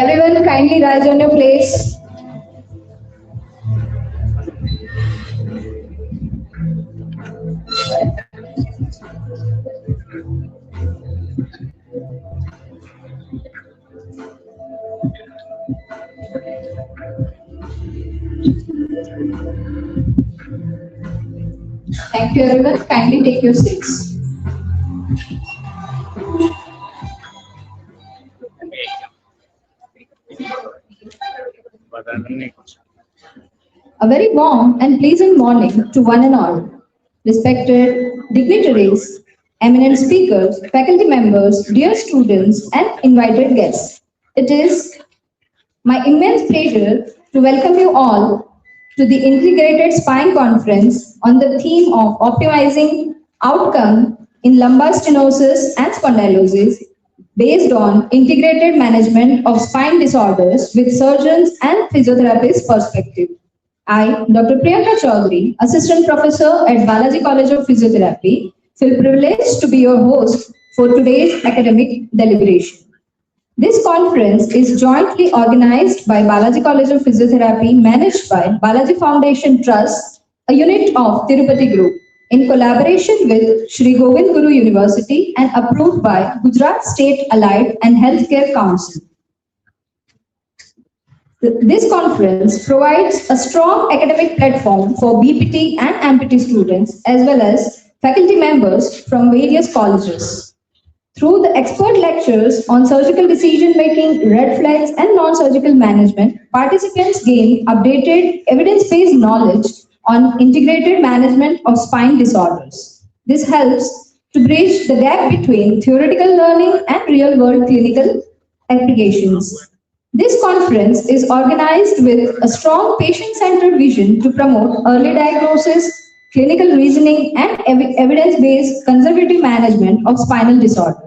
everyone kindly rise on your place? Thank you everyone. Kindly take your seats. A very warm and pleasant morning to one and all. Respected dignitaries, eminent speakers, faculty members, dear students, and invited guests. It is my immense pleasure to welcome you all to the Integrated Spine Conference on the theme of optimizing outcome in lumbar stenosis and spondylosis based on integrated management of spine disorders with surgeons and physiotherapists' perspective. I, Dr. Priyanka Chaudhary, Assistant Professor at Balaji College of Physiotherapy, feel privileged to be your host for today's academic deliberation. This conference is jointly organized by Balaji College of Physiotherapy, managed by Balaji Foundation Trust, a unit of Tirupati Group, in collaboration with Sri Govind Guru University and approved by Gujarat State Allied and Healthcare Council. This conference provides a strong academic platform for BPT and MPT students as well as faculty members from various colleges. Through the expert lectures on surgical decision-making, red flags, and non-surgical management, participants gain updated evidence-based knowledge on integrated management of spine disorders. This helps to bridge the gap between theoretical learning and real-world clinical applications. This conference is organized with a strong patient-centered vision to promote early diagnosis, clinical reasoning, and evidence-based conservative management of spinal disorder,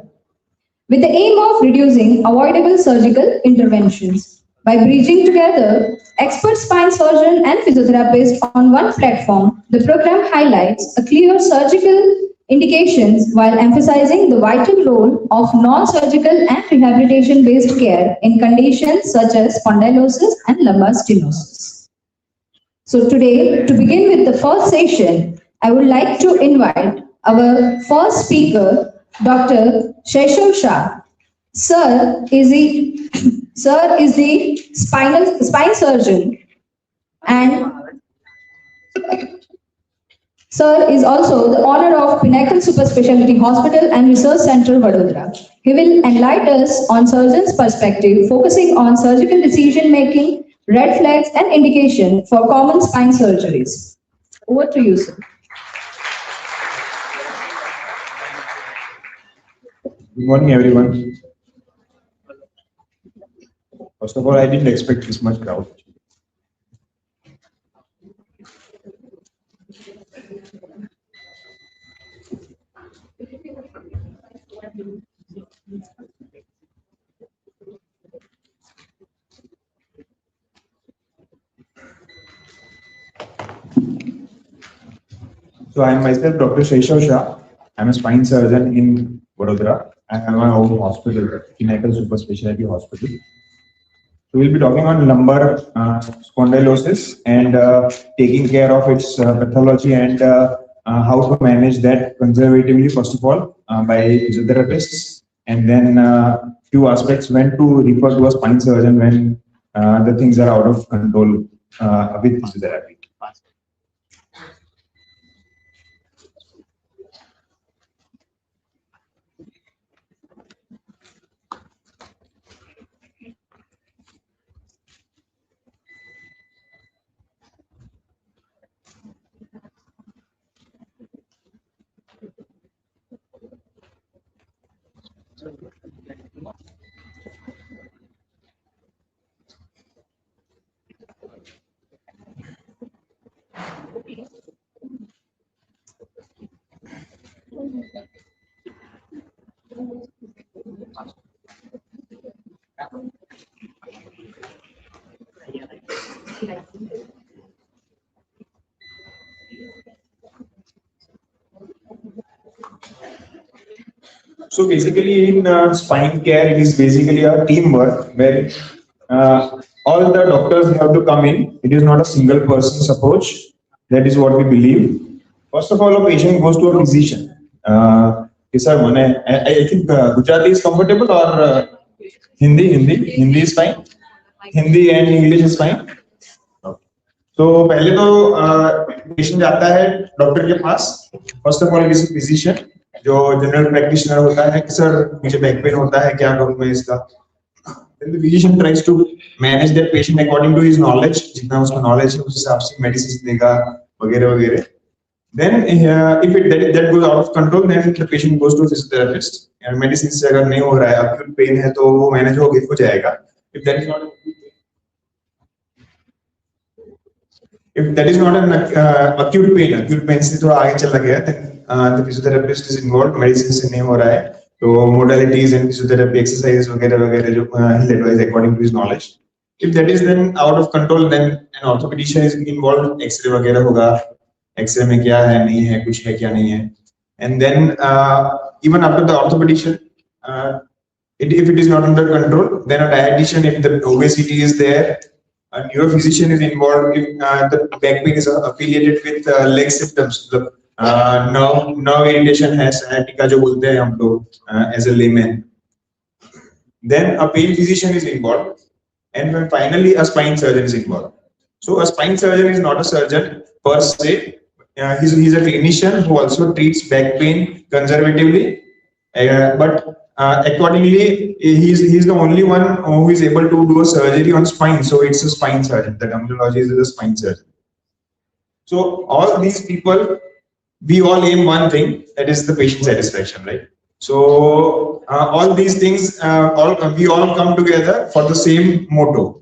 with the aim of reducing avoidable surgical interventions. By bridging together expert spine surgeon and physiotherapist on one platform, the program highlights a clear surgical indications while emphasizing the vital role of non-surgical and rehabilitation-based care in conditions such as spondylosis and lumbar stenosis. So today, to begin with the first session, I would like to invite our first speaker, Dr. Shaishav Shah. Sir is the spine surgeon, and Sir is also the owner of Pinnacle Super Specialty Hospital and Research Center, Vadodara. He will enlighten us on surgeon's perspective, focusing on surgical decision-making, red flags, and indication for common spine surgeries. Over to you, sir. Good morning, everyone. First of all, I didn't expect this much crowd. So I am myself Dr. Shaishav Shah. I am a spine surgeon in Vadodara. I have my own hospital, Pinnacle Super Specialty Hospital. So we'll be talking on lumbar spondylosis and taking care of its pathology and how to manage that conservatively, first of all, by physiotherapists, and then few aspects when to refer to a spine surgeon when the things are out of control with physiotherapy. So basically in spine care, it is basically a teamwork where All the doctors have to come in. It is not a single person's approach. That is what we believe. First of all, a patient goes to a physician. Yes, sir, I think Gujarati is comfortable or Hindi is fine. Hindi and English is fine. तो पहले तो patient जाता है doctor के पास. First of all किसी physician जो general practitioner होता है कि सर मुझे बैक पेन होता है, क्या करूं मैं इसका. Then the physician tries to manage that patient according to his knowledge. जितना उसका knowledge है उस हिसाब से मेडिसिन देगा वगैरह वगैरह. Then if that goes out of control, then the patient goes to a physiotherapist. And medicine से अगर नहीं हो रहा है, acute pain है तो वो manage हो जाएगा. If that is not acute pain से थोड़ा आगे चला गया, then the physiotherapist is involved. Medicine से नहीं हो रहा है तो modalities and physiotherapy exercises वगैरह वगैरह जो he'll advise according to his knowledge. If that is then out of control, then an orthopedician is involved. X-ray वगैरह होगा, X-ray में क्या है नहीं है, कुछ है क्या नहीं है. And then even after the orthopedician, if it is not under control, then a dietitian, if the obesity is there, a neurophysician is involved. If the back pain is affiliated with leg symptoms, the nerve irritation है, sciatica जो बोलते हैं हम लोग as a layman, then a pain physician is involved, and then finally a spine surgeon is involved. So a spine surgeon is not a surgeon per se. He's a clinician who also treats back pain conservatively, but accordingly he's the only one who is able to do a surgery on spine. So it's a spine surgeon. The terminology is a spine surgeon. So all these people, we all aim one thing, that is the patient satisfaction, right? So all these things, we all come together for the same motto.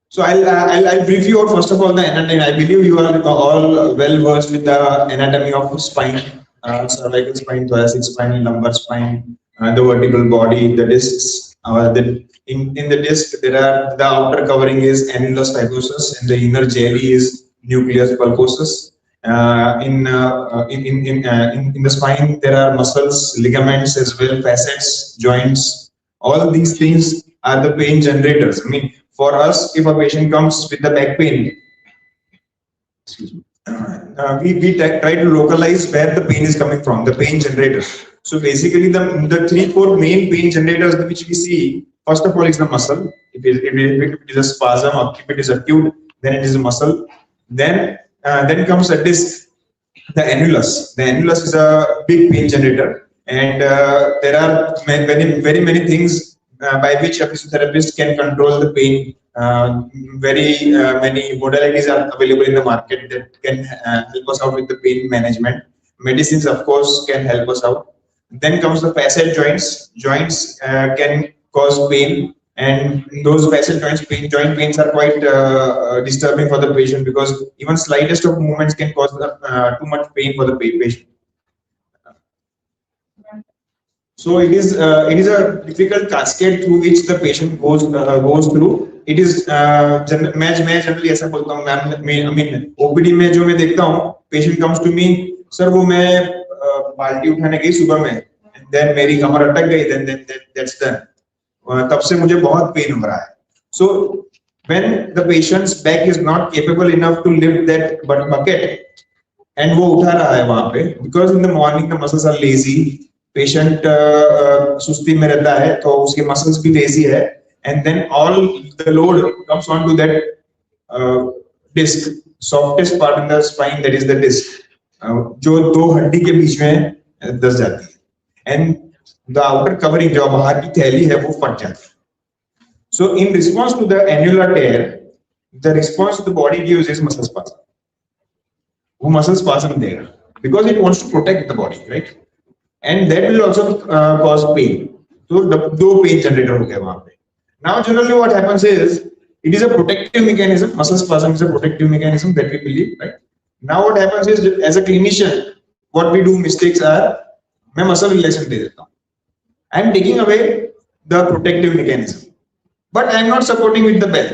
So I'll brief you out first of all the anatomy. I believe you are all well versed with the anatomy of spine, cervical spine, thoracic spine, lumbar spine, the vertebral body, the discs. In the disc, there are the outer covering is annulus fibrosus, and the inner jelly is nucleus pulposus. In the spine, there are muscles, ligaments as well, facets, joints. All these things are the pain generators. I mean, for us, if a patient comes with the back pain, we try to localize where the pain is coming from, the pain generators. So basically, the 3-4 main pain generators which we see, first of all, is the muscle. If it is a spasm, or if it is acute, then it is a muscle. Then comes a disc, the annulus. The annulus is a big pain generator, and there are very many things by which a physiotherapist can control the pain. Very many modalities are available in the market that can help us out with the pain management. Medicines, of course, can help us out. Then comes the facet joints. Joints can cause pain, and those facet joint pains are quite disturbing for the patient, because even slightest of movements can cause too much pain for the patient. So it is a difficult cascade through which the patient goes through. It is मैं generally ऐसा बोलता हूँ, I mean OPD में जो मैं देखता हूँ, patient comes to me, sir वो मैं बाल्टी उठाने गई सुबह में, then मेरी कमर अटक गई, then that's done. तब से मुझे बहुत पेन हो रहा है. So when the patient's back is not capable enough to lift that bucket, and वो उठा रहा है वहाँ पे, because in the morning the muscles are lazy, patient सुस्ती में रहता है तो उसके muscles भी lazy है, and then all the load comes onto that disc, softest part in the spine, that is the disc, जो दो हड्डी के बीच में दस जाती है, and the outer covering जो बाहर की थैली है वो फट जाती है. So in response to the annular tear, the response the body gives is muscle spasm. वो muscle spasm देगा because it wants to protect the body, right? And that will also cause pain. So दो pain generator हो गए वहाँ पे. Now generally what happens is, it is a protective mechanism. Muscle spasm is a protective mechanism that we believe, right? Now what happens is, as a clinician, what we do mistakes are, मैं muscle relaxant दे देता हूँ. I am taking away the protective mechanism, but I am not supporting with the belt.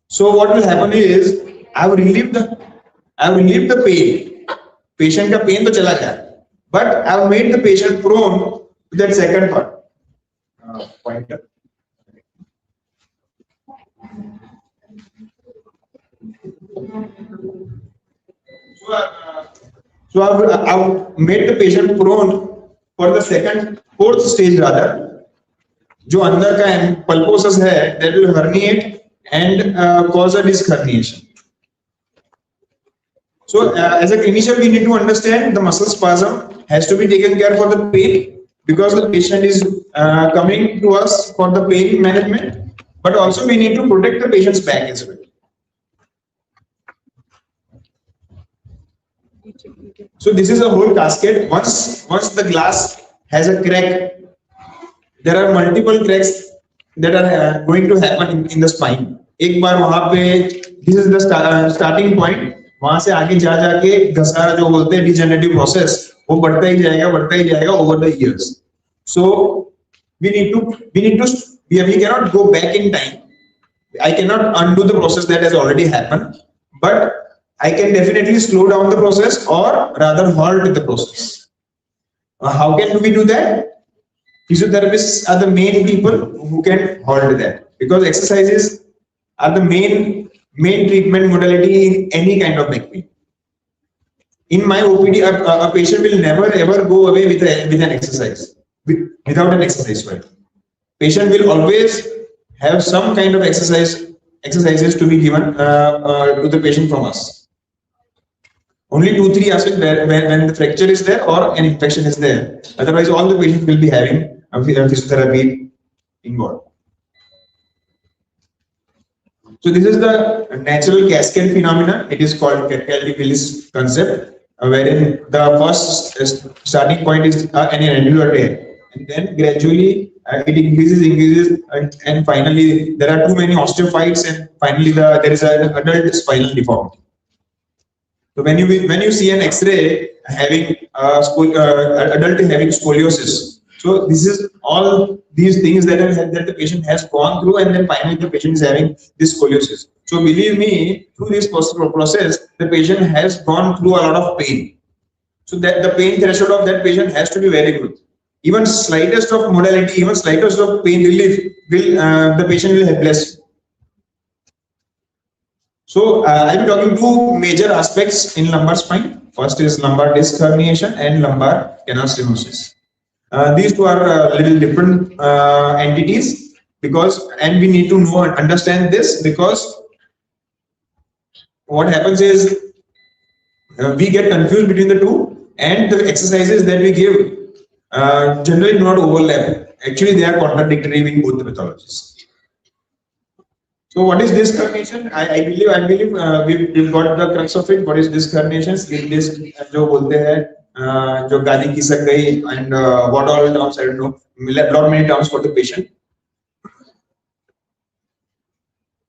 So what will happen is, I have relieved the pain. Patient का pain तो चला गया, but I have made the patient prone to that second part. pointer. So I've made the patient prone for the fourth stage rather. जो अंदर का pulposus है, that will herniate and cause a disc herniation. So as a clinician, we need to understand the muscle spasm has to be taken care for the pain, because the patient is coming to us for the pain management, but also we need to protect the patient's back as well. So this is a whole cascade. Once the glass has a crack, there are multiple cracks that are going to happen in the spine. एक बार वहां पे this is the starting point. वहां से आगे जाके घसारा जो बोलते हैं degenerative process, वो बढ़ता ही जाएगा over the years. So we cannot go back in time. I cannot undo the process that has already happened, but I can definitely slow down the process or rather halt the process. How can we do that? Physiotherapists are the main people who can halt that, because exercises are the main treatment modality in any kind of neck pain. In my OPD, a patient will never ever go away with an exercise, without an exercise. Right? Patient will always have some kind of exercises to be given to the patient from us. Only 2-3 aspects when the fracture is there or an infection is there. Otherwise, all the patients will be having a physiotherapy involved. So this is the natural cascade phenomenon. It is called Kelly-Willis concept, wherein the first starting point is an irregular tear, and then gradually it increases, and finally there are too many osteophytes, and finally there is an adult spinal deformity. So when you see an X-ray having adult having scoliosis, so this is all these things that the patient has gone through, and then finally the patient is having this scoliosis. So believe me, through this process, the patient has gone through a lot of pain. So that the pain threshold of that patient has to be very good. Even slightest of modality, even slightest of pain relief the patient will have blessed. So I'll be talking two major aspects in lumbar spine. First is lumbar disc herniation and lumbar canal stenosis. These two are little different entities, and we need to know and understand this, because what happens is we get confused between the two, and the exercises that we give generally do not overlap. Actually, they are contradictory in both the pathologies. So what is disc herniation? I believe we've got the crux of it. What is disc herniation? Slip disc, जो बोलते हैं, जो गादी खिसक गई, and what all terms, I don't know, lot many terms for the patient.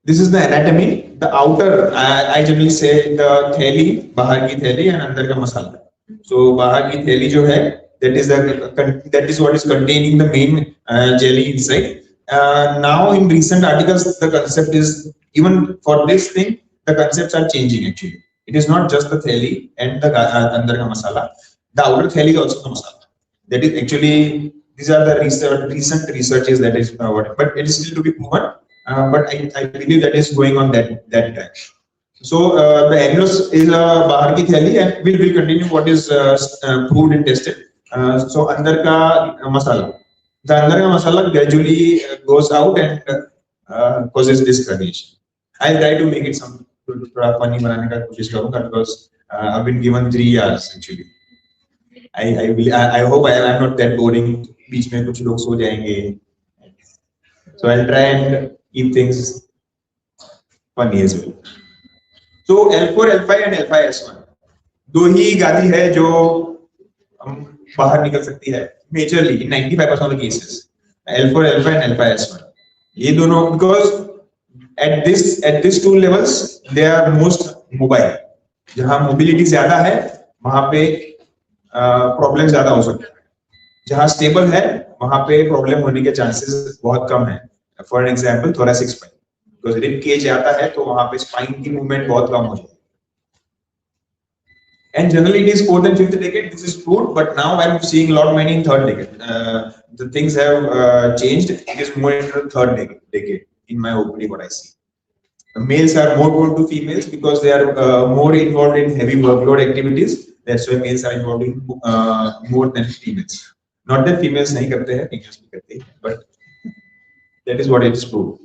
This is the anatomy. The outer, I generally say the theli, बाहर की theli and अंदर का मसाला. So बाहर की theli जो है, that is what is containing the main jelly inside. Now in recent articles, the concept is, even for this thing, the concepts are changing actually. It is not just the theli and the andar ka masala. The outer theli is also the masala. That is actually, these are the recent researches that is but it is still to be proven. But I believe that is going on that track. So the annulus is a bahar ki theli, and we will continue what is proved and tested. So andar ka masala. The andar ka masala gradually goes out and causes disc herniation. I'll try to make it some funny बनाने का कोशिश करूँगा, because I've been given 3 hours actually. I hope I am not that boring. बीच में कुछ लोग सो जाएंगे. So I'll try and keep things funny as well. So L4, L5 and L5S1 दो ही गादी है जो बाहर निकल सकती है majorly in 95% of the cases. L4, L5 and L5S1. ये दोनों, because at this two levels they are most mobile. जहाँ mobility ज़्यादा है वहाँ पे problem ज़्यादा हो सकता है. जहाँ stable है वहाँ पे problem होने के chances बहुत कम है. For example, thoracic spine. Because rib cage आता है तो वहाँ पे spine की movement बहुत कम हो जाती है. And generally it is 4th and 5th decade. This is proved, but now I'm seeing a lot many in 3rd decade. the things have changed. It is more into the third decade in my opinion. What I see, the males are more prone to females because they are more involved in heavy workload activities. That's why males are involved in more than females. Not that females nahi karte hain, females bhi karte hain, but that is what it is proved.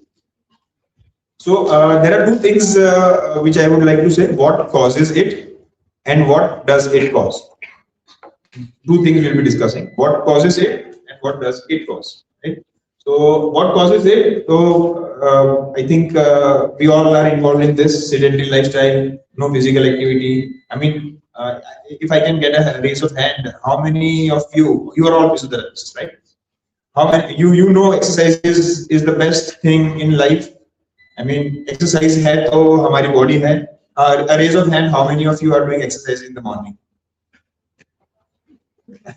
So there are two things which I would like to say: what causes it and what does it cause. Two things we'll be discussing: what causes it and what does it cause. Right? So what causes it? So I think we all are involved in this sedentary lifestyle, no physical activity. I mean, if I can get a raise of hand, how many of you are all physiotherapists, right? How many you know exercise is the best thing in life? I mean, exercise है तो हमारी body है. A raise of hand, how many of you are doing exercise in the morning? I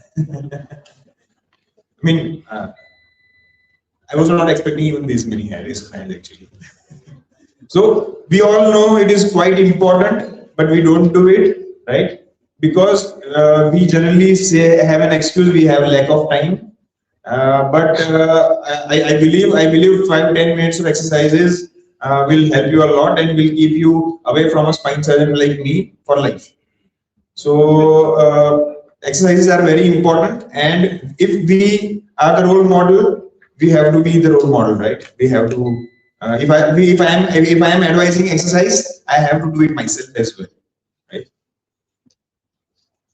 mean, I was not expecting even this many raise of hands actually. So we all know it is quite important, but we don't do it, right? Because we generally say have an excuse, we have lack of time. But I believe 5-10 minutes of exercises will help you a lot and will keep you away from a spine surgeon like me for life. So exercises are very important, and if we are the role model, we have to be the role model, right? We have to. If I am advising exercise, I have to do it myself as well, right?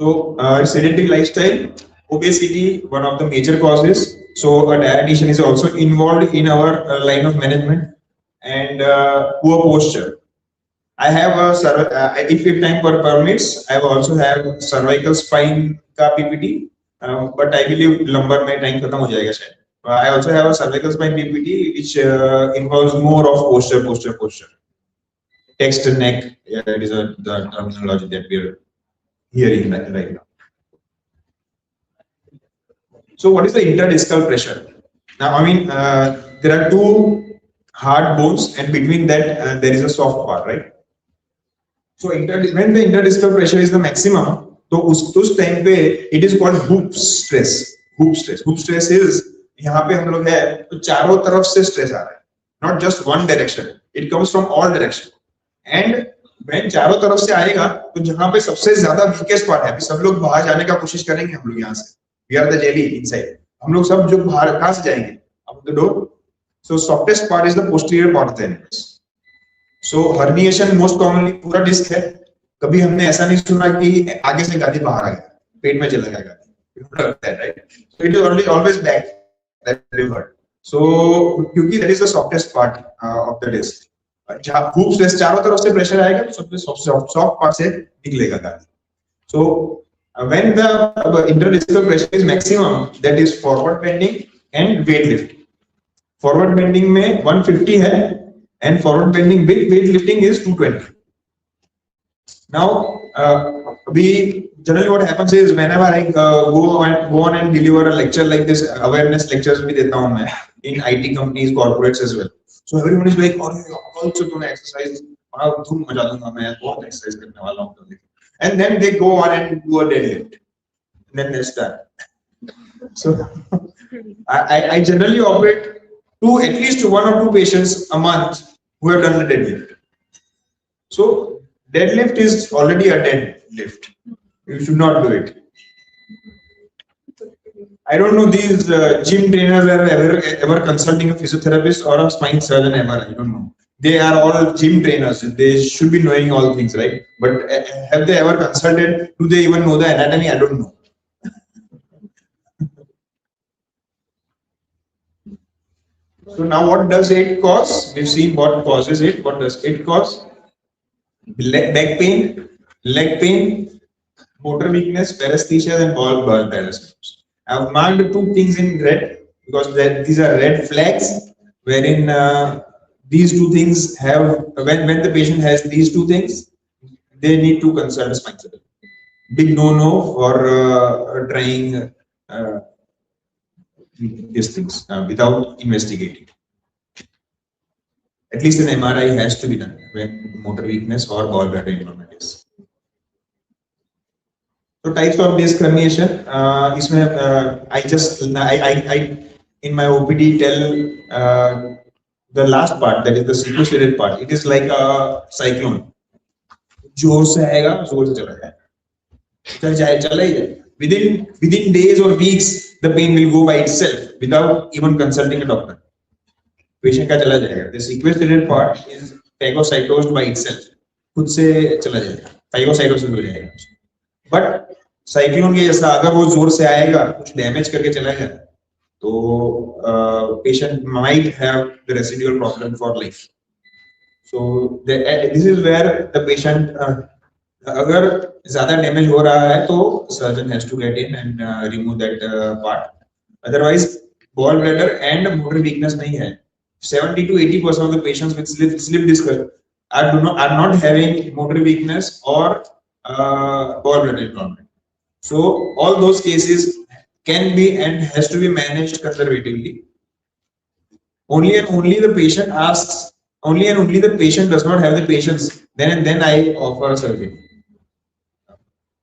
So sedentary lifestyle, obesity, one of the major causes. So a dietitian is also involved in our line of management, and poor posture. I have a if time permits, I also have cervical spine ka PPT, but I believe lumbar mein time khatam ho jayega shayad. I also have a cervical spine PPT which involves more of posture. Text and neck, yeah, that is the terminology that we are hearing right now. So what is the interdiscal pressure? Now, I mean, there are two hard bones, and between that there is a soft part, right? So when the interdiscal pressure is the maximum, तो उस time पे it is called hoop stress. Hoop stress is यहाँ पे हम लोग है तो चारों तरफ से stress आ रहा है, not just one direction. It comes from all direction. And when चारों तरफ से आएगा तो जहाँ पे सबसे ज्यादा weakest part है, सब लोग बाहर जाने का कोशिश करेंगे हम लोग यहाँ से. We are the jelly inside. हम लोग सब जो बाहर कहाँ से जाएंगे? Out the door. So softest part is the posterior part of the animals. So herniation most commonly पूरा डिस्क है. कभी हमने ऐसा नहीं सुना कि आगे से गादी बाहर आ गया, पेट में चला गया गादी. You don't have that, right? So it is always back that we've heard. So क्योंकि that is the softest part of the disc. जहाँ खूब स्ट्रेस चारों तरफ से प्रेशर आएगा तो सबसे soft part से निकलेगा गादी. So when the interdiscal pressure is maximum, that is forward bending and weight lifting. Forward bending में 150 है. And forward bending with weight lifting is 220. Now, we generally what happens is whenever I go on and deliver a lecture like this, awareness lectures भी देता हूँ मैं in IT companies, corporates as well. So everyone is like, oh, also do exercise. धूम मचा दूंगा मैं, बहुत exercise करने वाला हूँ. And then they go on and do a deadlift. And then they start. So I generally operate at least 1 or 2 patients a month who have done the deadlift. So deadlift is already a deadlift. You should not do it. I don't know these gym trainers are ever consulting a physiotherapist or a spine surgeon ever. I don't know. They are all gym trainers. They should be knowing all things, right? But have they ever consulted? Do they even know the anatomy? I don't know. So now what does it cause? We've seen what causes it. What does it cause? Back pain, leg pain, motor weakness, paresthesias, and all paralysis. I've marked 2 things in red because these are red flags wherein these 2 things have, when the patient has these 2 things, they need to consult a spine surgeon. Big no-no for trying these things without investigating. At least an MRI has to be done when motor weakness or gallbladder involvement is. So types of disc herniation. इसमें I in my OPD tell the last part, that is the sequential part. It is like a cyclone. जोर से आएगा, जोर से चला जाएगा, चल जाए, चला ही जाए. Within days or weeks, the pain will go by itself without even consulting a doctor. Patient का चला जाएगा. The sequential part is phagocytosed by itself. खुद से चला जाएगा. Phagocytosis हो जाएगा. But साइक्लोन के जैसा अगर वो जोर से आएगा, कुछ डैमेज करके चला गया, तो patient might have the residual problem for life. So this is where the patient अगर ज्यादा डैमेज हो रहा है तो surgeon has to get in and remove that part. Otherwise ball bladder and motor weakness नहीं है. 70 to 80% of the patients with slip disc are not having motor weakness or ball bladder involvement. So all those cases can be and has to be managed conservatively. Only and only the patient asks. Only and only the patient does not have the patience. Then I offer surgery.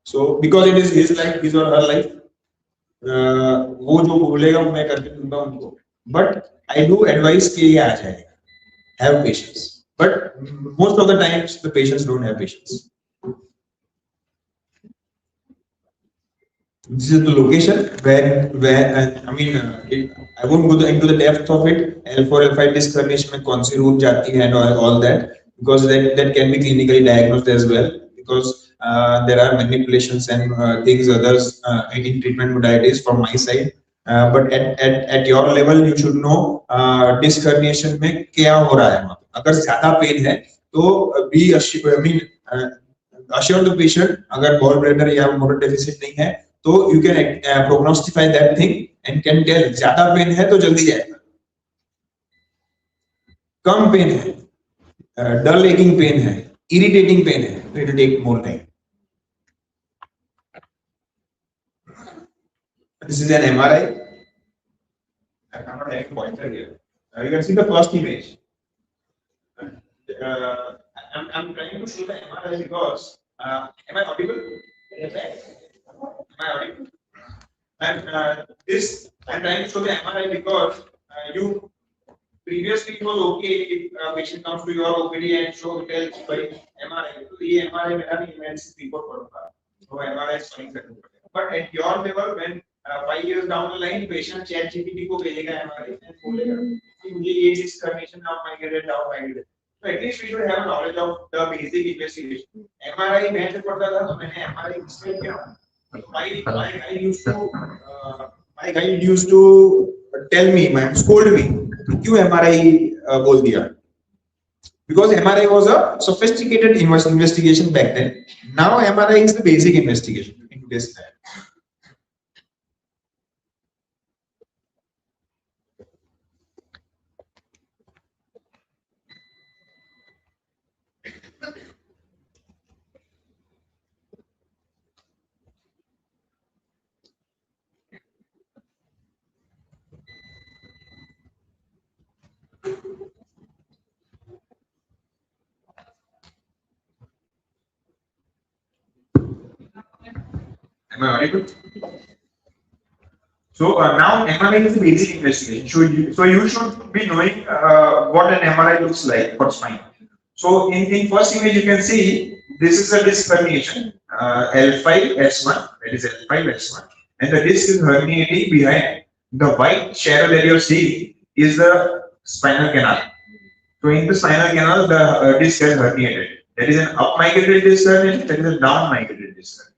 So because it is his life, his or her life, वो जो बोलेगा मैं करके दूंगा उनको. But I do advise कि ये आ जाए. Have patience. But most of the times the patients don't have patience. This is the location where I mean I won't go into the depth of it. L4 L5 disc herniation में कौन सी route जाती है and all that, because that can be clinically diagnosed as well, because there are manipulations and things others in treatment modalities from my side. But at your level you should know disc herniation में क्या हो रहा है. अगर ज्यादा pen है तो be assure the patient. अगर ball bladder या motor deficit नहीं है तो you can prognostify that thing and can tell ज्यादा पेन है तो जल्दी जाएगा, कम पेन है, dull aching पेन है, irritating पेन है, तो it will take more time. This is an MRI. I'm not having pointer here. You can see the first image. I'm trying to show the MRI because am I audible? Am I audible? And I'm trying to show the MRI because you previously it was okay if a patient comes to your OPD and tells by MRI. So ये MRI मेरा नहीं, मैं इस report करूँगा. तो MRI नहीं करूँगा. But at your level, when 5 years down the line, patient ChatGPT को भेजेगा MRI and बोलेगा कि मुझे ये disc herniation now migrated down migrated. So at least we should have a knowledge of the basic investigation. MRI मैं जब पढ़ता था तो मैंने MRI इसमें क्या? My guide used to tell me, scold me, क्यों MRI बोल दिया? Because MRI was a sophisticated investigation back then. Now MRI is the basic investigation in today's time. Am I audible? So now MRI is a basic investigation. So you should be knowing what an MRI looks like for spine. So in first image you can see this is a disc herniation, L5S1, that is L5S1, and the disc is herniating behind. The white shadow that you're seeing is the spinal canal. So in the spinal canal, the disc is herniated. There is an up migrated disc herniation, there is a down migrated disc herniation.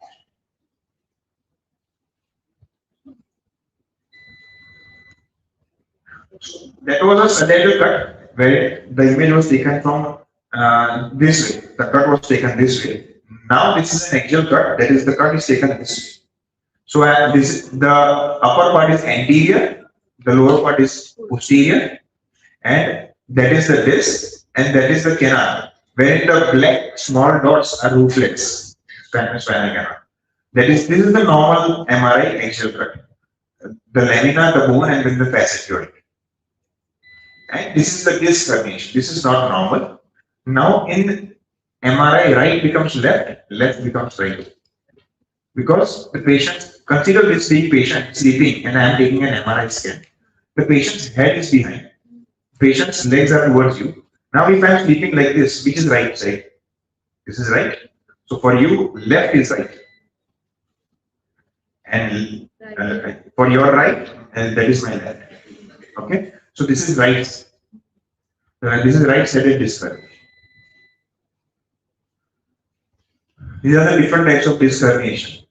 That was a saddle cut where the image was taken from this way. The cut was taken this way. Now this is an axial cut. That is, the cut is taken this way. So the upper part is anterior, the lower part is posterior, and that is the disc, and that is the canal. Where the black small dots are rooflets, spinal canal. This is the normal MRI axial cut. The lamina, the bone, and then the fascioid. And this is the disc herniation. This is not normal. Now in MRI, right becomes left, left becomes right. because the patient, consider this being patient sleeping and I am taking an MRI scan. The patient's head is behind, patient's legs are towards you. Now if I am sleeping like this, which is right side? This is right. So for you, left is right. And for your right, and that is my left. Okay. So this is right. This is right-sided disc herniation. These are the different types of disc herniation.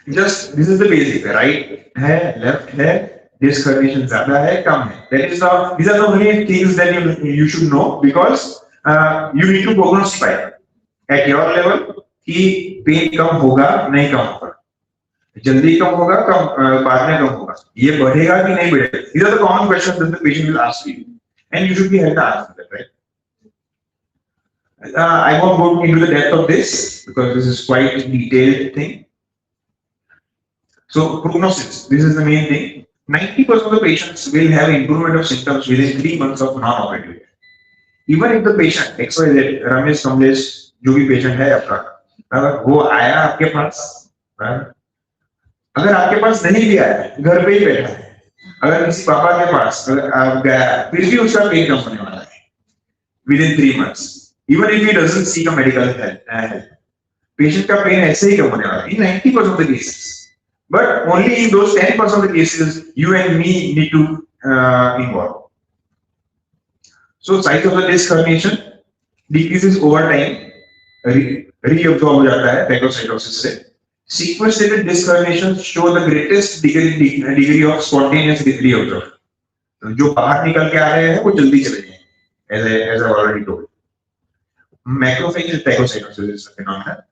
Just this is the basic. Right है, left है, disc herniation ज़्यादा है, कम है. That is the. These are the only things that you should know because you need to prognosticate at your level कि pain कम होगा नहीं कम होगा, जल्दी कम होगा कम बाद में कम होगा, ये बढ़ेगा कि नहीं बढ़ेगा. These are the common questions that the patient will ask you, and you should be able to answer that, right? I won't go into the depth of this because this is quite a detailed thing. So prognosis, this is the main thing. 90% of the patients will have improvement of symptoms within 3 months of non-operative care. Even if the patient XYZ, Ramesh, Kamlesh, जो भी patient है आपका, अगर वो आया आपके पास, अगर आपके पास नहीं भी आया, घर पे ही बैठा है, अगर किसी पापा के पास अगर आप गया, फिर भी उसका पेन कम होने वाला है within 3 months. Even if he doesn't seek a medical help, patient का pain ऐसे ही कम होने वाला है in 90% of the cases. But only in those 10% of the cases, you and me need to involve. So size of the disc herniation decreases over time, reabsorb हो जाता है phagocytosis से. Sequentiated disc herniations show the greatest degree of spontaneous reabsorption. जो बाहर निकल के आ रहे हैं वो जल्दी चले जाएंगे, as I already told. Macrophage phagocytosis is a phenomenon.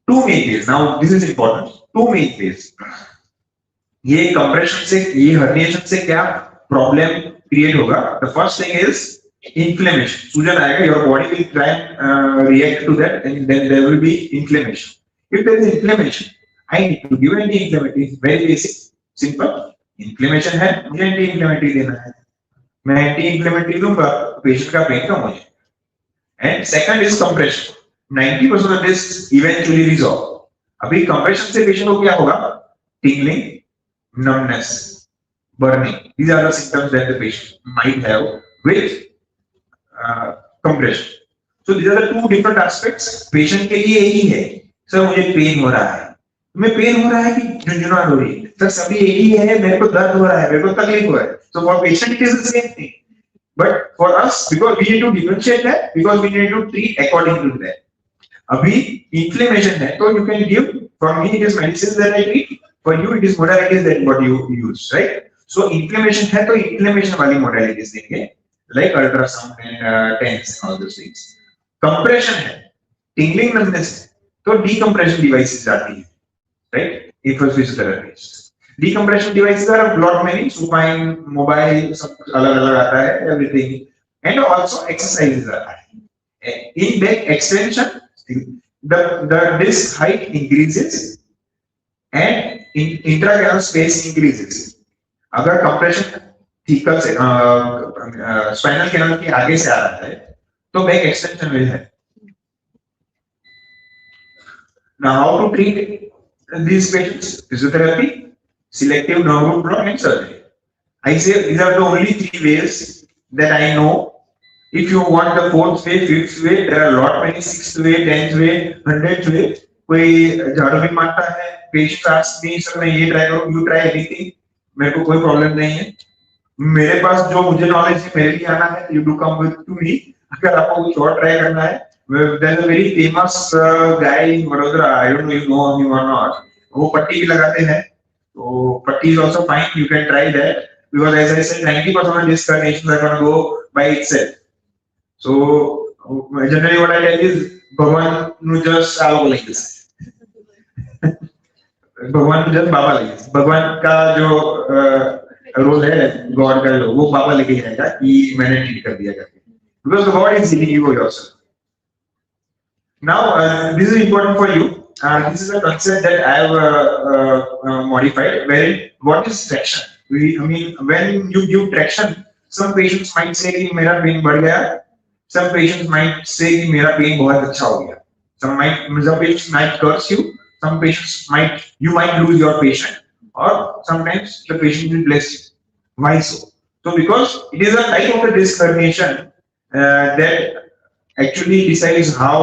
Two main ways. Now this is important. Two main ways. ये compression से, ये herniation से क्या problem create होगा? The first thing is inflammation. सूजन आएगा, your body will try and react to that, and then there will be inflammation. If there is inflammation, I need to give anti-inflammatory. Very basic, simple. Inflammation है, मुझे anti-inflammatory देना है. मैं anti-inflammatory दूंगा, patient का pain कम हो जाएगा. And second is compression. 90% of this eventually resolve. अभी compression से patient को क्या होगा? Tingling, numbness, burning. These are the symptoms that the patient might have with compression. So these are the two different aspects. Patient के लिए यही है, sir मुझे पेन हो रहा है, तुम्हें पेन हो रहा है कि झुंझुनाहट हो रही है, सर सभी यही है, मेरे को दर्द हो रहा है, मेरे को तकलीफ हो रहा है. So for patient it is the same thing. But for us, because we need to differentiate that, because we need to treat according to that. अभी inflammation है, तो you can give. For me, it is medicines that I treat. For you, it is modalities that what you use, right? So inflammation है, तो inflammation वाली modalities देंगे, like ultrasound and TENS and all those things. Compression है, tingling numbness है, तो decompression devices जाती है, right? If for physiotherapists. Decompression devices are a lot many, supine, mobile, सब अलग-अलग आता है, everything, and also exercises आता है. In back extension, the disc height increases and intracranial space increases. अगर compression thecal से spinal canal के आगे से आ रहा है, तो back extension will have. Now, how to treat these patients? Physiotherapy, selective nerve root block, and surgery. I say these are the only 3 ways that I know. If you want the 4th way, 5th way, there are a lot many 6th way, 10th way, 100th way. कोई झाड़ू भी मारता है, patient asks me, sir मैं ये try करूँ, you try anything, मेरे को कोई problem नहीं है. मेरे पास जो मुझे knowledge है, मेरे लिए आना है, you do come with to me. अगर आपको कुछ और try करना है, there is a very famous guy in Vadodara, I don't know if you know him or not. वो पट्टी भी लगाते हैं, तो पट्टी is also fine, you can try that. Because as I said, 90% of disc herniations are going to go by itself. So generally what I tell is, Bhagwan nu just आओ like this. भगवान को जब बाबा लगे, भगवान का जो role है, God का वो बाबा लेके जाएगा कि मैंने ठीक कर दिया करके. Because the God is healing you yourself. Now this is important for you. This is a concept that I have modified. Where what is traction? I mean, when you give traction, some patients might say कि मेरा pen बढ़ गया. Some patients might say कि मेरा pen बहुत अच्छा हो गया. Some patients might curse you. some patients you might lose your patient, or sometimes the patient will bless you. Why so? So because it is a type of a disc herniation that actually decides how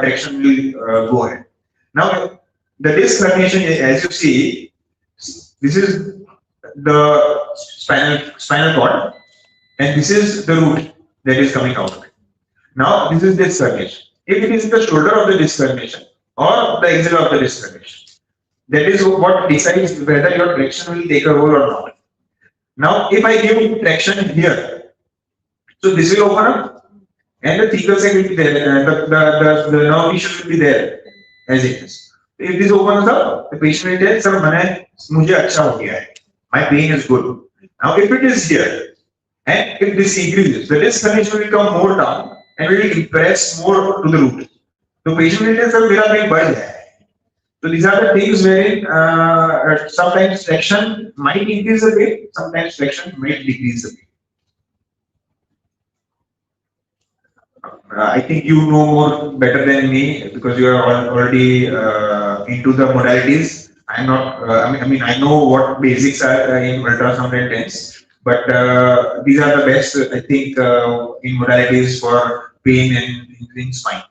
traction will go ahead. Now, the disc herniation, as you see, this is the spinal cord, and this is the root that is coming out of it. Now, this is disc herniation. If it is the shoulder of the disc herniation or the axilla of the disc herniation, that is what decides whether your traction will take a role or not. Now, if I give traction here, so this will open up and the thecal sac will be there, the nerve tissue will be there as it is. If this opens up, the patient will tell, sir, mujhe acha ho gaya hai. My pain is good. Now, if it is here and if this increases, the disc herniation will come more down and will impress more to the root. The patient will tell, sir, mera pain badh gaya hai. So these are the things wherein sometimes traction might increase a bit, sometimes traction might decrease a bit. I think you know more better than me because you are already into the modalities. I'm not. I know what basics are in ultrasound and TENS, but these are the best. I think in modalities for pain and in spine.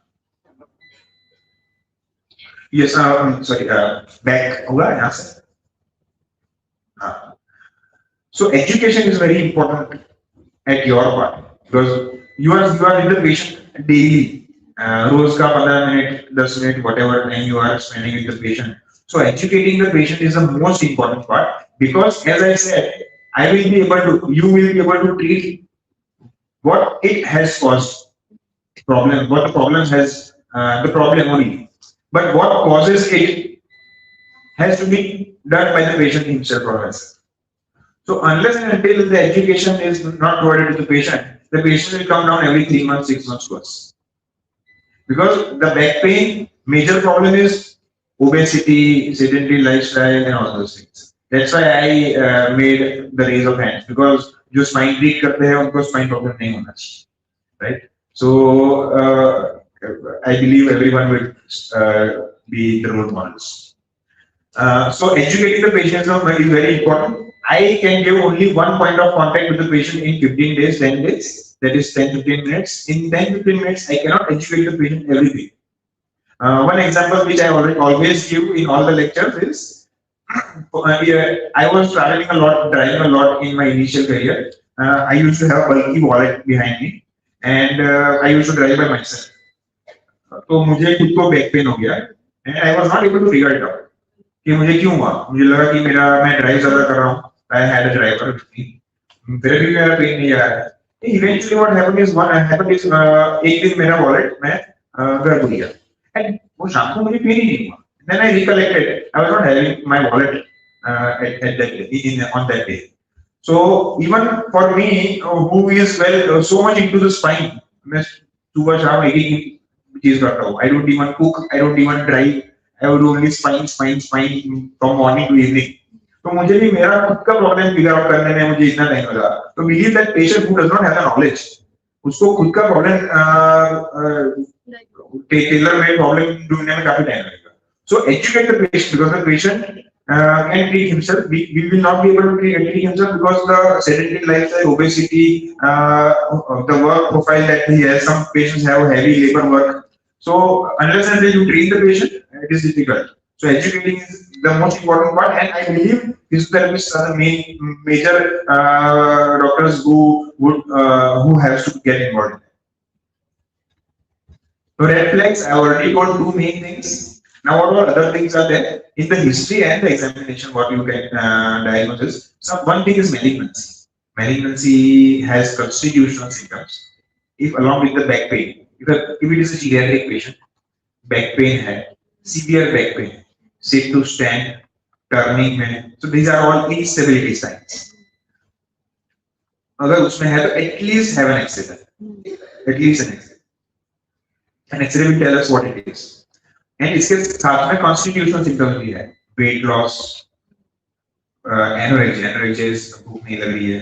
Yes, sorry, back. Yes. So education is very important at your part because you are with the patient daily. Roz ka 15 minute, 10 minute, whatever time you are spending with the patient. So educating the patient is the most important part because, as I said, you will be able to treat what it has caused problem, what the problem has, the problem only. But what causes it has to be done by the patient himself or herself. So unless and until the education is not provided to the patient will come down every 3 months, 6 months to us. Because the back pain, major problem is obesity, sedentary lifestyle, and all those things. That's why I made the raise of hands because जो spine treat करते हैं उनको spine problem नहीं होना चाहिए, right? So I believe everyone will be the role models. So educating the patient is very important. I can give only one point of contact with the patient in 15 days, 10 days. That is 10-15 minutes. In 10-15 minutes, I cannot educate the patient everything. One example which I always give in all the lectures is I was traveling a lot, driving a lot in my initial career. I used to have a bulky wallet behind me, and I used to drive by myself. तो मुझे खुद को back pain हो गया and I was not able to figure it out कि मुझे क्यों हुआ. मुझे लगा कि मैं ड्राइव ज्यादा कर रहा हूँ. I had a driver with me. फिर भी मेरा पेन नहीं आ रहा है. Eventually what happened is एक दिन मेरा वॉलेट मैं घर भूल गया and वो शाम को मुझे पेन ही नहीं हुआ. Then I recollected I was not having my wallet at that day, on that day. So even for me who is so much into the spine, मैं सुबह शाम एक ही चीज करता हूँ. I don't even cook, I don't even drive. I would only spine from morning to evening. तो मुझे भी मेरा खुद का प्रॉब्लम फिगर आउट करने में मुझे इतना टाइम लगा. तो believe that patient who does not have the knowledge, उसको खुद का प्रॉब्लम टेलर मेड प्रॉब्लम ढूंढने में काफी टाइम लगेगा. So educate the patient because the patient can treat himself. We will not be able to treat himself because the sedentary lifestyle, obesity, the work profile that he has. Some patients have heavy labor work. So unless and until you treat the patient, it is difficult. So educating is the most important part, and I believe physiotherapists are the major doctors who has to get involved. So red flags, I already told two main things. Now what other things are there in the history and the examination? What you can diagnose is one thing is malignancy. Malignancy has constitutional symptoms. If along with the back pain, if it is a geriatric patient, back pain had severe back pain, sit to stand, turning में, so these are all instability signs. अगर उसमें है तो at least have an X-ray, at least an X-ray. An X-ray will tell us what it is. And इसके साथ में constitutional symptoms भी है, weight loss, anorexia is भूख नहीं लग रही है,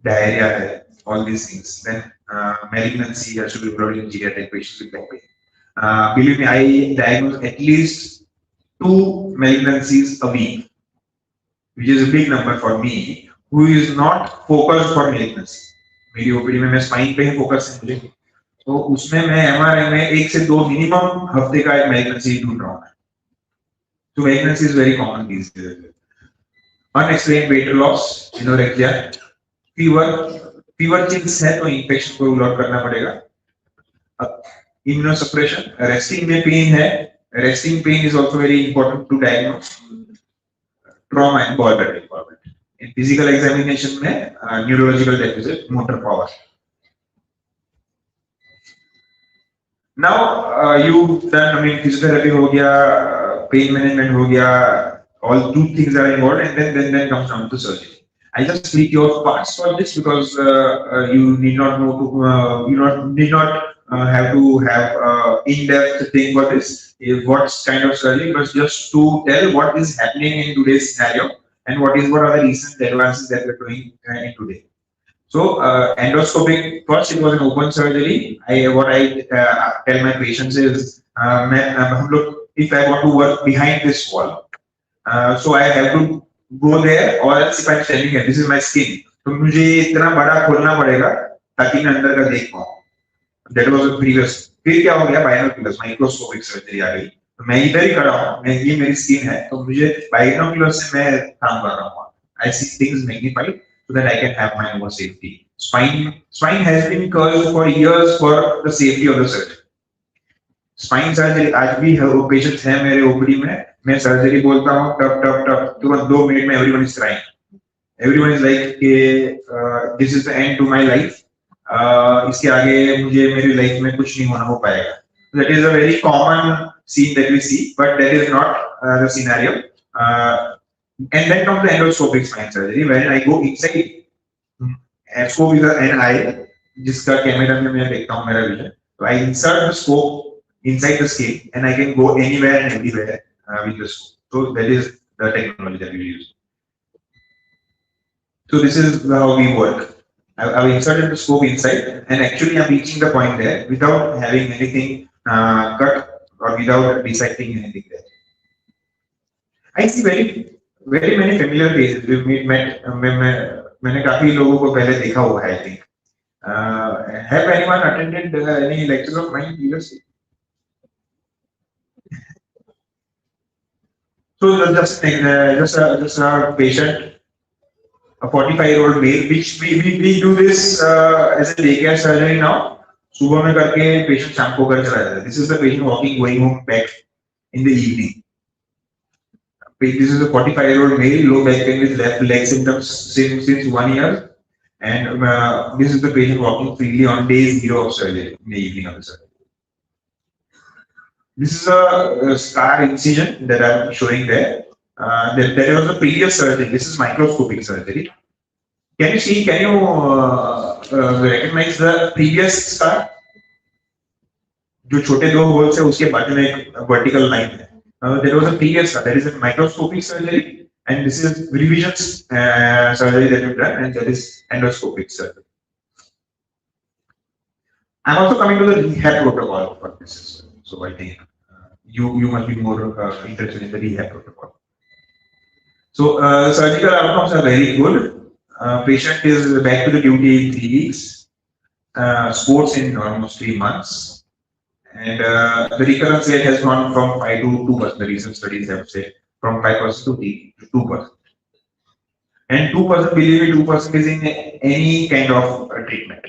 diarrhea है, all these things. Then malignancy has to be brought in geriatric patients with back pain. Believe me, I diagnose at least 2 malignancies a week, which is a big number for me, who is not focused for malignancy. मेरी OPD में मैं spine पे ही focus है मुझे, तो उसमें मैं MRI में 1 से 2 मिनिमम हफ्ते का एक मैलिग्नेंसी ढूंढ रहा हूँ. So malignancy is very common these days. Unexplained weight loss, anorexia, fever चिंस है तो इन्फेक्शन को रूल आउट करना पड़ेगा. Immunosuppression, resting में पेन है, resting pain is also very important to diagnose. Trauma and gallbladder involvement. In physical examination में neurological deficit, motor power. Now you've done, I mean, physiotherapy हो गया, pain management हो गया, all 2 things are involved, and then comes down to surgery. I just split your parts for this because you need not know to need not have to have in-depth thing for this. What kind of surgery, but just to tell what is happening in today's scenario and what are the recent advances that we're doing in today. So endoscopic, first it was an open surgery. What I tell my patients is, if I want to work behind this wall, so I have to go there, or else if I'm standing here, this is my skin, तो मुझे इतना बड़ा खोलना पड़ेगा ताकि मैं अंदर का देख पाऊँ. That was the previous. फिर क्या हो गया, बाइनोकुलर्स, माइक्रोस्कोपिक सर्जरी आ गई. तो मैं इधर ही खड़ा हूँ, मैं ये मेरी स्किन है, तो मुझे बाइनोकुलर्स से मैं काम कर रहा हूँ. I see things magnified so that I can have my own safety. Spine has been curved for years for the safety of the surgeon. Spine surgery आज भी पेशेंट्स हैं मेरे ओपीडी में, मैं सर्जरी बोलता हूँ टप तुरंत 2 मिनट में everyone is crying, everyone is like कि this is the end to my life, इसके आगे मुझे मेरी लाइफ में कुछ नहीं हो पाएगा. That is a very common scene that we see, but that is not the scenario. And then comes the endoscopic spine surgery when I go inside. Scope is an eye जिसका camera में मैं देखता हूँ मेरा vision, तो I insert the scope inside the skin and I can go anywhere and everywhere with the scope. So that is the technology that we use. So this is how we work. I've inserted the scope inside and actually I'm reaching the point there without having anything cut or without dissecting anything there. I see very many familiar faces. We've met. मैंने काफी लोगों को पहले देखा हुआ है. I think. Have anyone attended any lectures of mine previously? So just a patient, a 45-year-old male, which we do this as a daycare surgery now. सुबह में करके patient शाम को घर चला जाता है. This is the patient going home back in the evening. This is a 45-year-old male, low back pain with left leg symptoms since 1 year, and this is the patient walking freely on day 0 of surgery in the evening of the surgery. This is a scar incision that I'm showing there. That was the previous surgery. This is microscopic surgery. Can you see? Can you recognize the previous scar? जो छोटे 2 holes है उसके बाद में एक vertical line है. There was a previous scar. That is a microscopic surgery, and this is revision surgery that we've done, and that is endoscopic surgery. I'm also coming to the rehab protocol for this. So I think you must be more interested in the rehab protocol. So surgical outcomes are very good. Patient is back to the duty in 3 weeks. Sports in almost 3 months, and the recurrence rate has gone from 5 to 2%. The recent studies have said from 5% to 2%. And 2%, believe me, 2% is in any kind of treatment.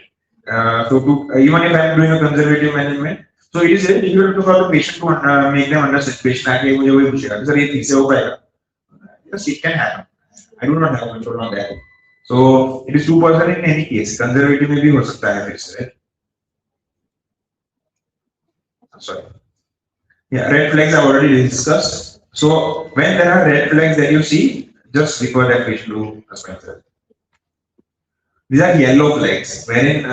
So even if I am doing a conservative management, so it is very difficult for the patient to make them understand. Patient आके मुझे वही पूछेगा, sir ये ठीक से हो पाएगा? Yes, it can happen. I do not have control on that. So it is 2% in any case. Conservative में भी हो सकता है फिर से. Sorry. Yeah, red flags I've already discussed. So when there are red flags that you see, just refer that patient to a specialist. These are yellow flags, wherein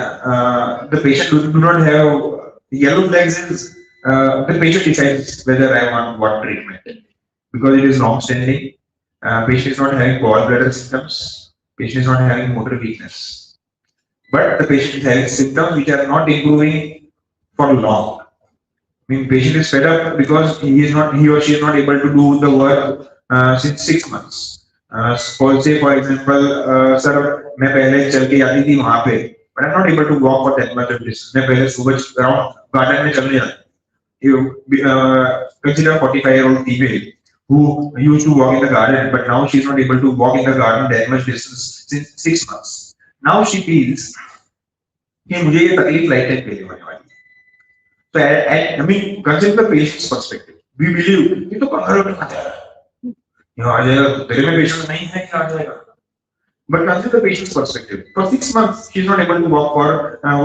the patient do not have. Yellow flags is the patient decides whether I want what treatment, because it is long standing. Patient is not having gallbladder symptoms. Patient is not having motor weakness, but the patient is having symptoms which are not improving for long. mean, patient is fed up because he or she is not able to do the work since 6 months. Say for example, sir, मैं पहले चल के आती थी वहाँ पे, but I'm not able to walk for that much of distance. मैं पहले सुबह around garden में चलने जाती. You consider a 45-year-old female who used to walk in the garden, but now she's not able to walk in the garden that much distance since 6 months. Now she feels कि मुझे ये तकलीफ life time के लिए होने वाली है. So I mean, consider the patient's perspective. We believe ये तो कंगारू में आ जाएगा, ये आ जाएगा, तेरे में पेशेंस नहीं है कि आ जाएगा. But consider the patient's perspective. For 6 months, she's not able to walk for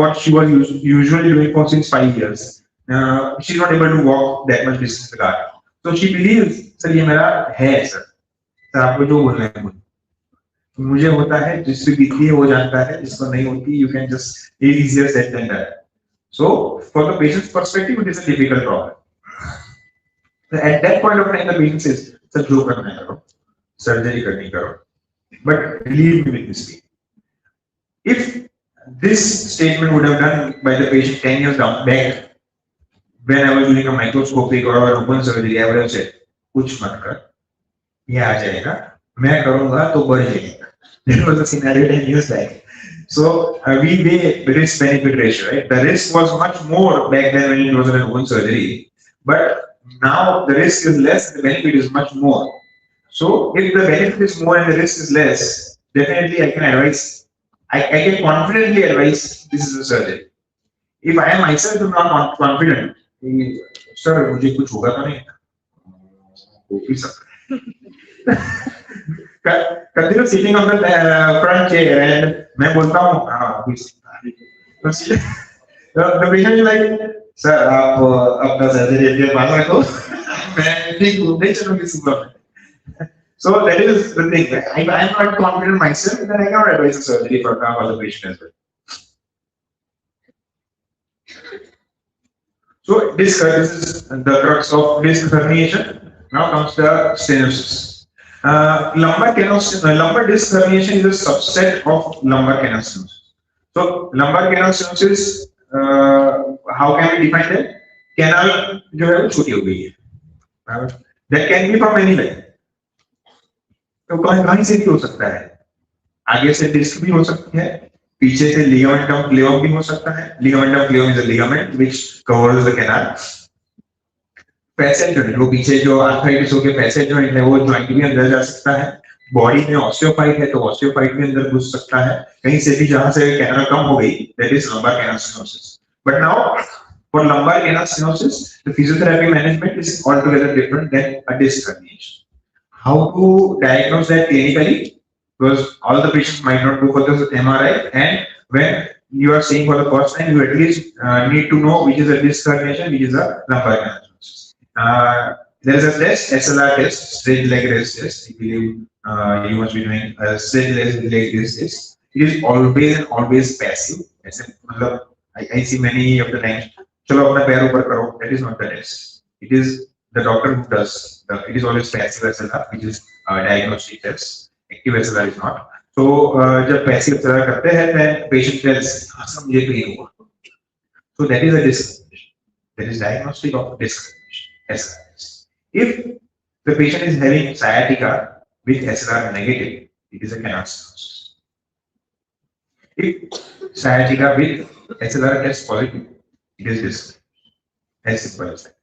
what she was usually doing for since 5 years. She's not able to walk that much distance in the garden. So she believes, sir ये मेरा है sir. Sir आपको जो बोलना है बोलिए. मुझे होता है, जिससे बीती है वो जानता है, जिसको नहीं होती, you can just easier said than that. So for the patient's perspective, it is a difficult problem. So at that point of time, the patient says, "Sir, जो करना है करो, surgery करनी करो, but leave me with this pain." If this statement would have done by the patient 10 years down back, when I was doing a microscopic or an open surgery, I would have said, "कुछ मत कर, ये आ जाएगा, मैं करूँगा तो बढ़ जाएगा." That was the scenario 10 years back. So we weigh the risk-benefit ratio, right? The risk was much more back then when it was an open surgery, but now the risk is less, the benefit is much more. So if the benefit is more and the risk is less, definitely I can advise, I can confidently advise this is a surgery. If I am myself not confident, sir, मुझे कुछ होगा तो नहीं, हो भी सकता है. Continue sitting on the front chair and मैं बोलता हूँ the patient is like, sir आप अपना सर्जरी अपने पास रखो, मैं ठीक हूँ, नहीं चलूँगी सुबह. So that is the thing. If I am not confident myself, then I cannot advise a surgery for the patient as well. So this is the crux of disc herniation. Now comes the stenosis. Lumbar disc herniation is a subset of lumbar canal stenosis. So lumbar canal stenosis, how can we define that? Canal जो है वो छोटी हो गई है. That can be from anywhere. तो कहीं से भी हो सकता है. आगे से डिस्क भी हो सकती है, पीछे से ligament of Cleveum भी हो सकता है. Ligament of Cleveum is a ligament which covers the canal. Passage joint, वो पीछे जो आर्थराइटिस हो के पैसेज जॉइंट है वो जॉइंट भी अंदर जा सकता है. बॉडी में ऑस्टियोफाइट है तो ऑस्टियोफाइट भी अंदर घुस सकता है. कहीं से भी जहां से कैनल कम हो गई, that is lumbar canal stenosis. But now for lumbar canal stenosis the physiotherapy management is altogether different than a disc herniation. How to diagnose that clinically? Because all the patients might not go for the MRI, and when you are seeing for the first time, you at least need to know which is a disc herniation, which is a lumbar canal stenosis. There is a test, SLR test, straight leg raise test. I believe you must be doing a straight leg raise test. It is always passive. I see many of the times, चलो अपना पैर ऊपर करो. That is not the test. It is the doctor who does. It is always passive SLR, which is diagnostic test. Active SLR is not. So जब passive SLR करते हैं, then patient tells, हाँ sir मुझे pen हुआ. So that is a disc herniation. That is diagnostic of disc herniation. If the patient is having sciatica with SLR negative, it is a canal stenosis. If sciatica with SLR test positive, it is disc. As simple as that.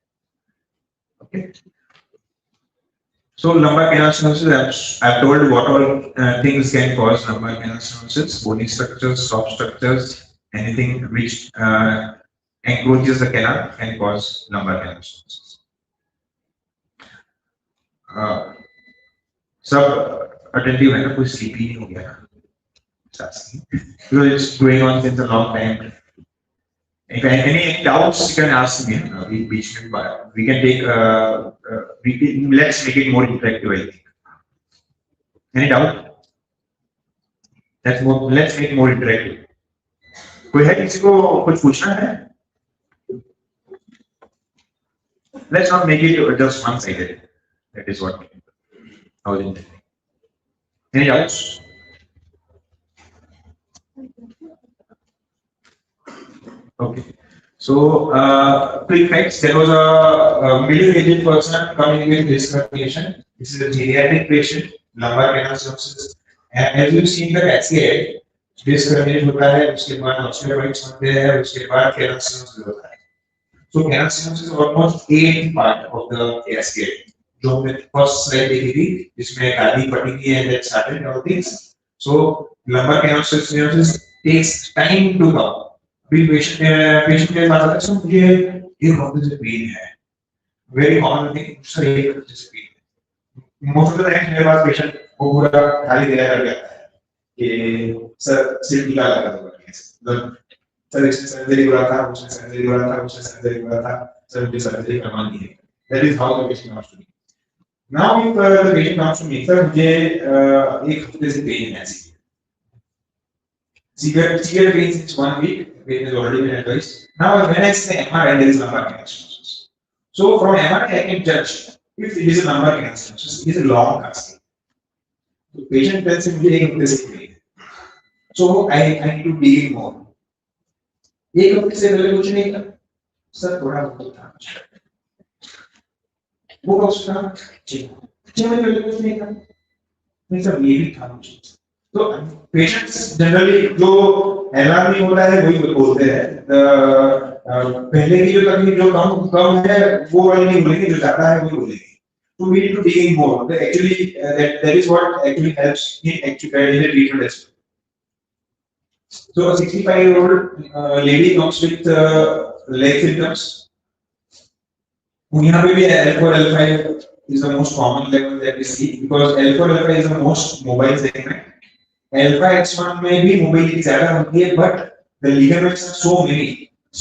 Okay. So lumbar canal stenosis, I've told what all things can cause lumbar canal stenosis: bony structures, soft structures, anything which encroaches the canal can cause lumbar canal stenosis. सब attentive है ना, कोई sleepy नहीं हो गया. Because it's going on since a long time. If any doubts, you can ask me. We can take. Let's make it more interactive. I think. Any doubt? Let's make it more interactive. कोई है किसी को कुछ पूछना है? Let's not make it just one-sided. That is what I was intending. Any doubts? Okay. So, quick facts. There was a middle-aged person coming with this condition. This is a geriatric patient, lumbar canal stenosis. And as you see in the cascade, discriminate होता है, उसके बाद osteoids होते हैं, उसके बाद canal stenosis होता है. So canal stenosis is almost 8 part of the cascade. जो हमने first slide देखी थी, जिसमें गादी पटी की है, that started all things. So lumbar canal stenosis takes time to come. फिर पेशेंट के पास आता है, सो मुझे ये बहुत से पेन है, वेरी कॉमन थिंग, सर ये बहुत से पेन है. मोस्ट ऑफ द टाइम मेरे पास पेशेंट को पूरा खाली दिया कर जाता है कि सर सिर टीका लगा दो करके, मतलब सर इसने सर्जरी बोला था, उसने सर्जरी बोला था, उसने सर्जरी बोला था, सर मुझे सर्जरी करवानी है. That is how the patient comes to me. Now if the patient comes to me, sir मुझे एक हफ्ते से पेन है, severe pain since 1 week. Pain has already been advised. Now, when I say MRI, there is lumbar canal stenosis. So, from MRI, I can judge if it is a lumbar canal stenosis. It is a long casting. The patient tells me, "I have this pain." So, I need to dig in more. एक हफ्ते से पहले कुछ नहीं था, sir थोड़ा बहुत था, वो कब था, 6 महीने पहले कुछ नहीं था, नहीं सर ये भी था मुझे. तो पेशेंट्स जनरली जो एलार्मी होता है वही बोलते हैं. पहले की जो तकलीफ जो कम है वो वाली नहीं बोलेंगे, जो ज्यादा है वही बोलेंगे. तो we need to dig in more. Actually that is what actually helps in actually treatment as well. So a 65-year-old lady comes with leg symptoms. यहाँ पे भी L4 L5 is the most common level that we see, because L4 L5 is the most mobile segment. Alpha X1 में भी mobility ज़्यादा होती है, but the ligaments are so many,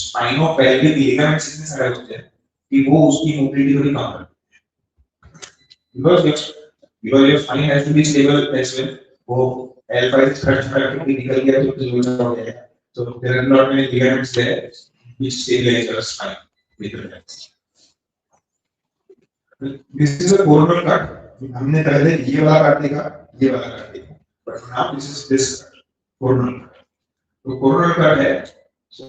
spinopelvic ligaments इतने सारे होते हैं कि वो उसकी mobility थोड़ी कम करती है. Because your spine has to be stable as well. वो alpha is खर्च करके निकल गया तो ज़रूर हो जाएगा. So there are not many ligaments there which stabilize your spine with the legs. This is a coronal cut. हमने पहले ये वाला काट देखा, ये वाला काट देखा. But now this is this coronal cut. So coronal cut है. So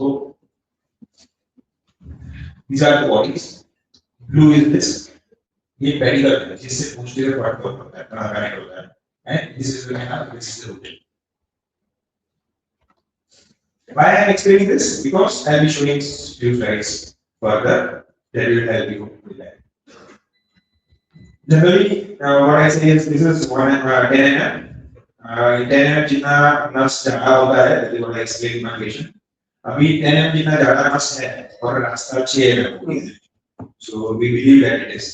these are the bodies. Blue is this. ये pedicle है, जिससे posterior part होता है, connect होता है. And this is the canal, this is the root. Why I am explaining this? Because I will be showing few slides further that will help you with that. Generally, what I say is this is 10 mm. 10 mm जितना नस ज़्यादा होता है, that is what I explain my patient. अभी 10 mm जितना ज़्यादा नस है और रास्ता 6 mm है. So we believe that it is,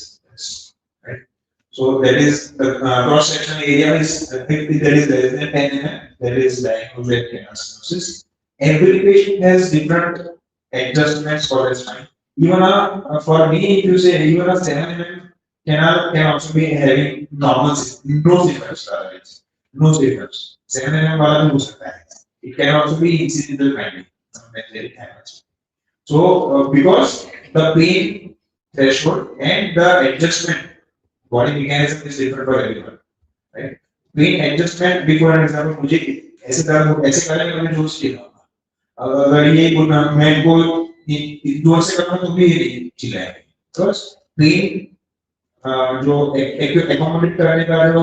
right? So that is the cross section area is, if there is less than 10 mm, that is diagnosed with canal stenosis. Every patient has different adjustments for their spine. Even for me, if you say even a 7 mm canal can also be having normal no symptoms. No symptoms. 7 mm वाला भी हो सकता है. It can also be incidental finding. Sometimes it happens. So because the pain threshold and the adjustment body mechanism is different for everyone, right? Pain adjustment before an example मुझे ऐसे करने का मैंने जोश किया. अगर ये मैं इनको जोर से करना तो भी ये चिल्लाएंगे. Because pain जो एकोमोडेट करने का जो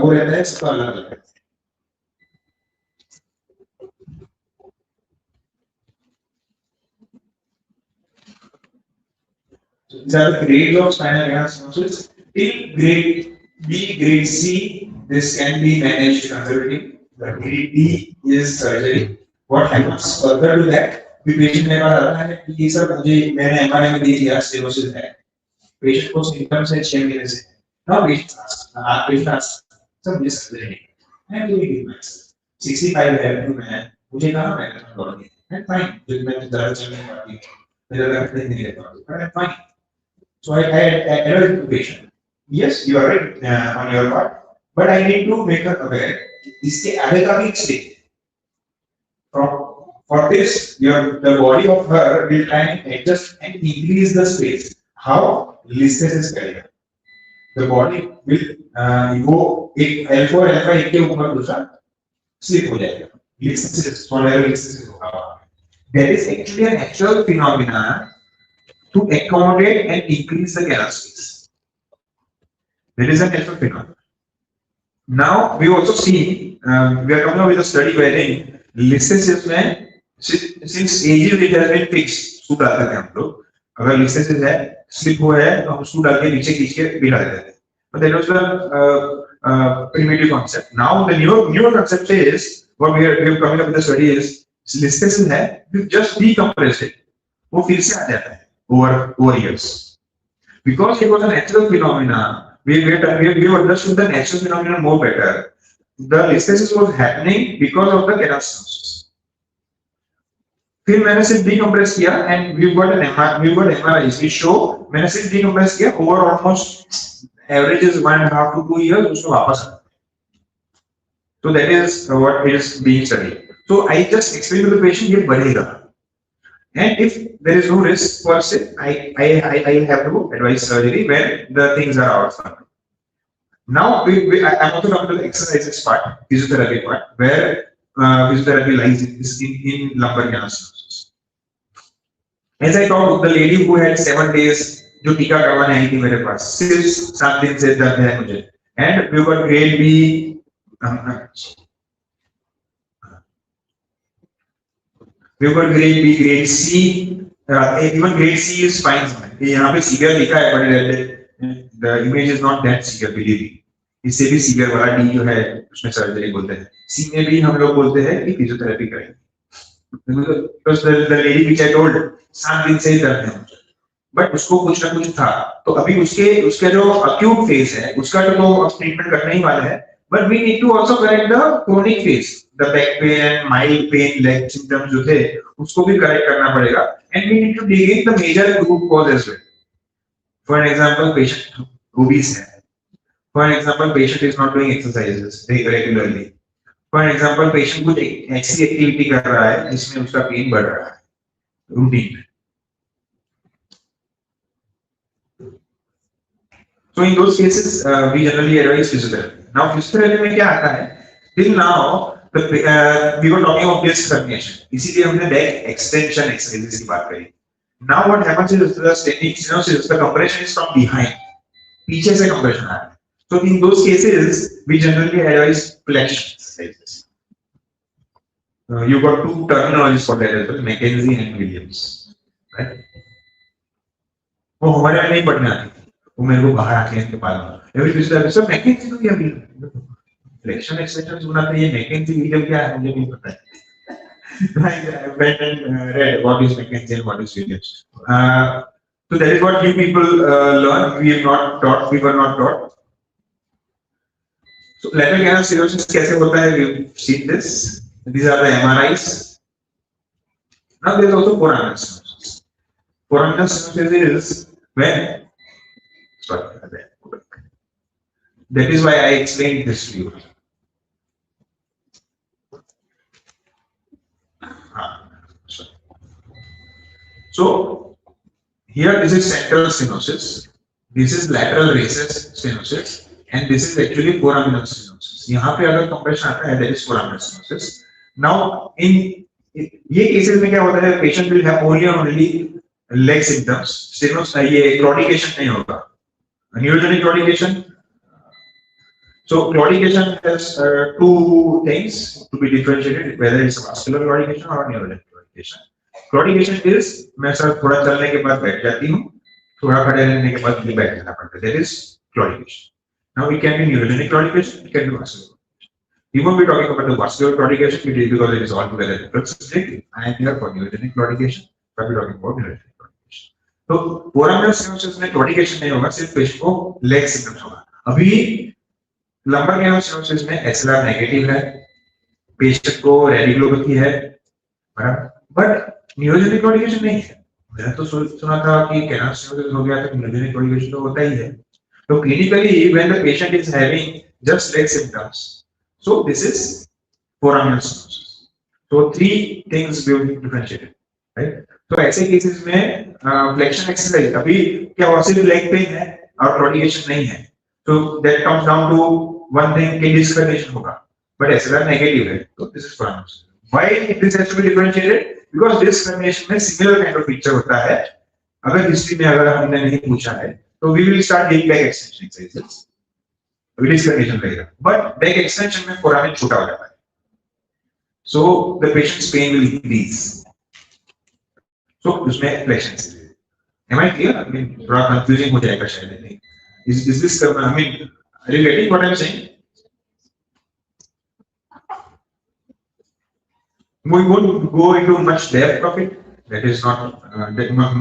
वो रहता है सबका अलग अलग है. These are the grades of spinal canal stenosis. Till grade B, grade C, this can be managed conservatively. The grade D is surgery. What happens further to that? भी पेशेंट मेरे पास आता है कि सर मुझे मैंने एमआरआई में देख लिया स्टेनोसिस है. पेशेंट को सिम्टम्स है 6 महीने से. Now patient asks, सर मुझे सर्जरी है. मैं क्यों नहीं करना? 65 है मैं, मुझे कहाँ मैनेजमेंट करोगे? मैं फाइन, जब मैं ज़्यादा चलने वाली हूँ, मेरा रक्त नहीं रहता, but I'm fine. So I advise the patient. Yes, you are right on your part, but I need to make her aware. इसके आगे का भी एक stage. For this, the body of her will try and adjust and increase the space. How? Listhesis करेगा. The body will वो एक L4 L5 एक के ऊपर दूसरा slip हो जाएगा. Listhesis, spondylolisthesis होगा. That is actually a natural phenomena to accommodate and increase the canal space. That is a natural phenomenon. Now we also see we are coming up with a study wherein licenses में since ages it has been fixed suit डालते थे हम लोग अगर licenses है slip हुआ है तो हम सूट डाल के नीचे खींच के बिठा देते थे but that was the primitive concept. Now the newer concept is what we are coming up with the study is licenses है you just decompress it वो फिर से आ जाता है over years because it was a natural phenomena. We understood the natural phenomenon more better. The listhesis was happening because of the canal stenosis. फिर मैंने सिर्फ decompress किया and we got MRIs. We show मैंने सिर्फ decompress किया over almost averages 1.5 to 2 years उसको वापस आता है. So that is what is being studied. So I just explain to the patient ये बढ़ेगा. And if there is no risk per se, I have to advise surgery when the things are out of control. Now, I'm also coming to the exercises part, physiotherapy part, where physiotherapy lies in lumbar canal stenosis. As I talked, the lady who had 7 days, जो टीका करवाने आई थी मेरे पास, सिर्फ 7 दिन से दर्द है मुझे, and we were grade B. We got grade B, grade C, even grade C is fine. यहाँ पे severe लिखा है but the image is not that severe, believe me. इससे भी severe वाला D जो है उसमें सर्जरी बोलते हैं. C में भी हम लोग बोलते हैं कि फिजियोथेरेपी करेंगे. Because the lady which I told 7 दिन से ही दर्द है मुझे. But उसको कुछ ना कुछ था. तो अभी उसका जो acute phase है उसका तो अब ट्रीटमेंट करना ही वाला है. But we need to also correct the chronic phase. The back pain and mild pain, leg symptoms जो थे, उसको भी correct करना पड़ेगा. And we need to dig in the major root cause as well. For example, patient obese है. For example, patient is not doing exercises regularly. For example, patient कुछ ऐसी activity कर रहा है जिसमें उसका pain बढ़ रहा है. Routine. So in those cases, we generally advise physiotherapy. Now physiotherapy में क्या आता है? Till now, we were talking of disc herniation. इसीलिए हमने leg extension exercises की बात करी. Now what happens is the stenosis, the compression is from behind. पीछे से compression आ रहा है. So in those cases, we generally advise flexion exercises. You got 2 terminologies for that as well, McKenzie and Williams, right? वो हमारे में नहीं पढ़ने आती. वो मेरे को बाहर आके इनके पास एवरी फिजियोथेरेपिस्ट सर मैकेंजी तो क्या भी फ्लेक्शन एक्सटेंशन सुना था ये मैकेंजी वीडियो क्या है मुझे नहीं पता है I went and read what is McKenzie and what is Williams. So that is what you people learn. We were not taught. So lateral canal stenosis कैसे होता है? We've seen this. These are the MRIs. Now there is also foraminal stenosis. Foraminal stenosis is when that is why I explained this to you. So here this is central stenosis, this is lateral recess stenosis, and this is actually foraminal stenosis. यहाँ पे अगर compression आता है, that is foraminal stenosis. Now in ये cases में क्या होता है? Patient will have only leg symptoms. Stenosis ये claudication नहीं होगा. Neurogenic claudication. So claudication has 2 things to be differentiated, whether it's vascular claudication or neurogenic claudication. Claudication is मैं sir थोड़ा चलने के बाद बैठ जाती हूँ, थोड़ा खड़े रहने के बाद मुझे बैठ जाना पड़ता है. That is claudication. Now it can be neurogenic claudication, it can be vascular claudication. We won't be talking about the vascular claudication because it is altogether different. I am here for neurogenic claudication. I will be talking about neurogenic. तो foraminal stenosis में claudication नहीं होगा, सिर्फ patient को leg symptoms होगा. अभी lumbar canal stenosis में SLR negative है, पेशेंट को रेडिकुलोपैथी है, बट न्यूरोजेनिक क्लॉडिकेशन नहीं है. मैंने तो सुना था कि कैनल स्टेनोसिस हो गया तो न्यूरोजेनिक क्लॉडिकेशन तो होता ही है. तो clinically when the patient is having just leg symptoms, so this is foraminal stenosis. So 3 things we will differentiate, right? तो ऐसे केसेस में फ्लेक्शन एक्सरसाइज अभी क्या सिर्फ लेग पेन है और क्लॉडिकेशन नहीं है, तो that comes down to one thing कि डिस्क herniation होगा, बट एसएलआर नेगेटिव है, तो this is foraminal. Why this has to be differentiated? Because disc herniation में सिमिलर काइंड ऑफ पिक्चर होता है. अगर हिस्ट्री में अगर हमने नहीं पूछा है तो we will start doing back extension exercises. Disc herniation रहेगा, बट बैक एक्सटेंशन में फोरामेन छोटा हो जाता है, so the patient's pain will increase. So उसमें flexion से. Am I clear? I mean, थोड़ा confusing हो जाएगा शायद. नहीं. Is this? I mean, are you getting what I'm saying? We won't go into much depth of it. That is not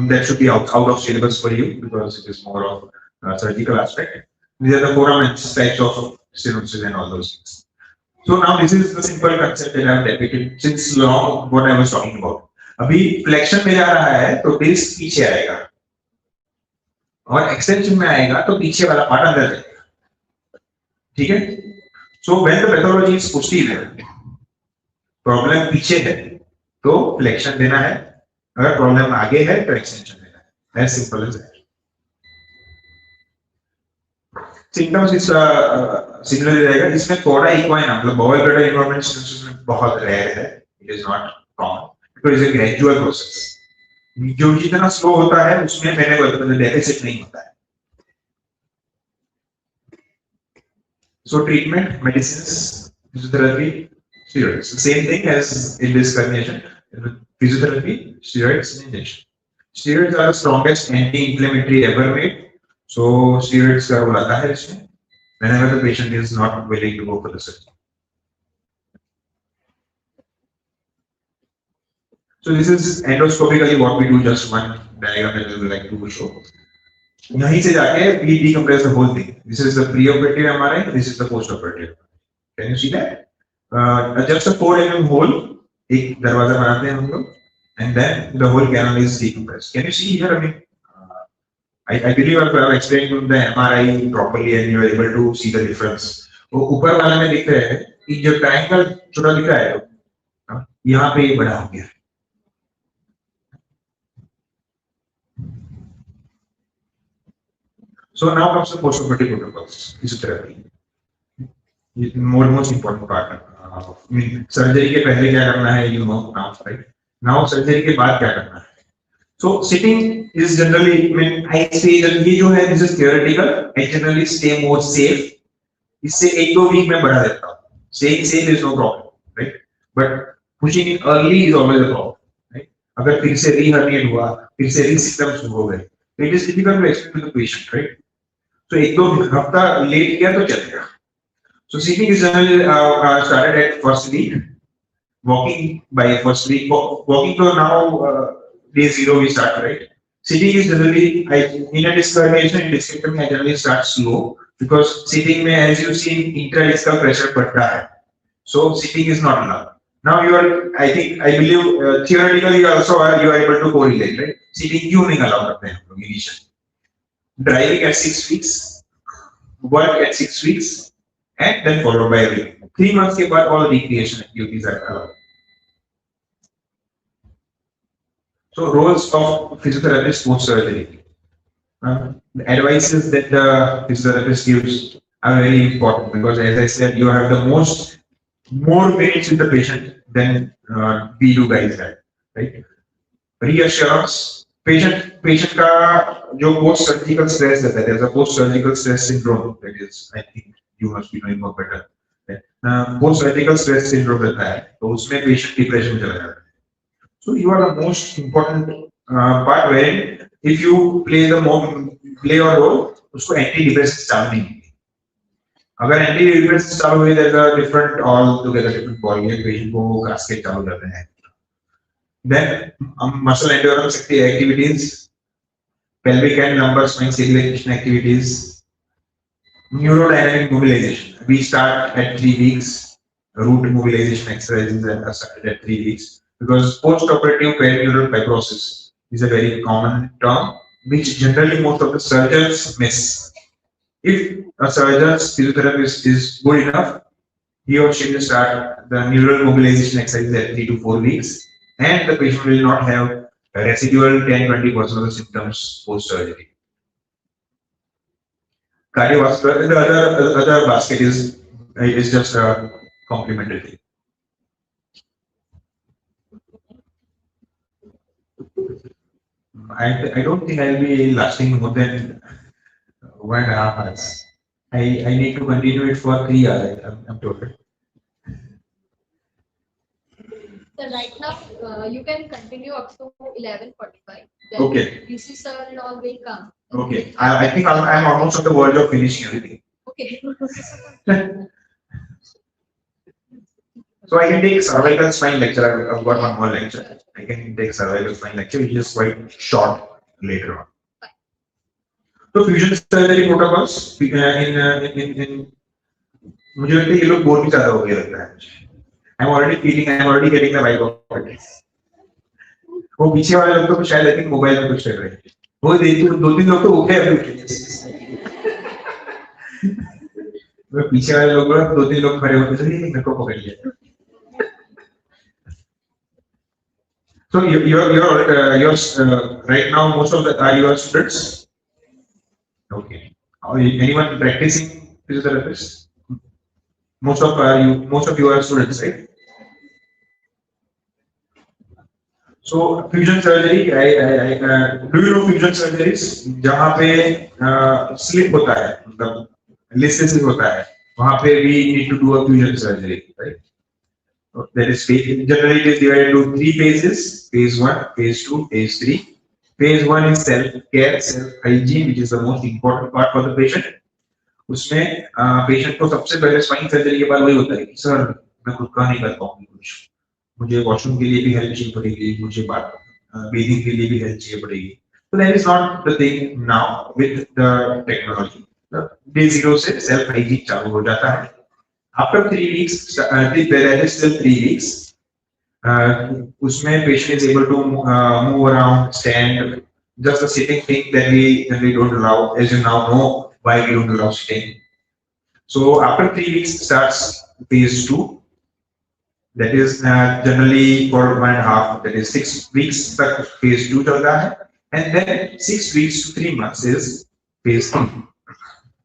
that should be out of syllabus for you because it is more of surgical aspect. These are the foramen types of stenosis and all those things. So now this is the simple concept that I have depicted since long what I was talking about. अभी flexion में जा रहा है तो disc पीछे आएगा और extension में आएगा तो पीछे वाला पार्ट अंदर जाएगा. ठीक है. So when the pathology is posterior, problem पीछे है तो फ्लेक्शन देना है, अगर प्रॉब्लम आगे है तो एक्सटेंशन देना है. As simple as that. Symptoms is similar रहेगा. इसमें थोड़ा इक्वाइन मतलब बाउल ब्लडर इन्वॉल्वमेंट स्टेनोसिस में बहुत रेयर है. It is not common because it's a gradual process. जो जितना स्लो होता है उसमें मैंने बताया डेफिसिट नहीं होता है. सो treatment medicines, physiotherapy, steroids. Same thing as in disc herniation. Physiotherapy, steroids, and injection. Steroids are the strongest anti-inflammatory ever made. So steroids का रोल आता है इसमें. Whenever the patient is not willing to go for the surgery. So this is endoscopically what we do. Just one diagram that I would like to show. यहीं से जाके we decompress the whole thing. This is the pre-operative MRI. This is the post-operative. Can you see that? Just a 4 mm hole, एक दरवाजा बनाते हैं हम लोग, and then the whole canal is decompressed. Can you see here? I mean, I believe I have explained the MRI properly and you are able to see the difference. वो ऊपर वाले में दिख रहे हैं कि जो ट्रायंगल छोटा दिख रहा है, यहाँ पे ये बड़ा हो गया. So now comes the post-operative protocols, physiotherapy. Most important part. Surgery के पहले क्या करना है, you know now, right? Now surgery के बाद क्या करना है. So sitting is generally, I mean, I say that ये जो है this is theoretical. I generally stay more safe. इससे 1-2 वीक में बढ़ा देता हूँ. Staying safe is no problem, right? But pushing it early is always a problem, right? अगर फिर से re-herniate हुआ, फिर से re-symptoms शुरू हो गए, it is difficult to explain to the patient, right? So 1-2 हफ्ता लेट किया तो चलेगा. So sitting is generally started at first week, walking by first week. Walking to now day 0 we start, right? Sitting is generally in a disc herniation in discectomy I generally start slow because sitting में as you see intradiscal pressure बढ़ता है. So sitting is not allowed. Now you are, I believe theoretically also you are able to correlate, right? Sitting क्यों नहीं allowed करते हैं लोग initially? Driving at 6 weeks, work at 6 weeks. And then followed by a week. 3 months के बाद all recreation activities are allowed. So roles of physiotherapist post surgery. The advices that the physiotherapist gives are very important because, as I said, you have the more minutes with the patient than we do guys have, right? Reassurance. Patient का जो post surgical stress रहता है, there's a post surgical stress syndrome that is, I think you must be knowing more better. Post surgical stress syndrome रहता है, तो उसमें patient depression में चला जाता है. So you are the most important part wherein if you play your role, उसको antidepressants चालू नहीं होंगे. अगर antidepressants चालू हुए, there's a different altogether different body है, patient को cascade चालू करते हैं. Then muscle endurance activities, pelvic and lumbar spine stabilization activities, neurodynamic mobilization. We start at 3 weeks. Root mobilization exercises are started at 3 weeks because post-operative perineural fibrosis is a very common term which generally most of the surgeons miss. If a surgeon's physiotherapist is good enough, he or she will start the neural mobilization exercises at 3 to 4 weeks, and the patient will not have a residual 10-20% of the symptoms post-surgery. Cardiovascular, the other basket is just a complementary thing. I don't think I'll be lasting more than 1.5 hours. I need to continue it for 3 hours. I'm told. So right now, you can continue up to 11:45. Okay. DC sir and all will come. Okay. I think I'm almost on the verge of finishing everything. Okay. So I can take cervical spine lecture. I've got one more lecture. I can take cervical spine lecture, which is quite short later on. So fusion surgery protocols in मुझे लगता है ये लोग bore भी ज्यादा हो गया लगता है मुझे. I'm already getting the vibe of it. वो पीछे वाले लोग तो शायद I think मोबाइल में कुछ कर रहे हैं. वो दो तीन लोग तो उठे अभी. वो पीछे वाले लोग दो तीन लोग खड़े होते थे मेरे को पकड़ लिया. So you're right now most of the are your students? Okay. Anyone practicing physiotherapist? Most of you are students, right? So fusion surgery, do you know fusion surgeries? जहाँ पे slip होता है, मतलब listhesis होता है, वहाँ पे we need to do a fusion surgery, right? That is generally it is divided into 3 phases: phase 1, phase 2, phase 3. Phase 1 is self-care, self-hygiene, which is the most important part for the patient. उसमें patient को सबसे पहले spine surgery के बाद वही होता है कि सर मैं खुद का नहीं कर पाऊंगी कुछ, मुझे वॉशरूम के लिए भी हेल्प चाहिए पड़ेगी, मुझे बेसिंग के लिए भी हेल्प चाहिए पड़ेगी. So that is not the thing now with the technology. Day 0 से सेल्फ हाइजीन चालू हो जाता है. After 3 weeks, there is still 3 weeks. उसमें patient is able to move around, stand. Just a sitting thing that we don't allow, as you now know why we don't allow sitting. So after 3 weeks starts phase 2. That is generally for 1.5, that is 6 weeks तक phase 2 चलता है, and then 6 weeks to 3 months is phase 3.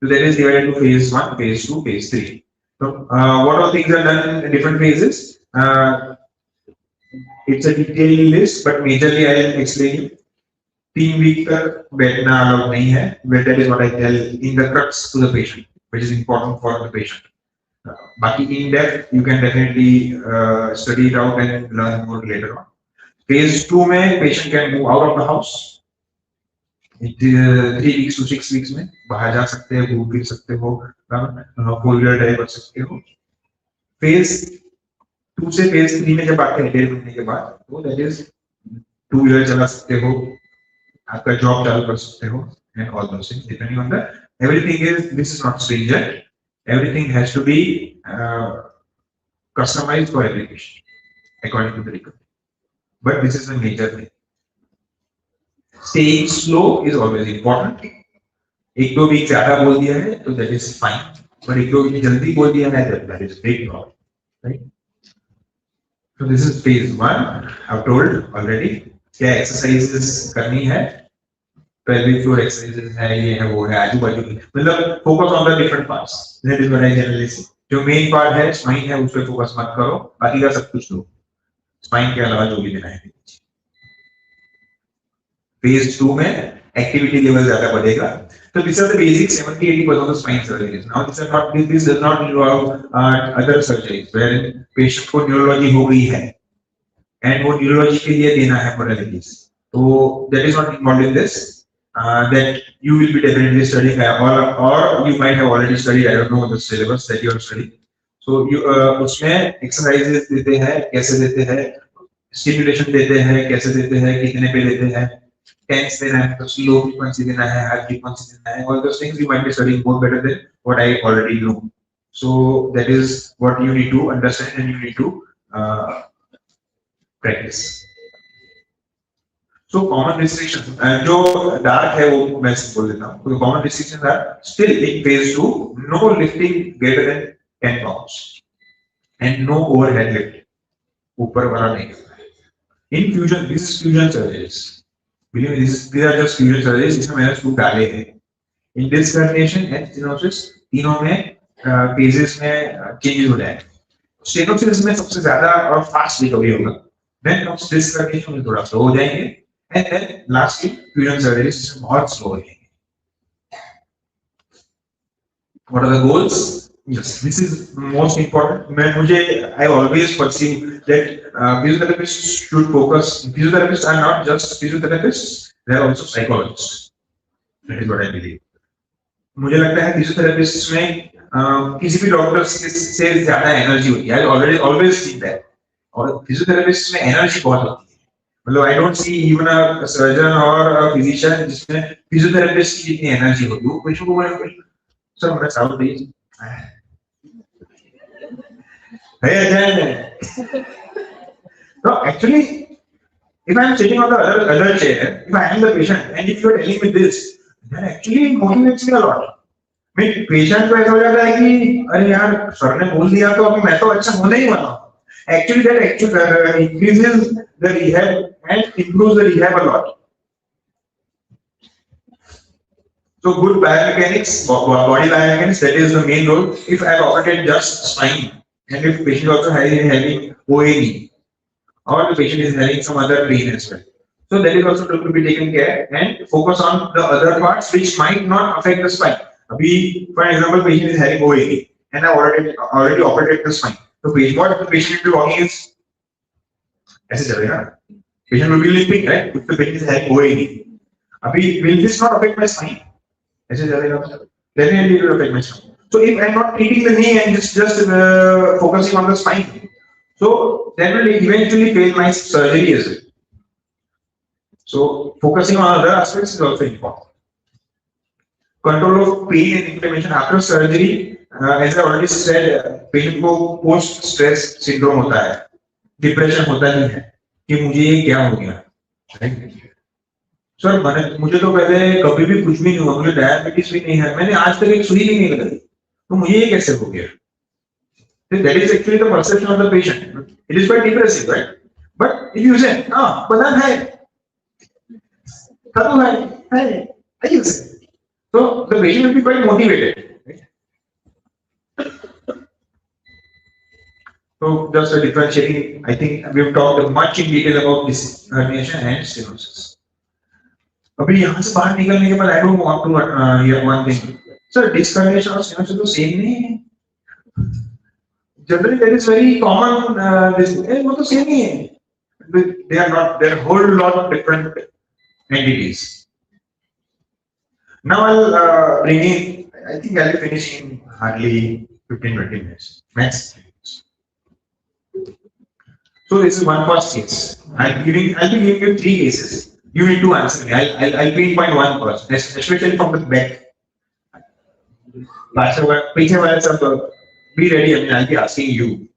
So that is divided into phase 1, phase 2, phase 3. So what all things are done in different phases? It's a detailed list, but majorly I will explain you. 3 week तक बैठना allowed नहीं है. But that is what I tell in the crux to the patient, which is important for the patient. Baaki in depth you can definitely study it out and learn more later on. Phase 2 में patient can move out of the house. 3 weeks to 6 weeks में बाहर जा सकते हैं, घूम फिर सकते हो, 4-wheeler ड्राइव कर सकते हो. Phase 2 से phase 3 में जब आते हैं 1.5 महीने के बाद, तो that is 2-wheeler चला सकते हो, आपका जॉब चालू कर सकते हो, and all those things depending on the everything is this is not stringent. Everything has to be customized for every patient according to the recovery. But this is a major thing. Staying slow is always important. 1-2 week ज़्यादा बोल दिया है तो that is fine. But 1-2 week जल्दी बोल दिया है that is big problem, right? So this is phase 1. I've told already. क्या exercises करनी है? Pelvic floor exercises है, ये है, वो है, आजू बाजू की, मतलब focus on the different parts. That is what I generally say. जो main part है spine है, उस पे focus मत करो, बाकी का सब कुछ लो. Spine के अलावा जो भी देना है. Phase 2 में activity level ज़्यादा बढ़ेगा. So these are the basic 70-80% of the spine surgeries. Now this does not involve other surgeries where patient को neurology हो गई है, and वो neurology के लिए देना है modalities. So that is not involved in this. That you will be definitely studying, or you might have already studied. I don't know the syllabus that you are studying. So you उसमें exercises देते हैं, कैसे देते हैं, stimulation देते हैं, कैसे देते हैं, कितने पे देते हैं, tense देना है, तो slow frequency देना है, high frequency देना है. All those things you might be studying more better than what I already know. So that is what you need to understand and you need to practice. So common restrictions, जो dark है वो मैं बोल देता हूँ. तो common restrictions are still in phase 2, no lifting greater than 10 pounds and no overhead lifting. ऊपर वाला नहीं करना है. In fusion, this is fusion surgeries. Believe me, these are just fusion surgeries. इसमें मैंने screw डाले हैं. In disc herniation and stenosis, तीनों में phases में changes हो जाएंगे. Stenosis में सबसे ज़्यादा और fast recovery होगा. Then comes disc herniation में थोड़ा slow हो जाएंगे. And then lastly, fusion surgery is बहुत slow है. What are the goals? Yes, this is most important. I always perceive that physiotherapists should focus. Physiotherapists are not just physiotherapists; they are also psychologists. That is what I believe. मुझे लगता है physiotherapist में किसी भी doctor से ज्यादा energy होती है. I always see that. और फिजियोथेरेपिस्ट में एनर्जी बहुत होती है. मतलब I don't see even a surgeon or a physician जिसमें फिजियोथेरेपिस्ट की इतनी एनर्जी होती है. वो पेशेंट को बोले सर मैं चालू please. No, actually, if I am sitting on the other chair, if I am the patient, and if you are telling me this, then actually motivates me a lot. मैं patient को ऐसा हो जाता है कि अरे यार सर ने बोल दिया तो अभी मैं तो अच्छा होने ही वाला हूँ. Actually, that actually increases the rehab and improves the rehab a lot. So good biomechanics, body biomechanics, that is the main role. If I have operated just spine, and if patient also having OAE, or the patient is having some other pain as well, so that is also to be taken care and focus on the other parts which might not affect the spine. Abhi, for example, patient is having OAE, and I already operated the spine. So what the patient will be walking is, ऐसे चलेगा. Patient will be limping, right? If the patient is having OAE, abhi, will this not affect my spine? ऐसे चलेगा. Definitely it will affect my spine. So if I am not treating the knee and just focusing on the spine, so that will eventually fail my surgery as well. So focusing on other aspects is also important. Control of pain and inflammation after surgery, as I already said, patient को post stress syndrome होता है, depression होता ही है कि मुझे ये क्या हो गया. सर मुझे तो पहले कभी भी कुछ भी नहीं हुआ, मुझे डायबिटीज भी नहीं है, मैंने आज तक एक सुई भी नहीं लगाई, तो मुझे ये कैसे हो गया. That is actually the perception of the patient. It is quite depressive, right? But if you say, "Ah, बदन है, कदम है," I use it. So the patient will be quite motivated. Right? So just a differentiating, I think we have talked much in detail about this herniation and stenosis. अभी यहाँ से बाहर निकलने के बाद I don't want to hear one thing. Sir, disc herniation और stenosis तो same नहीं है. Generally, that is very common. वो तो same ही है. They are not. They are a whole lot of different entities. Now I'll bring in. I think I'll be finishing hardly 15-20 minutes. Max. So this is one first case. I'll be giving you 3 cases. You need to answer me. I'll pinpoint one first, especially from the back. पीछे वाले सब be ready. I mean, I'll be asking you.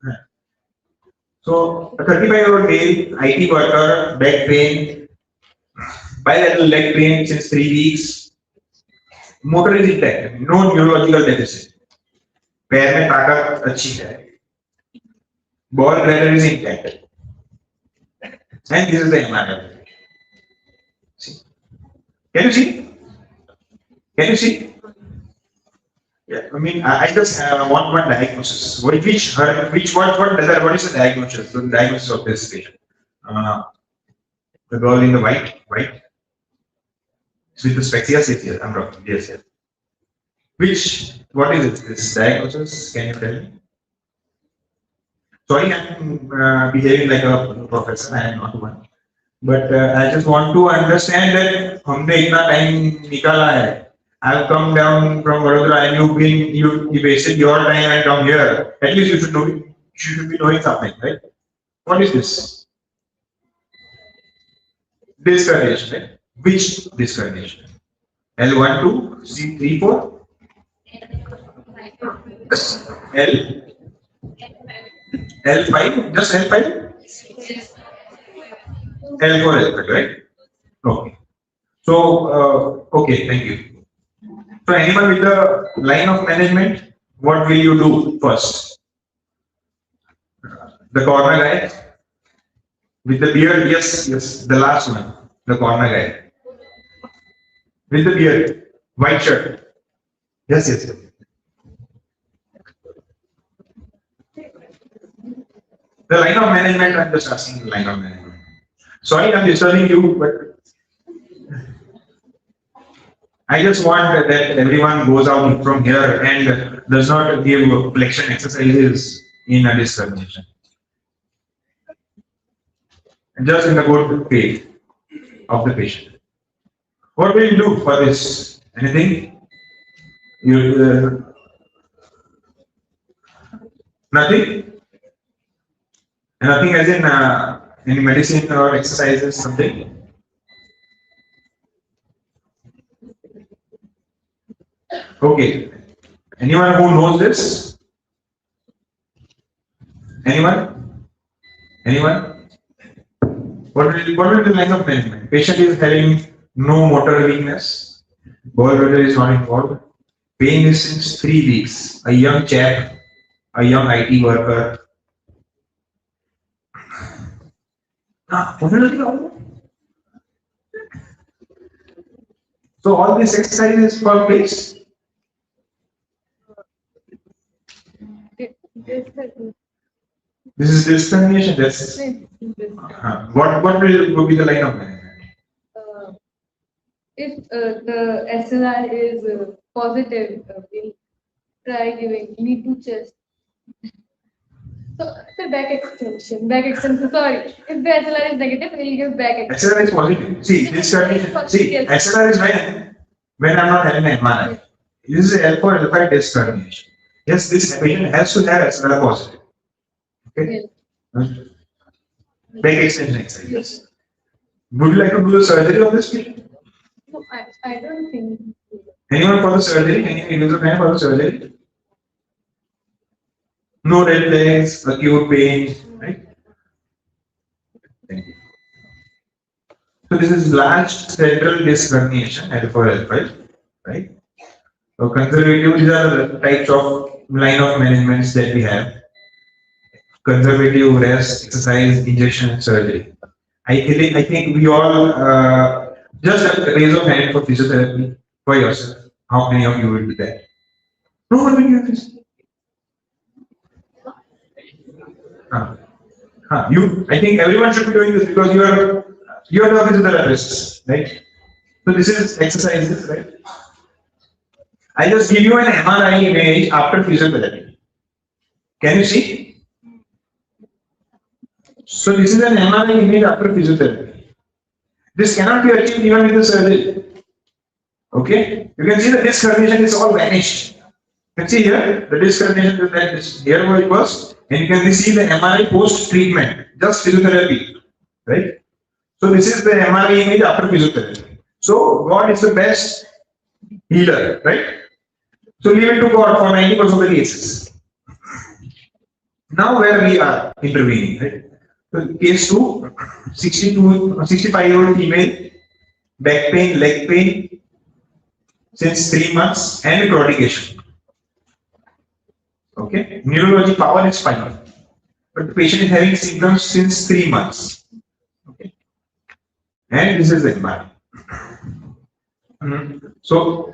So, a 35-year-old male, IT worker, back pain, bilateral leg pain since 3 weeks. Motor is intact, no neurological deficit. पैर में ताकत अच्छी है. Ball bladder is intact. And this is the MRI. See. Can you see? Can you see? Yeah, I mean, I just want one diagnosis. What is the diagnosis? The diagnosis of this patient. The girl in the white. With the specs, yes, I'm wrong. Yes. What is it? This diagnosis? Can you tell me? Sorry, I'm behaving like a professor. I am not one. But I just want to understand that हमने इतना time निकाला है. I've come down from Vadodara and you wasted your time and come here. At least you should be knowing something, right? What is this? Disc herniation, right? Which disc herniation? L1, 2, C3, 4? L5? Just L5? L4, L5, right? Okay. So, okay, thank you. So anyone with the line of management, what will you do first? The corner guy with the beard, yes, the last one, the corner guy with the beard, white shirt, yes. The line of management, I'm just asking the line of management. Sorry, I'm disturbing you, but I just want that everyone goes out from here and does not give flexion exercises in a discrimination. Just in the good faith of the patient. What will you do for this? Anything? Nothing? Nothing as in any medicine or exercises, something? Okay. Anyone who knows this? Anyone? Anyone? What will be the line of management? Patient is having no motor weakness. Gallbladder is not involved. Pain is since 3 weeks. A young chap, a young IT worker. So all this exercise is for place. This is discrimination. That's what will be the line of management? If the SLR is positive, we'll try giving knee to chest. So the back extension. Sorry, if the SLR is negative, we'll give back extension. SLR is positive. See, this condition. See, SLR is when I'm not having an MRI. This is L4, L5 discrimination. Yes, this patient has to have SLR positive. Okay. Yes. Back extension exercise. Yes. Would you like to do the surgery on this patient? No, I don't think. Anyone for the surgery? Any user plan for the surgery? No red flags, acute pain, right? Thank you. So this is large central disc herniation, L4, L5, right? So conservative, these are the types of line of managements that we have. Conservative, rest, exercise, injection, and surgery. I think we all just raise of hand for physiotherapy for yourself. How many of you will do that? No one will do this. I think everyone should be doing this because you are the physiotherapists, right? So this is exercises, right? I just give you an MRI image after physiotherapy. Can you see? So this is an MRI image after physiotherapy. This cannot be achieved even with the surgery. Okay? You can see the disc herniation is all vanished. You can see here the disc herniation is like this. Here where it was, and you can see the MRI post treatment, just physiotherapy, right? So this is the MRI image after physiotherapy. So God is the best healer, right? So leave it to God for 90% of the cases. Now where we are intervening, right? So case 2, 65-year-old female, back pain, leg pain since 3 months and claudication. Okay, neurology power is fine, but the patient is having symptoms since 3 months. Okay, and this is the MRI. So,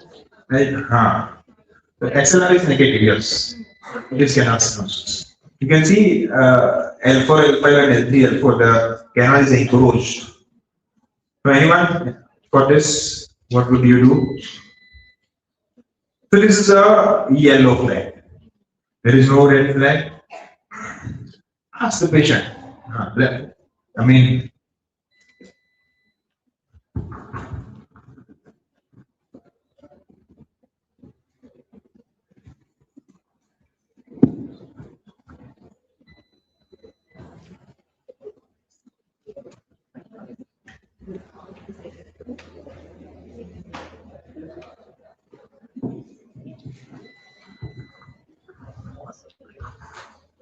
the XLR is negative, yes. It is canal stenosis. You can see L4, L5, and L3, L4, the canal is encroached. So, anyone for this, what would you do? So, this is a yellow flag. There is no red flag. Ask the patient. I mean,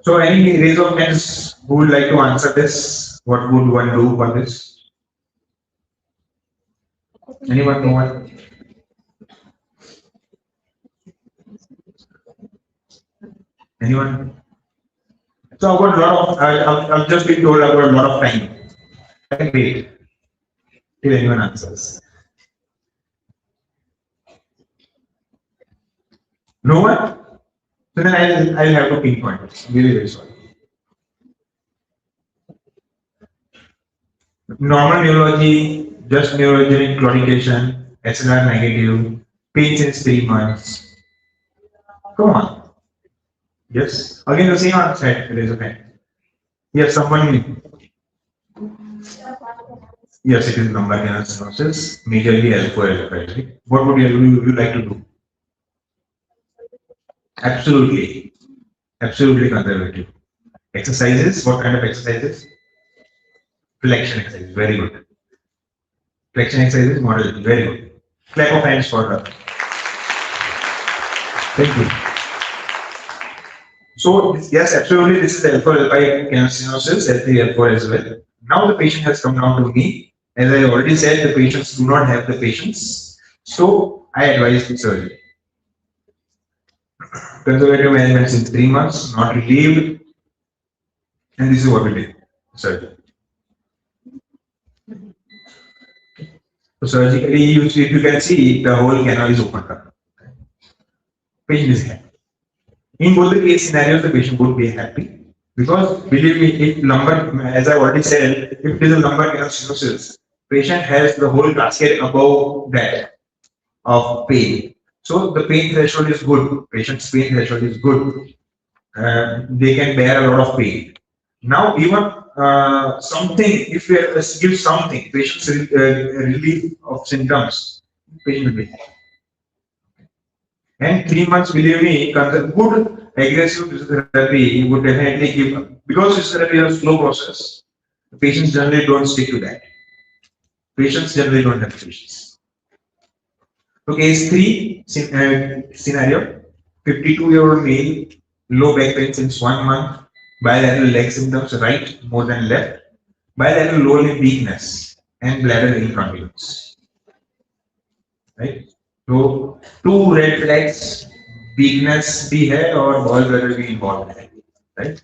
so any raise of hands who would like to answer this? What would one do for this? Anyone? No one? Anyone? So I've got a lot of, I've just been told I've got a lot of time. I can wait till anyone answers. No one? So then I'll have to pinpoint. Very, very sorry. Normal neurology, just neurogenic claudication, SNR negative, Pain since 3 months. Come on. Yes. Again, the same answer. Raise a hand. Yes, someone. Yes, it is lumbar canal stenosis, majorly L4 What would you like to do? Absolutely. Absolutely conservative. Exercises. What kind of exercises? Flexion exercise. Very good. Flexion exercises, model. Very good. Clap of hands for her. Thank you. So, yes, absolutely, this is L4, L5 canal stenosis, L3, L4 as well. Now the patient has come down to me. As I already said, the patients do not have the patience. So, I advise the surgery. Conservative management since 3 months, not relieved. And this is what we did. Surgery. So, surgically, if you can see, the whole canal is opened up. Patient is happy. In both the case scenarios, the patient would be happy. Because believe me, if lumbar, as I already said, if it is a lumbar canal stenosis, patient has the whole cascade above that of pain. So the pain threshold is good. Patient's pain threshold is good. They can bear a lot of pain. Now, even something, if we give something, patient's relief of symptoms, patient will be happy. And 3 months, believe me, good aggressive physiotherapy would definitely give, because physiotherapy is a slow process, patients generally don't stick to that. Patients generally don't have patience. So, case 3 scenario 52-year-old male, low back pain since 1 month, bilateral leg symptoms, right more than left, bilateral lower limb weakness, and bladder incontinence. Right? So, 2 red flags, weakness भी है और ball bladder भी involved है, right?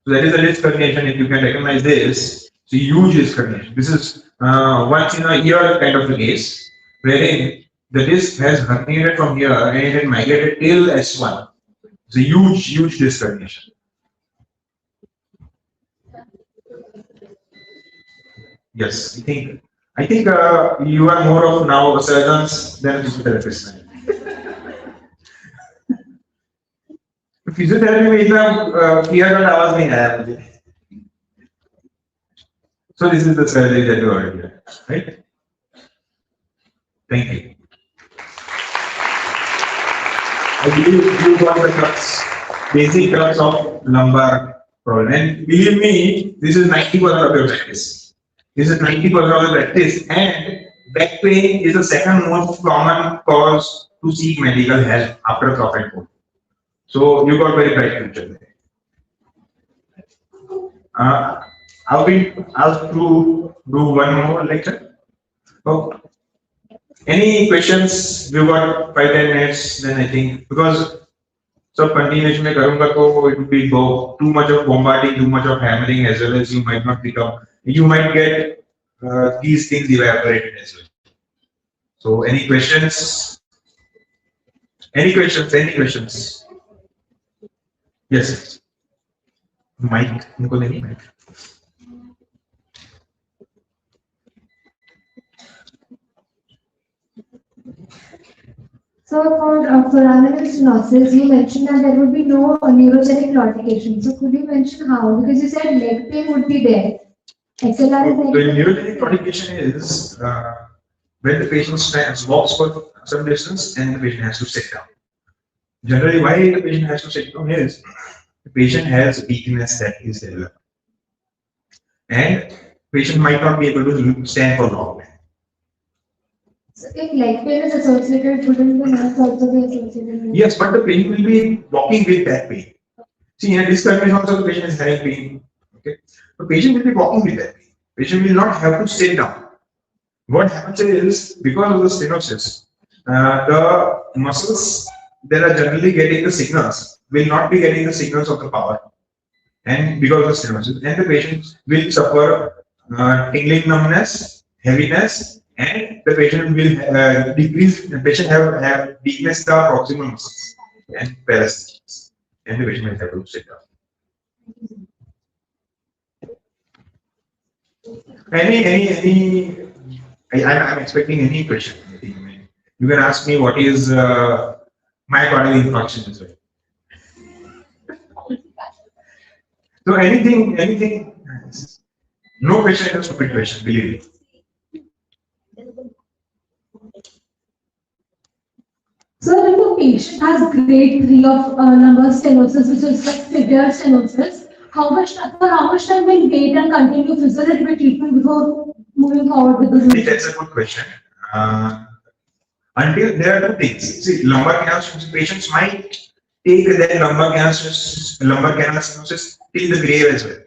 So that is a disc herniation. If you can recognize this, it's a huge disc herniation. This is once in a year kind of a case, wherein the disc has herniated from here and it had migrated till S1. It's a huge disc herniation. Yes, I think you are more of now surgeons than physiotherapists. Physiotherapy में इतना clear cut आवाज नहीं आया मुझे. So this is the surgery that you already did, right? Thank you. I believe you got the crux, basic crux of lumbar problem. And believe me, this is 90% of your practice. This is 90% of the practice, and back pain is the second most common cause to seek medical help after cough and cold. So you got very bright future there. I've been asked to do one more lecture. Oh, any questions? We've got 5-10 minutes. Then I think because so continuation में करूँगा तो it would be too much of bombarding, too much of hammering, as well as you might not pick up. You might get these things evaporated as well. So any questions? Any questions? Any questions? Yes. Mike, उनको नहीं mic. So for animal stenosis, you mentioned that there would be no neurogenic claudication. So could you mention how? Because you said leg pain would be there. XLR is So neurogenic claudication is when the patient walks for some distance and the patient has to sit down. Generally, why the patient has to sit down is the patient has weakness that is developed, and patient might not be able to stand for long. So if leg pain is associated, wouldn't the nerves also be associated? Yes, but the patient will be walking with that pain. See, in this condition also the patient is having pain. Okay, the patient will be walking with that pain. Patient will not have to sit down. What happens is because of the stenosis, the muscles that are generally getting the signals will not be getting the signals of the power, and because of the stenosis, and the patient will suffer tingling numbness, heaviness, and the patient will decrease. The patient have weakness in the proximal muscles and paresthesias, and the patient will have to sit down. I'm expecting any question. You can ask me what is myocardial infarction as well. So anything. No patient is stupid patient, believe me. So if a patient has grade 3 of lumbar stenosis, which is like severe stenosis, for how much time will wait and continue physiotherapy treatment before moving forward with the See, that's a good question. Until there are two things. See, lumbar canal stenosis patients might take their lumbar canal stenosis till the grave as well.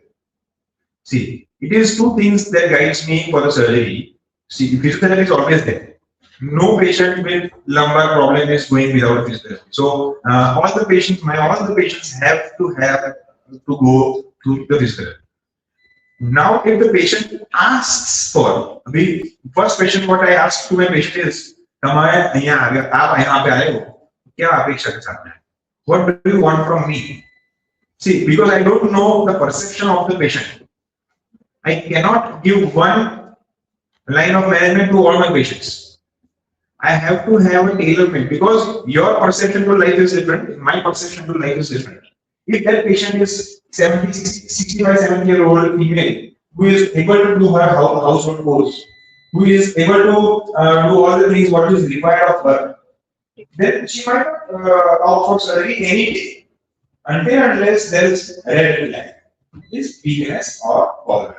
See, it is two things that guides me for the surgery. See, physiotherapy is always there. No patient with lumbar problem is going without physiotherapy. So all the patients have to go to the physiotherapy. Now, if the patient asks for, the first question what I ask to my patient is, what do you want from me? See, because I don't know the perception of the patient, I cannot give one line of management to all my patients. I have to have a tailor-made, because your perception to life is different, my perception to life is different. If that patient is 65, 70-year-old female who is able to do her household chores, who is able to do all the things what is required of her, then she might opt for surgery any day, until unless there is red flag, is weakness or bother.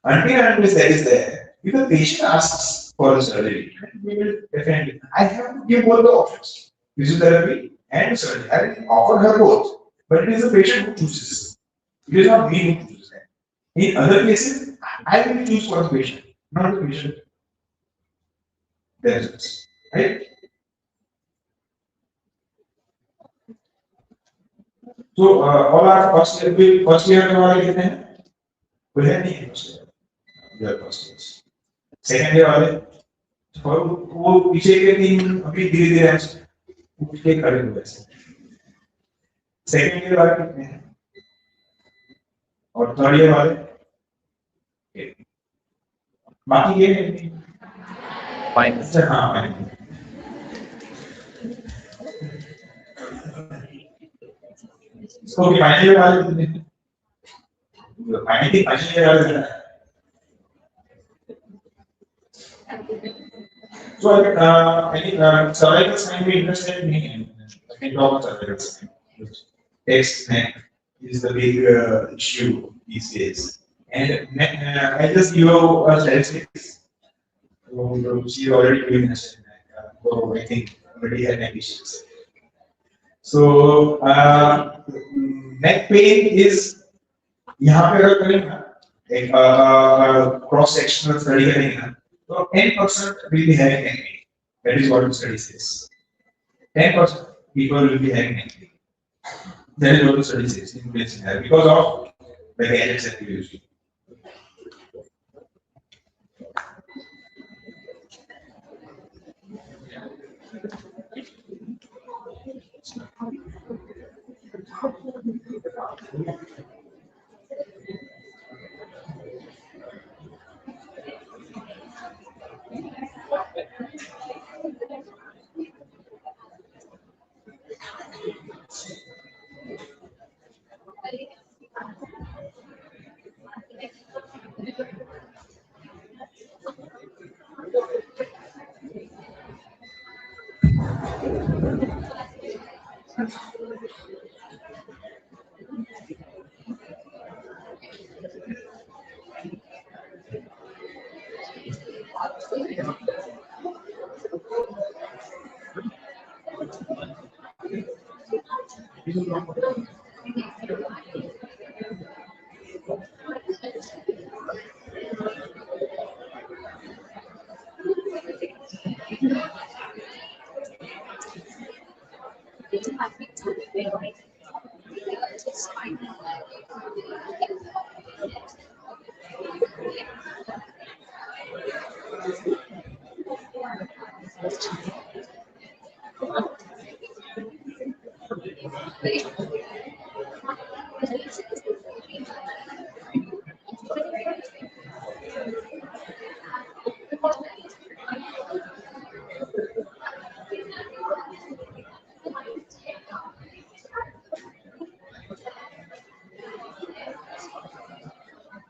Until unless that is there, if the patient asks for the surgery, we will definitely. I have to give both the options, physiotherapy and surgery. I will offer her both, but it is the patient who chooses. It is not me who chooses. In other cases, I will choose for the patient, not the patient themselves. Right? So all our first year के वाले कितने हैं? कोई है नहीं first year. We are first years. Second year वाले और वो पीछे के तीन अभी धीरे-धीरे उठ के खड़े हुए हैं. Second year वाले कितने हैं? और third year वाले बाकी ये Fine. हाँ fine. So final year वाले कितने हैं? Final year वाले कितने हैं? So I think cervical spine be interested in me. I can talk about cervical spine. Text neck is the big issue these days. And I just give you a statistics. So she already doing this. So I think already had neck issues. So neck pain is यहाँ पे अगर करें ना एक cross sectional study करेंगे ना तो 10% will be having neck pain. That is what the study says. 10% people will be having neck pain. That is what the study says in because of the gadgets that we use.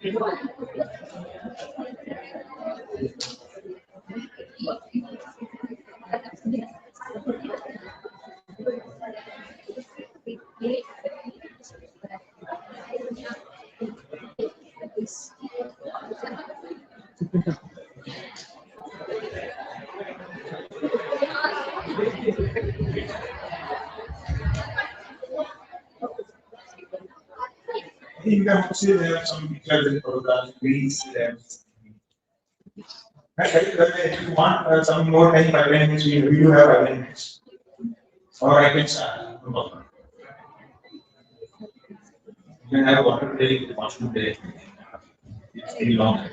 You can see there are some pictures in photographs, trees there. If you want some more time, 5 minutes, we do have 5 minutes. Or I can start. No problem. You can have water today if you want to today. It's very long.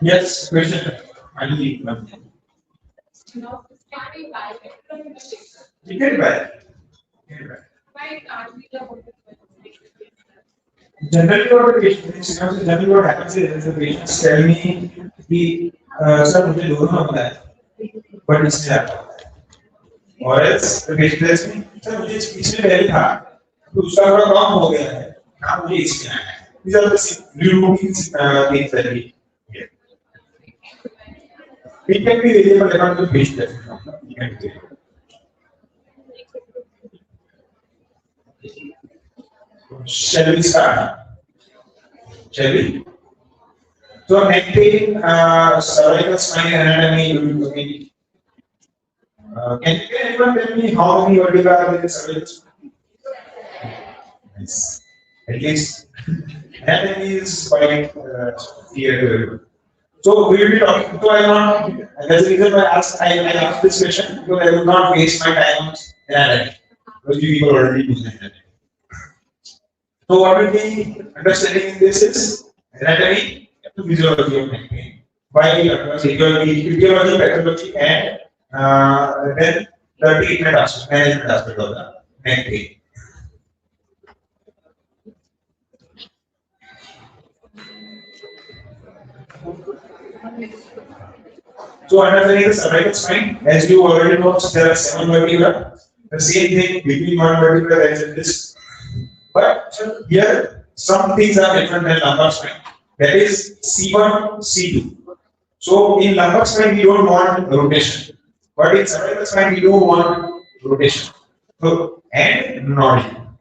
Yes, question. Finally, you get it back. Generally what happens is the patients tell me कि sir मुझे दोनों होता है but इसमें आता है और else the patient tells me sir मुझे इसमें पहले था तो उसका थोड़ा कम हो गया है now मुझे इसमें आया है these are the routine things that we get. It can be variable according to the patient. Shall we start? Shall we? So neck pain, cervical spine anatomy. Can anyone tell me how many vertebrae are in the cervical spine? Yes. At least anatomy is quite clear. So we will be talking. So I want. That's the reason why I asked this question because I will not waste my time on anatomy because you people already do that. So what will be understanding in this is anatomy to physiology of neck pain. By physiology, pathology, and then the treatment aspect, management aspect of the neck pain. So understanding the cervical spine, as you already know, there are 7 vertebrae. The same thing between one vertebra there is this. But here some things are different than lumbar spine. That is C1, C2. So in lumbar spine we don't want rotation, but in cervical spine we do want rotation. So and nodding.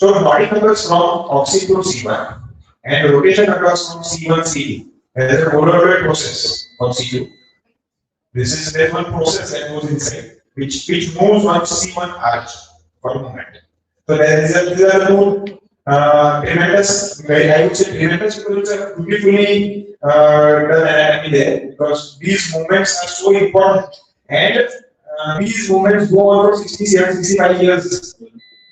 So nodding occurs from oxy to C1, and rotation occurs from C1, C2. There is a overall process of C2. This is the one process that goes inside, which moves on C1 arch for a moment. So there is a two tremendous, I would say tremendous, because it's a beautifully done anatomy there, because these movements are so important, and these movements go over 60, 70, 65 years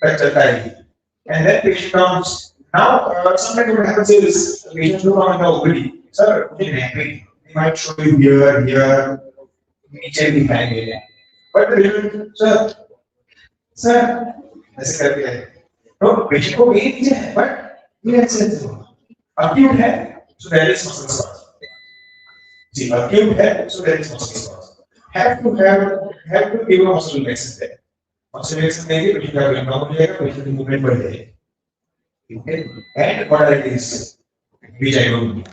time. And then patient comes. Now, sometimes what happens is patients do come in the OPD. Sir, they might show you here, नीचे दिखाई दे रहे हैं, but sir, ऐसे करके है, तो patient को pen नीचे है, but ये ऐसे acute है, so there is muscle spasm. जी, acute है, so there is muscle spasm. Have to give a muscle relaxation there. Muscle relaxation देंगे, पेशेंट का पेन कम हो जाएगा, पेशेंट की मूवमेंट बढ़ जाएगी. Okay, and what are these? Which I don't know.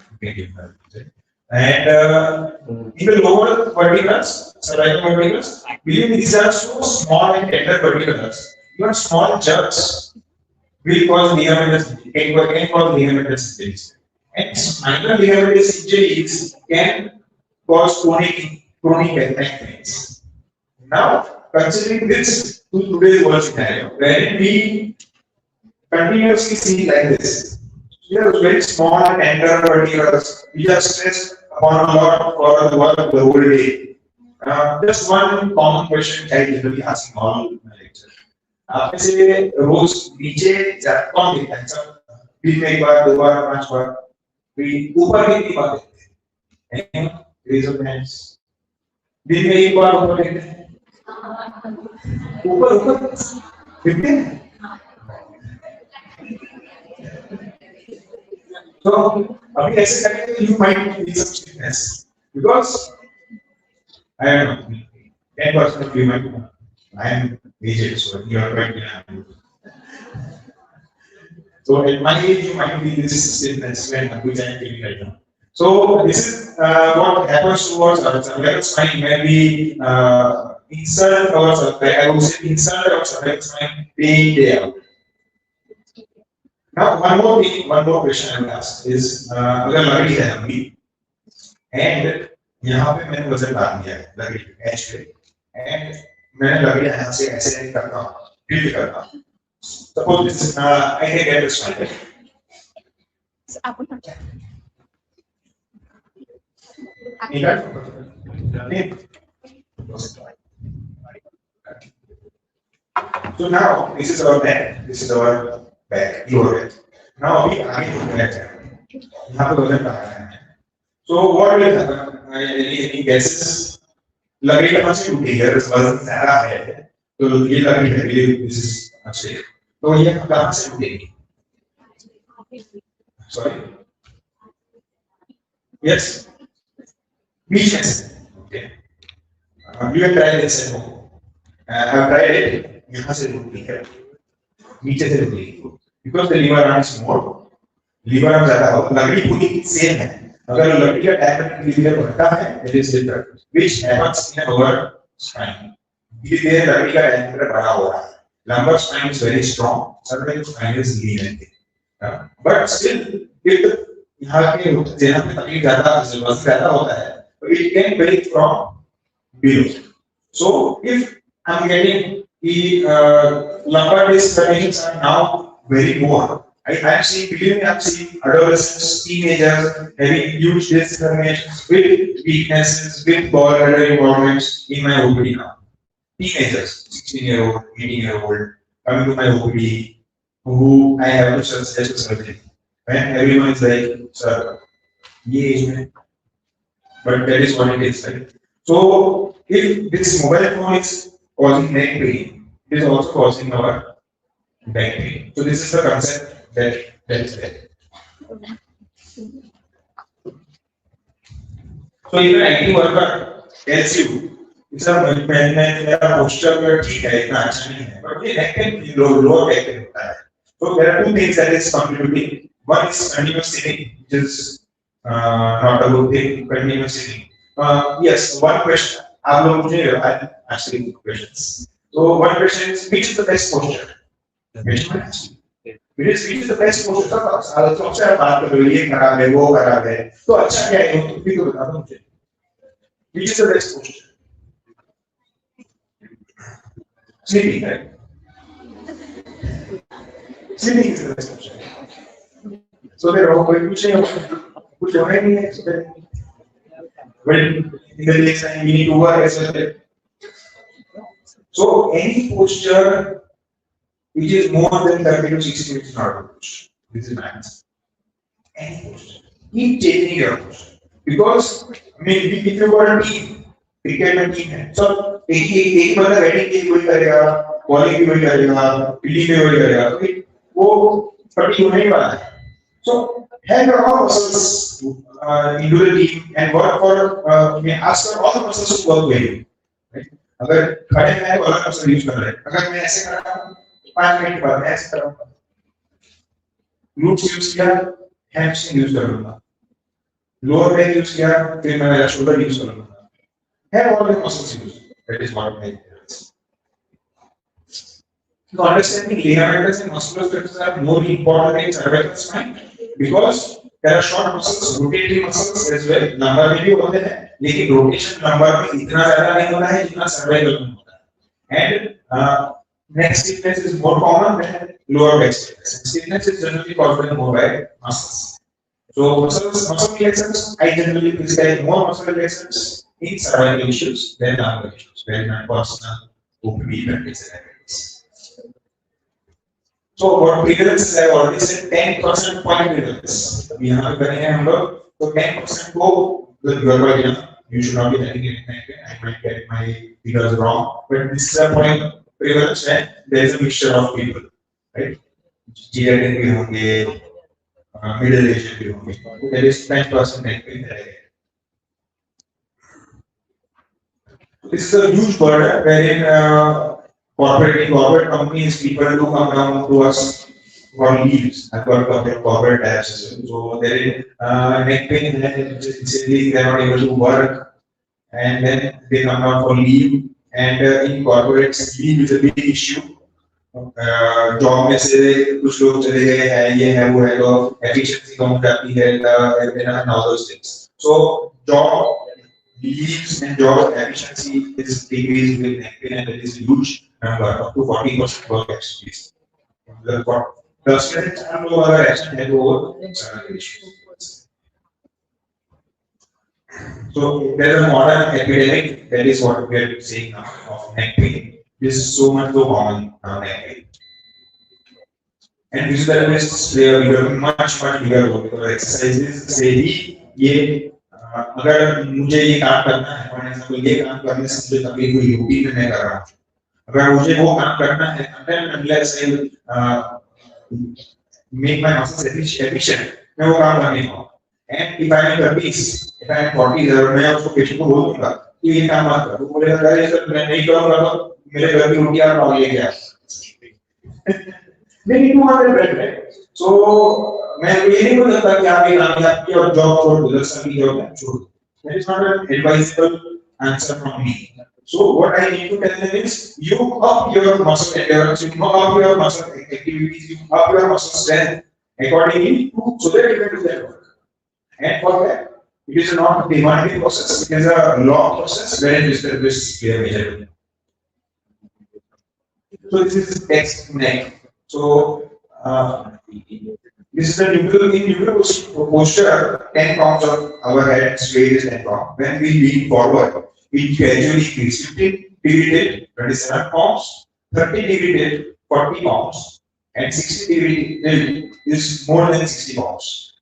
And in the lower vertebrae, cervical vertebrae, believe me, these are so small and tender vertebrae. Even small jerks will cause ligamentous injuries. And minor ligamentous injuries can cause chronic neck pains. Now, considering this to today's world scenario, wherein we continuously see like this, here are very small and tender vertebrae which are stressed upon a lot for the work of the whole day. Just one common question I generally ask in all my lectures. ऐसे रोज नीचे कौन देखता है सब दिन में एक बार 2 बार 5 बार फिर ऊपर कितनी बार देखते हैं रेज ऑफ हैंड्स दिन में एक बार ऊपर देखते हैं ऊपर देखते हैं तो अभी ऐसे करेंगे you might feel some stiffness because I don't know 10% of you might I am aged, so you are quite young. So at my age, you might be this stiffness when which I am feeling right now. So this is what happens towards our cervical spine when we insert our I would say insert our cervical spine day in day out. Now one more thing, one more question I will ask is अगर लकड़ी है लंबी and यहाँ पे मैंने वजन डाल दिया है लकड़ी एज पे and मैंने लकड़ी यहाँ से ऐसे करता हूँ टिल्ट करता हूँ. Suppose this is I can get this one. So now this is our neck, this is our back, lower back. Now we are going to back. So what will happen? Any guesses? लकड़ी कहाँ से टूटी है? वजन ज़्यादा है, तो ये लकड़ी है, this is अच्छे. तो ये कहाँ से टूटेगी? Sorry. Yes. बीच में से. Okay. You can try this at home. I have tried it. यहाँ से टूटी है. नीचे से टूटी. Because the liver runs more. Liver runs ज़्यादा हो. लकड़ी पूरी same है. अगर लकड़ी का diameter धीरे बढ़ता है, it is different. Which happens in our spine. धीरे लकड़ी का diameter बड़ा हो रहा है. Lumbar spine is very strong. Cervical spine is lean. But still, if यहाँ के जहाँ पे तकलीफ ज़्यादा होता है, तो it can break from below. So if I'm getting the lumbar disc herniations are now very more. I actually believe me, I've seen adolescents, teenagers having huge disc herniations with weaknesses, with ball bladder involvements in my OPD now. Teenagers, 16-year-old, 18-year-old, coming to my OPD, who I have to suggest surgery. And everyone is like, sir, ye age mein. But that is what it is, right? So if this mobile phone is causing neck pain, it is also causing our back pain. So this is the concept that is there. So even IT worker tells you, it's a posture ठीक है, इतना अच्छा नहीं है, but ये neck pain, lower back pain होता है. So there are two things that is contributing. One is continuous sitting, which is not a good thing. Continuous sitting. Yes, one question. आप लोग मुझे asking questions. So one question is, which is the best posture? Which is the best posture? सबसे बात करो, ये खराब है, वो खराब है. तो अच्छा क्या है? तो भी तो बता दो मुझे. Which is the best posture? Sleeping, right? Sleeping is the best posture. So there are कुछ होना ही नहीं है. Well, in the next time we need to work as well. So any posture which is more than 30 to 60 minutes is not a posture. This is max. Any posture. Keep changing your posture. Because I mean, if you were a team, cricket में team है. So एक बंदा batting के लिए वही करेगा, bowling भी वही करेगा, फील्डिंग भी वही करेगा. तो वो फटीग होने ही वाला है. So have your own muscles into the team and work for ask for all the muscles to work with you. Right? अगर खड़े में तो अलग मसल यूज कर रहे हैं. अगर मैं ऐसे कर रहा हूँ 5 मिनट बाद ऐसे कर रहा हूँ. glutes यूज किया, hamstring यूज करूँगा. lower back यूज किया, फिर मैं मेरा shoulder यूज करूँगा. Have all the muscles used. That is what I do. So understanding ligamentous and muscular structures are more important in cervical spine because there are short muscles, rotatory muscles as well. Lumbar में भी होते हैं, लेकिन rotation lumbar में इतना ज़्यादा नहीं होता है जितना cervical में होता है. And neck stiffness is more common than lower back stiffness. Stiffness is generally caused more by muscles. So muscle relaxants, I generally prescribe more muscle relaxants in cervical issues than lumbar issues, where my personal OPD practice is. So what prevalence I have already said 10% point prevalence. We have a number, so 10% go with your you should not be having anything. I might get my figures wrong, but this is a point prevalence when there is a mixture of people, right? Geriatric भी होंगे, middle age भी होंगे. There is 10% in there. This is a huge burden wherein corporate companies, people do come down to us for leaves. I've got corporate tabs as well. So there is neck pain, and then they are not able to work, and then they come down for leave. And in corporates, leave is a big issue. Job में से कुछ लोग चले गए हैं, ये है वो है, तो efficiency कम हो जाती है, and all those things. So job leaves and job efficiency is decreased with neck pain, and it is huge number, up to 40% work experience. The students have no other action than over issues. So there is a modern epidemic, that is what we are saying now, of neck pain. This is so much so common neck pain. And physiotherapists play a bigger, much bigger role, because exercises से ही ये अगर मुझे ये काम करना है, for example ये काम करने से मुझे तकलीफ हुई, यूपी में मैं कर रहा हूँ, अगर मुझे वो काम करना है, unless I make my muscles efficient, मैं वो काम कर नहीं पाऊँ. And if I am 30s, if I am 40s, और मैं उसको पेशेंट को बोल दूंगा कि ये काम मत कर, वो बोलेगा अरे सर मैं नहीं करूँगा तो मेरे घर की रोटियां और ये क्या नहीं तुम्हारे ब्रेड है. So मैं ये नहीं बोल सकता कि आप ये काम आपकी और जॉब छोड़ दो, 10 साल की जॉब छोड़ दो. That is not an advisable answer from me. So what I need to tell them is, you up your muscle endurance, you up your muscle activities, you up your muscle strength accordingly, so that you can do that work. And for that, it is not a demanding process, it is a long process where this is clear measurable. So this is text neck. So this is the neutral posture. 10 pounds of our head weight is 10 pounds. When we lean forward, it gradually increases. 15 degree 27 pounds, 30 degree 40 pounds, and 60 degree is more than 60 pounds.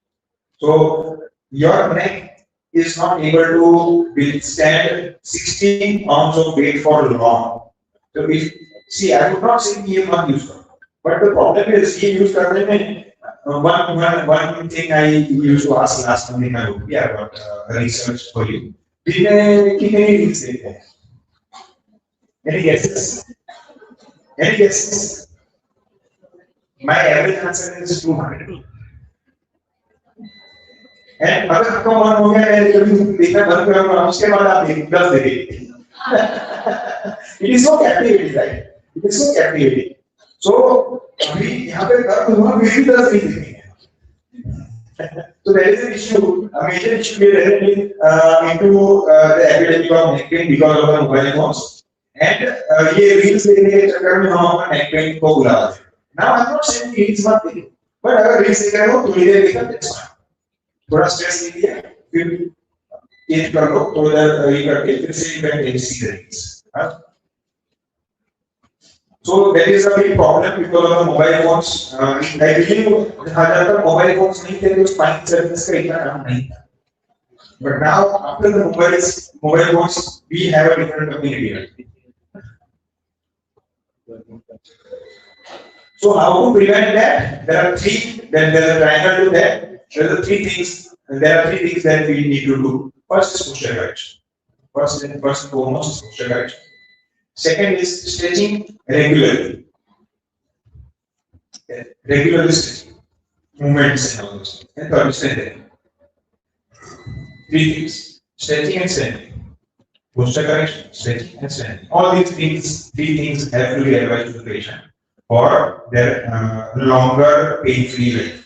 So your neck is not able to withstand 16 pounds of weight for long. So if see, I would not say you must use them, but the problem is you use them. One thing I used to ask last time in my book, I got research for you. Any guesses? Any guesses? My average answer is 200. And अगर आपका मन हो गया है कभी देखना बंद करूंगा, उसके बाद आप 10 देखिए. It is so captivating, right? It is so captivating. So अभी यहाँ पे दर्द हुआ, भी 10 नहीं देखेंगे. So there is an issue, a major issue we are heading into the epidemic of neck pain because of the mobile phones. And ये reels देखने के चक्कर में हम अपना neck pain को भुला देते हैं. Now I'm not saying reels मत देखो, but अगर reels देख रहे हो तो ये देखा that's fine. थोड़ा स्ट्रेस लीजिए, फिर चेंज कर लो, थोड़ा ये करके फिर से you can see the reels. So that is a big problem because of the mobile phones. I believe ज़्यादातर mobile phones नहीं थे तो spine surgeons का इतना काम नहीं था. But now after the mobile phones, we have a different community. So how to prevent that? There are three. Then there is a triangle to that. There are three things. There are three things that we need to do. First is posture correction. First and foremost is posture correction. Second is stretching regularly. Regular stretching, movements and all those. And third is strengthening. Three things: stretching and strengthening, posture correction, stretching and strengthening. All these things, three things have to be advised to the patient for their longer pain-free life.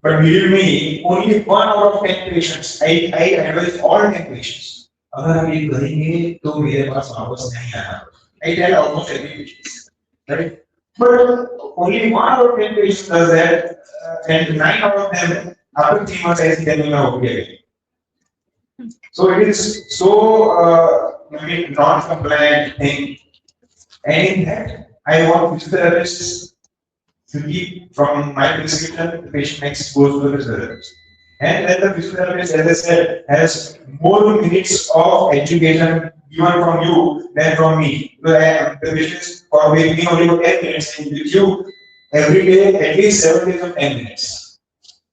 But believe me, only 1 out of 10 patients, I advise all 10 patients. अगर आप ये करेंगे तो मेरे पास वापस नहीं आना. I tell almost every patient, right? But only 1 out of 10 patients does that, and 9 out of them after 3 months I see them in okay. So it is so non-compliant thing, and in that I want physiotherapists to keep from my prescription. The patient next goes to the physiotherapist. And then the physiotherapist, as I said, has more minutes of education given from you than from me. The patient is for me only for 10 minutes, and with you every day at least 7 days of 10 minutes.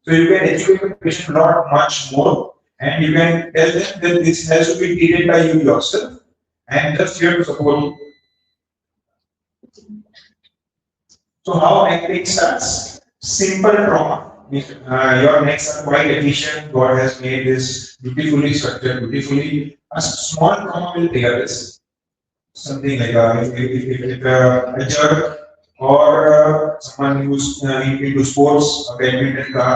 So you can educate the patient not much more, and you can tell them that this has to be treated by you yourself, and just here to support you. So how neck pain starts? Simple trauma. Your necks are quite efficient. God has made this beautifully structured, beautifully. A small trauma will trigger this. Something like a jerk or someone who's into sports, badminton का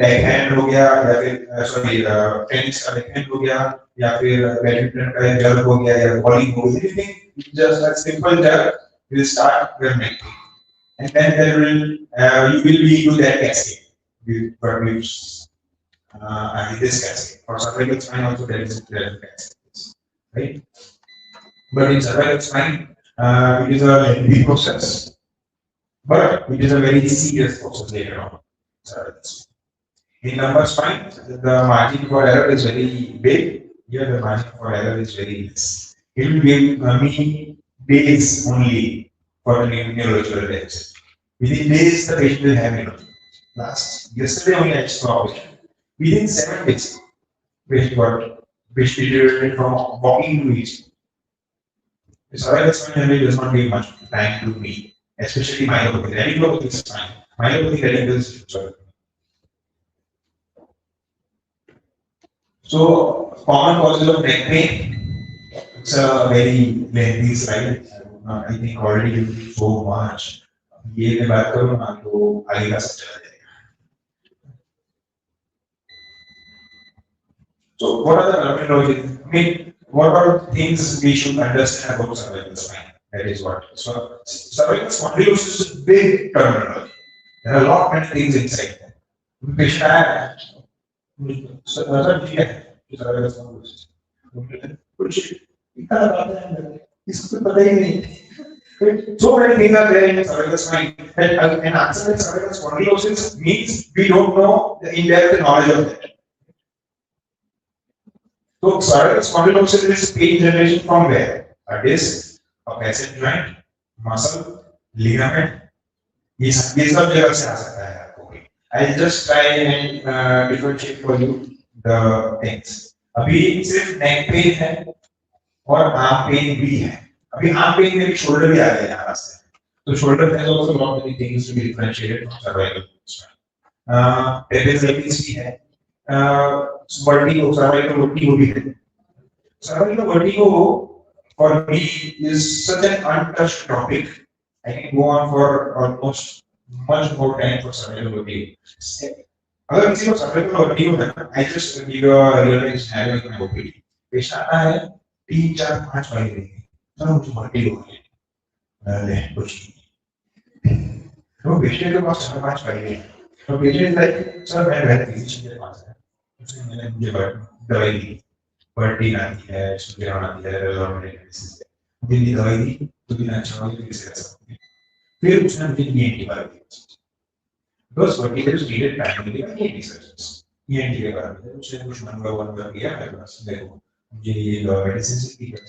backhand हो गया या फिर sorry tennis का backhand हो गया या फिर बैडमिंटन का जर्क हो गया या बॉलिंग हो गया, anything just a simple jerk will start your neck pain. And then there will you will be into that cascade with this cascade. For cervical spine also there is cascade, right? But in cervical spine, it is a lengthy process, but it is a very serious process later on. In lumbar spine, the margin for error is very big. Here, the margin for error is very less. It will give me days only for the neurological tests. Within days, the patient will have it. Yesterday only I saw a patient. Within 7 days, patient deteriorated from walking to eating. The cervical spine generally does not give much time to me, especially myelopathy. Radiculopathy is fine. Myelopathy radical is sorry. So, common causes of neck pain. It's a very lengthy slide. I think already you so much. ये मैं बात करूँ ना तो आगे का सब चला जाएगा. So, what are the terminologies? I mean, what are things we should understand about cervical spine? That is what. So, cervical spondylosis is a big terminology. There are a lot many things inside there. Patient है, sir ठीक है, cervical spondylosis. कुछ इतना बात है, इसको पता ही नहीं. So many things are there in the cervical spine. And an answer in cervical spondylosis means we don't know the in-depth knowledge of that. So cervical spondylosis is pain generation from where? A disc, a facet joint, muscle, ligament. ये सब जगह से आ सकता है आपको. I'll just try and differentiate for you the things. अभी सिर्फ neck pain है और arm pain भी है. अभी arm pain में भी shoulder भी आ गया यहाँ रास्ते. So shoulder has also lot many things to be differentiated from cervical spine. Appendicitis भी है. Vertigo, cervical vertigo भी है. Cervical vertigo for me is such an untouched topic. I can go on for almost much more time for cervical vertigo. अगर किसी को cervical vertigo है, I just give you a real life scenario in my OPD. Patient आता है 3, 4, 5 बार देंगे. चलो मुझे vertigo है. ले कुछ तो पेशेंट के पास 4-5 बार है. तो पेशेंट लाइक सर मैं बैठ फिजिशियन के पास है. उसने मैंने मुझे दवाई दी. वर्टिग आती है, शुगर आती है, रेलोमेडिसिस है. मुझे दवाई दी तो बिना अच्छा हो कैसे कर सकते हैं. फिर उसने मुझे ENT bar the. Because vertigo is treated primarily by ENT surgeons. ENT के बारे में उसने कुछ नंबर किया मेरे पास. देखो मुझे ये मेडिसिन से ठीक है.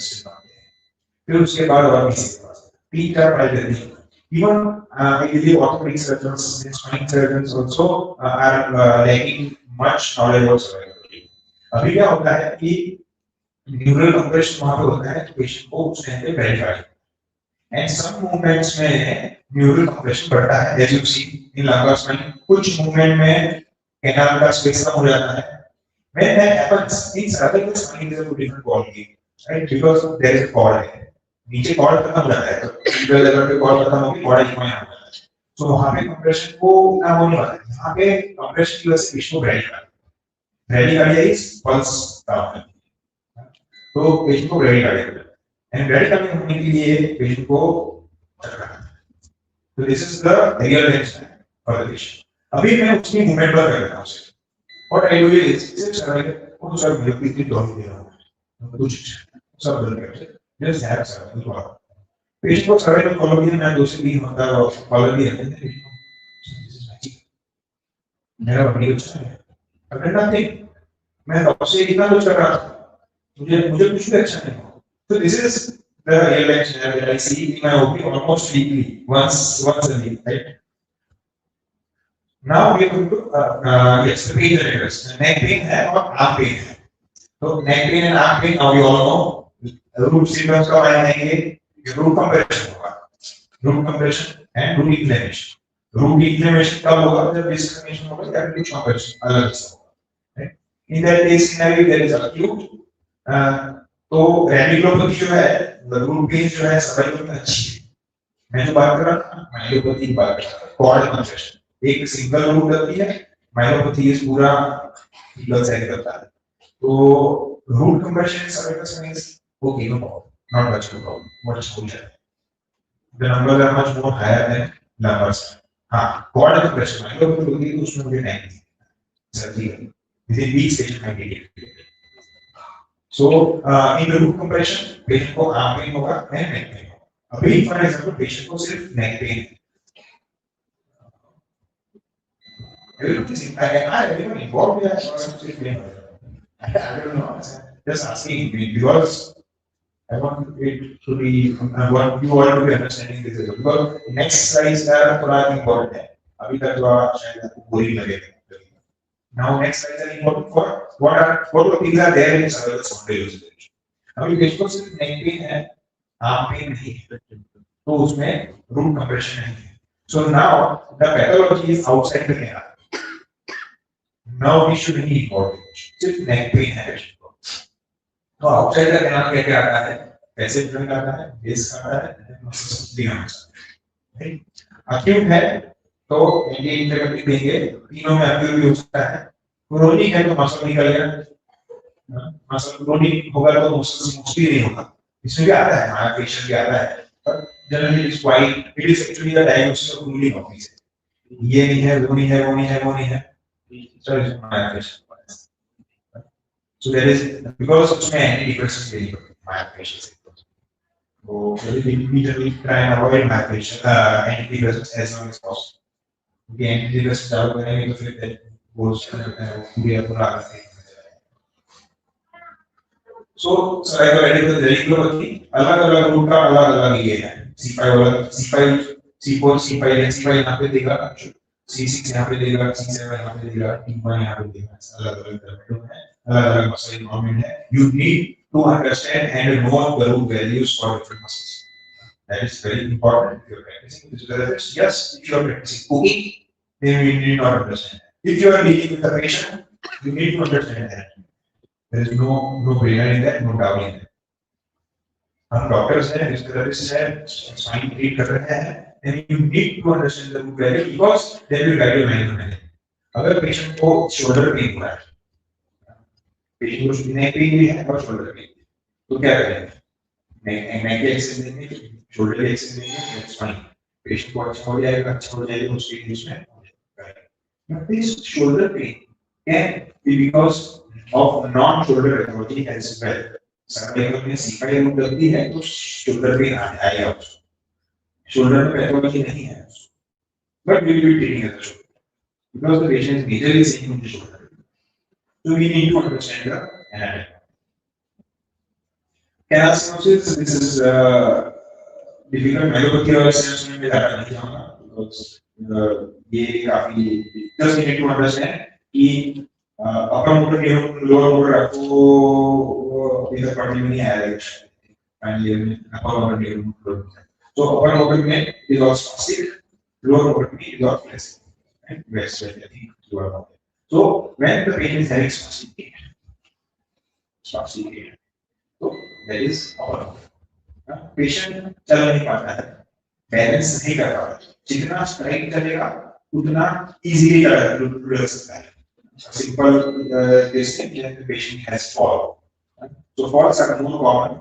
फिर उसके बाद और किसी के पास 3-4 बार देते हैं. Even I believe orthopedic surgeons, spine surgeons also are lacking much knowledge about cervical vertigo. अभी क्या होता है कि न्यूरल कंप्रेशन वहाँ पे होता है तो पेशेंट को उस टाइम पे वेरीफाई. And some movements में न्यूरल कंप्रेशन बढ़ता है. As you see in lumbar spine, कुछ movement में canal का space कम हो जाता है. When that happens in cervical spine, is a different ball game, right? Because there is a cord. नीचे cord खत्म हो जाता है. तो लेवल पे cord खत्म होगी, cord एक में आ जाता है. तो वहाँ पे कंप्रेशन को ना होने वाला है. यहाँ पे कंप्रेशन की वजह से पेशेंट को ब्रेडिकार्डिया is pulse down. तो पेशेंट को ब्रेडिकार्डिया होता है. And ब्रेडिकार्डिया होने के लिए पेशेंट को चक्कर आता है. So this is the real tension for the patient. अभी मैं उसकी मूवमेंट पर कर रहा हूँ. What I do is सिर्फ cervical वो सर बिल्कुल की दौड़ दे रहा हूँ. कुछ सब बंद करके just have cervical column. Patient को cervical column में 2 से 3 होता है और column भी रहते हैं. मेरा बड़ी अच्छा है. अगर ना थे मैं आपसे इतना कुछ कर रहा था. मुझे कुछ भी अच्छा नहीं. So this is the real life scenario that I see in my OP almost weekly, once a week, right? Now we are going to yes, the pain generators. Neck pain है और arm pain है. So neck pain and arm pain now we all know. Root symptoms का आएंगे, root compression होगा. Root compression and root inflammation. Root inflammation कब होगा जब disconnection होगा या कुछ कंप्रेशन अलग से होगा। In that case scenario there is acute. तो रेडिकुलोपैथी जो है रूट पेन जो है सर्वाइवल में अच्छी है। मैं जो बात कर रहा था माइलोपैथी की बात कर रहा था, कॉर्ड कंप्रेशन एक सिंगल रूट होती है, माइलोपैथी इस पूरा लीगल साइड करता है। तो root compression survival means okay no problem, not much problem, what is cool the numbers are much more higher than numbers. हाँ, कॉर्ड कंप्रेशन माइलोपैथी होगी तो उसमें मुझे टाइम जल्दी within weeks patient might get it. So in the root compression patient को arm pain होगा and neck pain होगा। अभी for example patient को सिर्फ neck pain everyone involved here or something pain I don't know, just asking because I want it to be I want you all to be understanding this because next slide थोड़ा important है। अभी तक थोड़ा शायद आपको boring लगेगा। Now next slide is important for what things are there in cervical spondylosis. अभी patient को सिर्फ नेक पेन है, आर्म पेन नहीं है, तो उसमें रूट कंप्रेशन नहीं है। So now the pathology is outside the canal. Now we should be important. सिर्फ नेक पेन है पेशेंट को। तो आउटसाइड द कैनाल क्या क्या आता है? पैसिव ड्रग आता है, बेस आता है, मसल्स दिया है। अक्यूट है तो एंटी इंफ्लेमेटरी देंगे, तीनों में अक्यूट भी हो सकता है। क्रोनिक है तो मसल निकल गया, मसल क्रोनिक होगा तो मसल मोस्टली नहीं होगा, इसमें भी आता है, हमारा पेशेंट भी आता है, पर generally it's quite it is actually the diagnosis of chronic office. ये नहीं है, वो नहीं है, वो नहीं है, वो नहीं है, so it's my patient. So there is because उसमें anti depressants very my patient. So we generally try and avoid medication, antidepressants as long as possible. Okay, antidepressants चालू करेंगे तो फिर वो पूरी पूरा करते हैं। So रेडिकुलोपैथी अलग-अलग रूट का अलग-अलग ये है। C5 वाला C5, C4, C5 यहाँ पे देगा, C6 यहाँ पे देगा, C7 यहाँ पे देगा, T1 यहाँ पे देगा, अलग-अलग टर्मिनल है, अलग-अलग मसल इन्वॉल्वमेंट है। You need to understand and know the root values for different muscles. That is very important if you are practicing physiotherapy. Yes, if you are practicing cooking, then you need not understand. If you are dealing with a patient, you need to understand that. There is no brainer in that, no doubt in that. हम doctors हैं, physiotherapist हैं, spine treat कर रहे हैं, then you need to understand the root value because they will guide your management. अगर patient को shoulder pain हो रहा है, पेशेंट को नेक पेन भी है और शोल्डर पेन, तो क्या करेंगे? नेक के एक्सरसाइज देंगे, शोल्डर के एक्सरसाइज देंगे, दैट्स फाइन। पेशेंट को अच्छा हो जाएगा, उसके उसमें but this shoulder pain can be because of non-shoulder pathology as well. Cervical में C5 रूट लगती है तो शोल्डर पेन आएगा उसको, शोल्डर में पैथोलॉजी नहीं है but we will be treating as a shoulder because the patient is majorly saying on the shoulder. So we need to understand the anatomy. Canal stenosis, this is difficult. Myopathy और stenosis में ज़्यादा नहीं जाऊँगा because ये काफी just need to understand कि upper motor neuron, lower motor आपको इधर पढ़ने में नहीं आएगा finally upper motor neuron. So upper motor में is also spastic, lower motor में is also flexible. And west I think lower motor. So when the patient is having spastic pain, so that is upper motor. Patient चल नहीं पाता है, balance नहीं कर पाता, जितना स्ट्राइक करेगा उतना इजीली लग सकता है। Simple description, the patient has fall. So falls are more common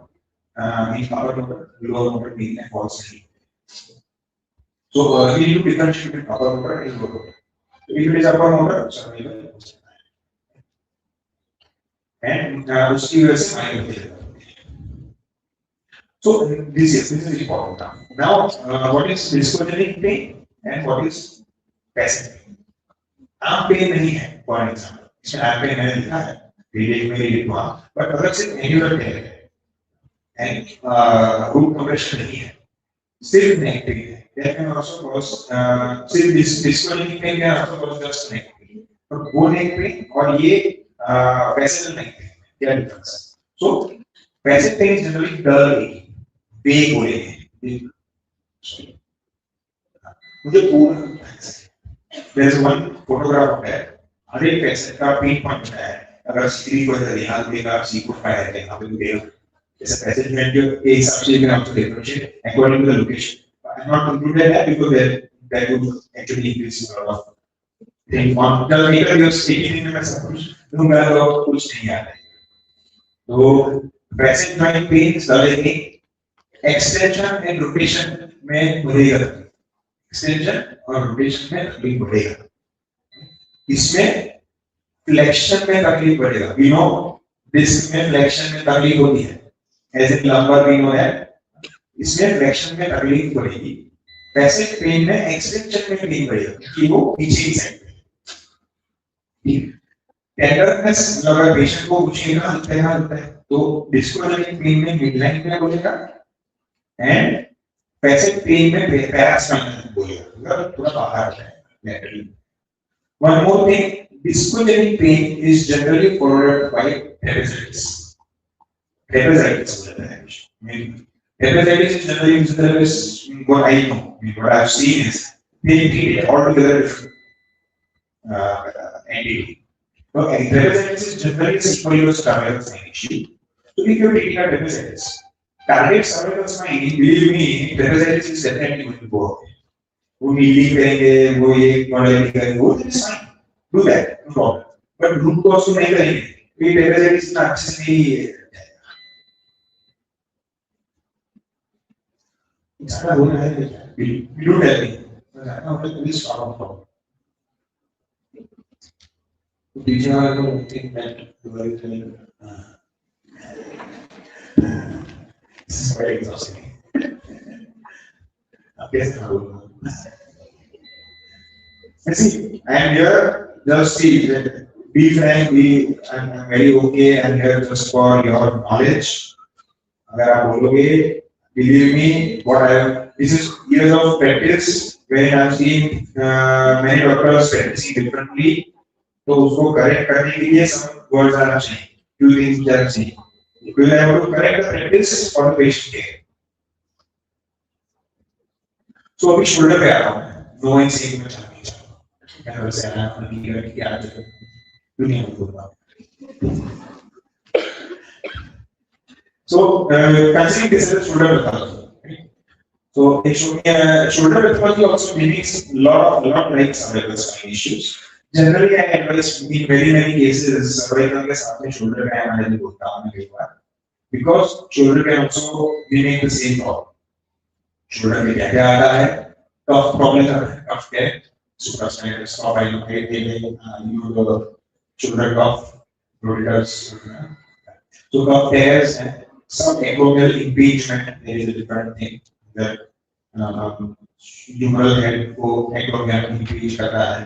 in upper motor, lower motor pain and falls. So we need to differentiate between upper motor and lower motor. If it is upper motor, survival and उसकी वजह से migraine. So this is important. Now what is discogenic pain and what is passive pain? Arm pain नहीं है for example, इसमें arm pain मैंने लिखा है reading में लिखा हुआ, बट अलग से एन्युलर पेन है एंड रूट कंप्रेशन नहीं है, सिर्फ नेक पेन है। दैट कैन आल्सो कॉज सिर्फ discogenic pain can also cause just neck pain, और वो नेक पेन और ये पैसिव नेक पेन क्या डिफरेंस है? So passive pain generally dull vague हो रहे हैं, मुझे पूरा there's one photograph of that हर एक कैसेट का पिन पॉइंट है अगर स्क्रीन को इधर यहाँ देगा सी को फायर है यहाँ पे देगा जैसे पैसेज में जो एक हिसाब से लेकर आपको differentiate according to the location. I have not concluded that because that would actually increase a lot of thing on the later you're speaking in मैं सब कुछ दूंगा तो कुछ नहीं आता है तो पैसेज joint pain दवाई extension and rotation में बढ़ेगा extension और rotation में तकलीफ बढ़ेगा इसमें flexion में तकलीफ बढ़ेगा we know disc में flexion में तकलीफ होती है as in lumbar we know that इसमें flexion में तकलीफ बढ़ेगी पैसेज पेन में extension में पेन बढ़ेगा कि वो पीछे की साइड टेंडरनेस अगर पेशेंट को पूछेगा होता है तो डिस्कोलॉजिक पेन में मिडलाइन में बोलेगा एंड पैसेज पेन में पैरास्टाइनल बोलेगा थोड़ा बाहर है laterally one more thing discogenic pain is generally followed by trapezitis. Trapezitis is generally considered as what I know. What I've seen is they treat it altogether different entity. So trapezitis is generally a spondylosis cervical spine issue. So if you're taking a trapezitis, target cervical spine, believe me, trapezitis is definitely going to go away. वो नीली करेंगे, वो ये model करेंगे, वो is fine. Do that, no problem. But root cause तो नहीं करेंगे. ये trapezitis ना अच्छे से नहीं इसका होना है we do tell me. I know that this problem problem. Teaching वाला तो think that very telling. This is very exhausting. Yes, see, I am here just see that be frank, I'm very okay and here just for your knowledge. अगर आप बोलोगे, believe me, what I have, this is years of practice when I have seen many doctors practicing differently. तो उसको correct करने के लिए some words are saying, few things they are saying. Because I have to correct the practice for the patient care. So अभी shoulder पे आ रहा हूँ, no one saying much नहीं चाहिए. मैं वैसे आना नहीं कर क्या आते दुनिया में बोल रहा हूँ. So considering this is shoulder pathology. So shoulder pathology also mimics lot like cervical spine issues. Generally, I advise in very many cases cervical के साथ में shoulder का analogy होता है कई बार because shoulder can also mimic the same problem. Shoulder में क्या आता है? Cuff problem आता है, cuff tear, supraspinatus stop, I know, the shoulder cuff, rotators. So cuff tears and some acromial impingement. There is a different thing that humeral head को acromial impinge करता है.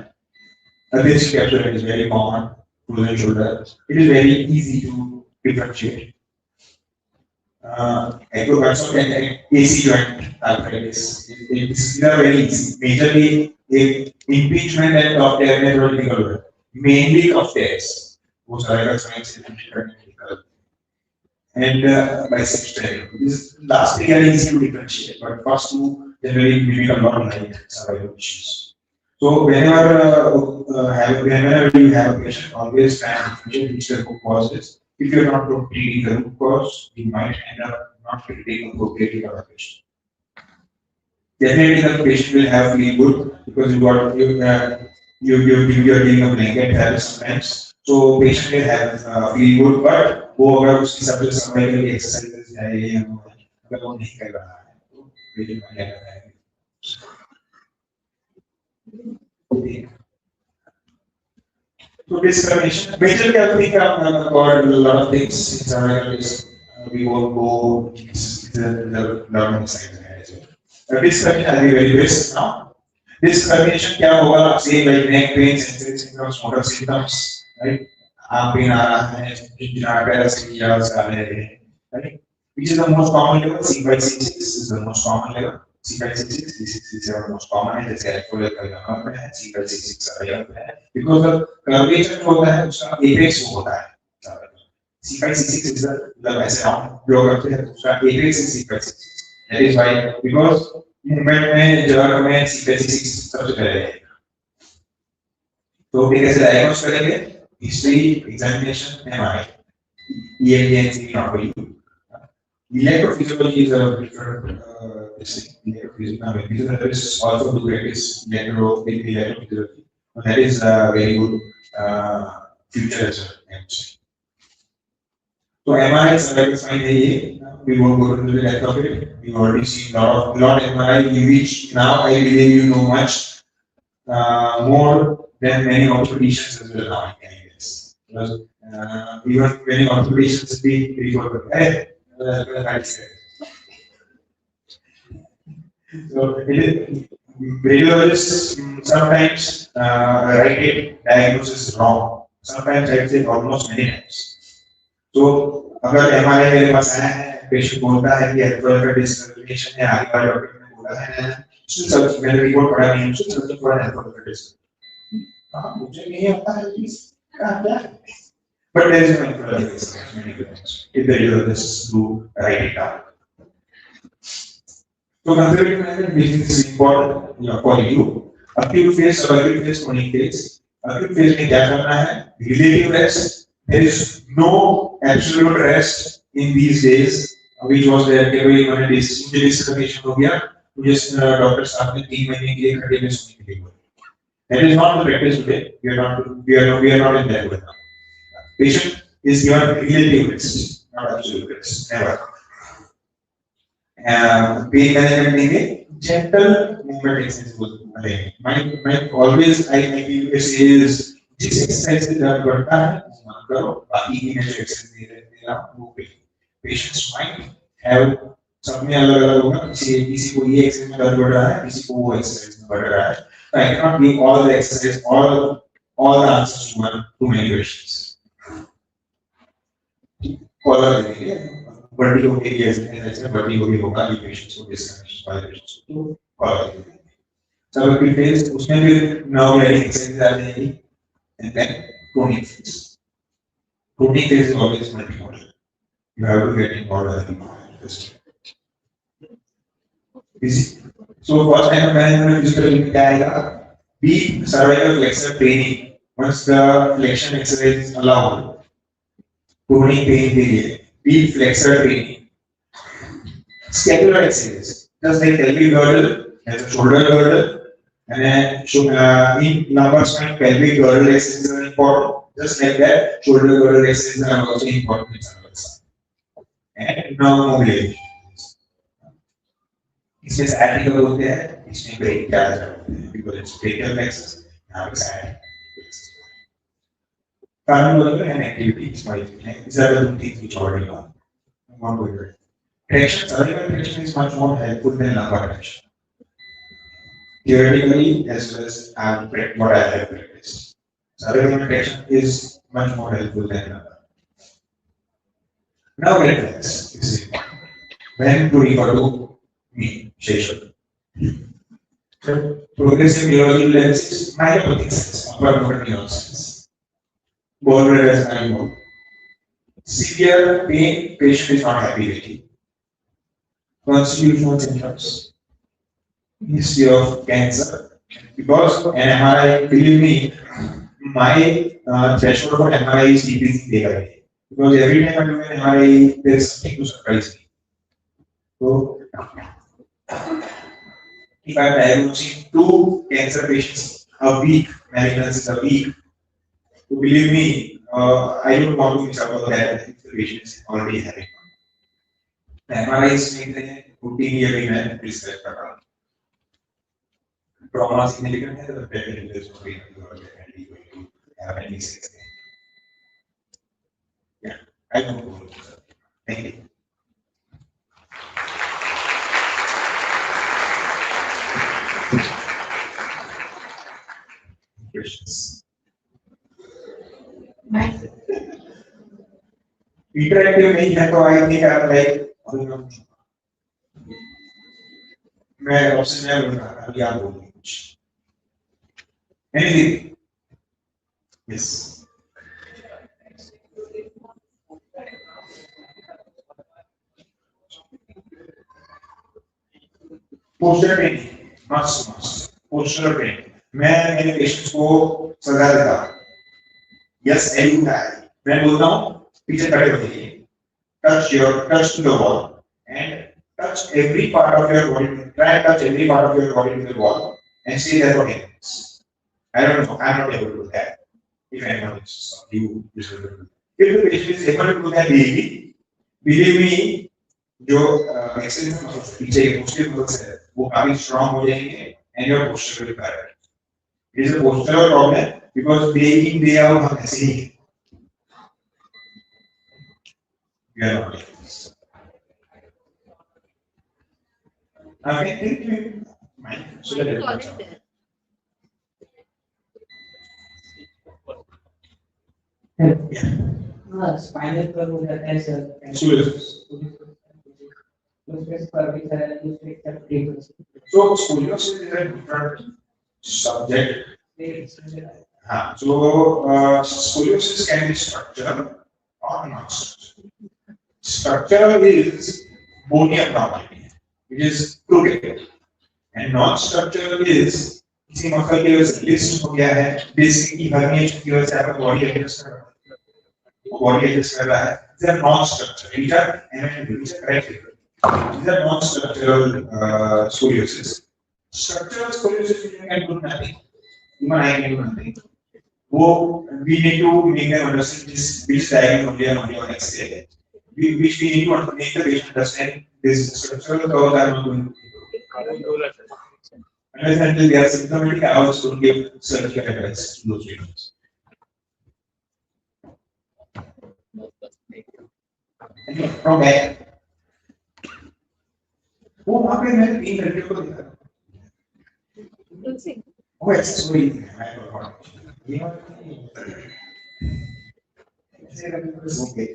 This capture is very common to the shoulder. It is very easy to differentiate. Acromial and AC joint arthritis. These are very easy. Majorly, impingement and cuff tear neurological. Mainly cuff tears. Most cervical spine is and biceps tear. This last three are easy to differentiate, but first two generally mimic a lot like cervical issues. So whenever you have a patient, always try and differentiate which the root cause is. If you are not treating the root cause, you might end up not treating appropriately for the patient. Definitely, the patient will have feel good because you're giving a blanket help sometimes. So patient will have feel good, but वो अगर उसकी सबसे समय के लिए exercise है ये अगर वो नहीं कर रहा है तो पेशेंट को क्या करना है. So discrimination, majorly I think I've covered a lot of things in cervical case. We won't go the learning side as well. Discrimination is very basic now. Discrimination क्या होगा? Say like neck pain, sensory symptoms, motor symptoms, right? Pain आ रहा है, right? Which is the most common level? C5C6 is the most common level. C5C6, C6 is the most common. It is careful C5C6 because the curvature होता है उसका apex होता है. C5C6 is the ऐसे हम जो करते हैं उसका apex is C5C6. That is why because movement में जब हमें सीक्वेंसिंग सबसे पहले तो भी कैसे डायग्नोस करेंगे history examination MRI EMG normally electrophysiology is a different this thing. Electrophysiologists also do practice electrophysiology. That is a very good future as well, I would say. So MRI survival sign है ये. We won't go into the depth of it. We already seen lot MRI in which now I believe you know much more than many orthopedicians as well now, I guess. Because even many orthopedicians speak refer to so radiologists sometimes write it diagnosis wrong. Sometimes I say almost many times. तो अगर MRI मेरे पास आया है patient बोलता है कि alcohol का discrimination है आगे वाले डॉक्टर ने बोला है उसने सब मैंने रिपोर्ट पढ़ा नहीं उसने सब पढ़ा है एल्कोहल का डिस्क्रिमिनेशन हाँ मुझे नहीं आता है प्लीज क्या but there is no equal if the radiologists do write it down. So considering that this is important for you, acute phase, subacute phase, chronic phase. Acute phase में क्या करना है? Relative rest. There is no absolute rest in these days, which was there कि भाई मैंने disconnection हो गया, मुझे डॉक्टर साहब ने 3 महीने के लिए खड़े में सोने के लिए बोला. That is not the practice today. We are not in that way now. Patient is given relative rest, not absolute rest. Never. Pain management देंगे, gentle movement exercise बोलते हैं. My always I feel is जिस exercise से दर्द बढ़ता है, मान करो, बाकी की मैं जो exercise दे रहा हूँ वो पे. Patients might have सब में अलग अलग होगा. किसी को ये exercise में दर्द बढ़ रहा है, किसी को वो exercise में बढ़ रहा है. So I cannot give all the exercise, all the answers to many questions. Collar देंगे बड़ी हो गई ऐसे बड़ी हो गई होगा ये पेशेंट्स को डिस्कनेक्शन वाले पेशेंट्स को कॉलर देंगे चलो फिर फेज उसमें भी नाउ रेडी एक्सरसाइज आ जाएगी and then chronic phase is always multimodal you have to get involved so first time मैंने फिजिकल में क्या आएगा B cervical flexor training once the flexion exercise is allowed chronic pain के लिए deep flexor training, scapular exercise. Just like pelvic girdle has a shoulder girdle, and then in lumbar spine pelvic girdle exercises are important. Just like that, shoulder girdle exercises are also important in lumbar spine. And now mobility. इसमें sciatica होते हैं, इसमें break क्या जाते हैं because it's brachial plexus, यहाँ पे sciatica. Cardiovascular and activities, these are the two things which are already on. One way. Traction, cervical traction is much more helpful than lumbar traction. Theoretically, as well as what I have practiced. Cervical traction is much more helpful than lumbar. Now, reflex is important. When to refer to me, Sheshwar. Progressive neurological lenses, myopathic sense, upper motor neuron sense. Bone as I know. Severe pain, patient is not happy with it. Constitutional symptoms, history of cancer. Because an MRI, believe me, my threshold for MRI is decreasing day by day. Because every time I do an MRI, there is something to surprise me. So, if I am diagnosing 2 cancer patients a week, malignancies a week, so believe me, I don't want to miss out on that if the patient is already having one. The MRI is routine yearly man prescribed for all. Trauma significant है तो better is going to have any sickness. Yeah, I don't know. Thank you. Questions. Interactive नहीं है तो I think I'm like मैं option में बोल रहा अभी आप बोलिए कुछ anything yes poster training must poster training मैं मेरे पेशेंट्स को सजा देता हूँ यस आई डू दैट मैं बोलता हूँ पीछे खड़े हो जाइए touch to the wall and touch every part of your body try and touch every part of your body to the wall and see that what happens. I don't know, I'm not able to do that. If anyone is you is able to do that. If the patient is able to do that daily, believe me, जो exercise पीछे के poster muscles है वो काफी strong हो जाएंगे and your poster will correct. It is a postural problem because day in day out हम ऐसे ही Yeah. Okay, thank you. So spinal पर हो जाता है sir So scoliosis is a different subject. So scoliosis can be structural or not structural. Structural is bony abnormality, which is crooked, and non-structural is किसी muscle की वजह से list हो गया है, डिस्क की हर्निएशन की वजह से आपका बॉडी एडजस्ट कर रहा है. These are non-structural. These are correct. These are non-structural scoliosis. Structural scoliosis you can do nothing. Even I can do nothing. We need to make them understand which diagram only on X-ray. Which we need to make the patient understand this structural curves are not going to be. Unless until they are symptomatic, I also don't give surgical advice to those patients. From back. वो वहाँ पे मैंने 3 घंटे को देखा. Oh, it's so easy. I forgot. Okay.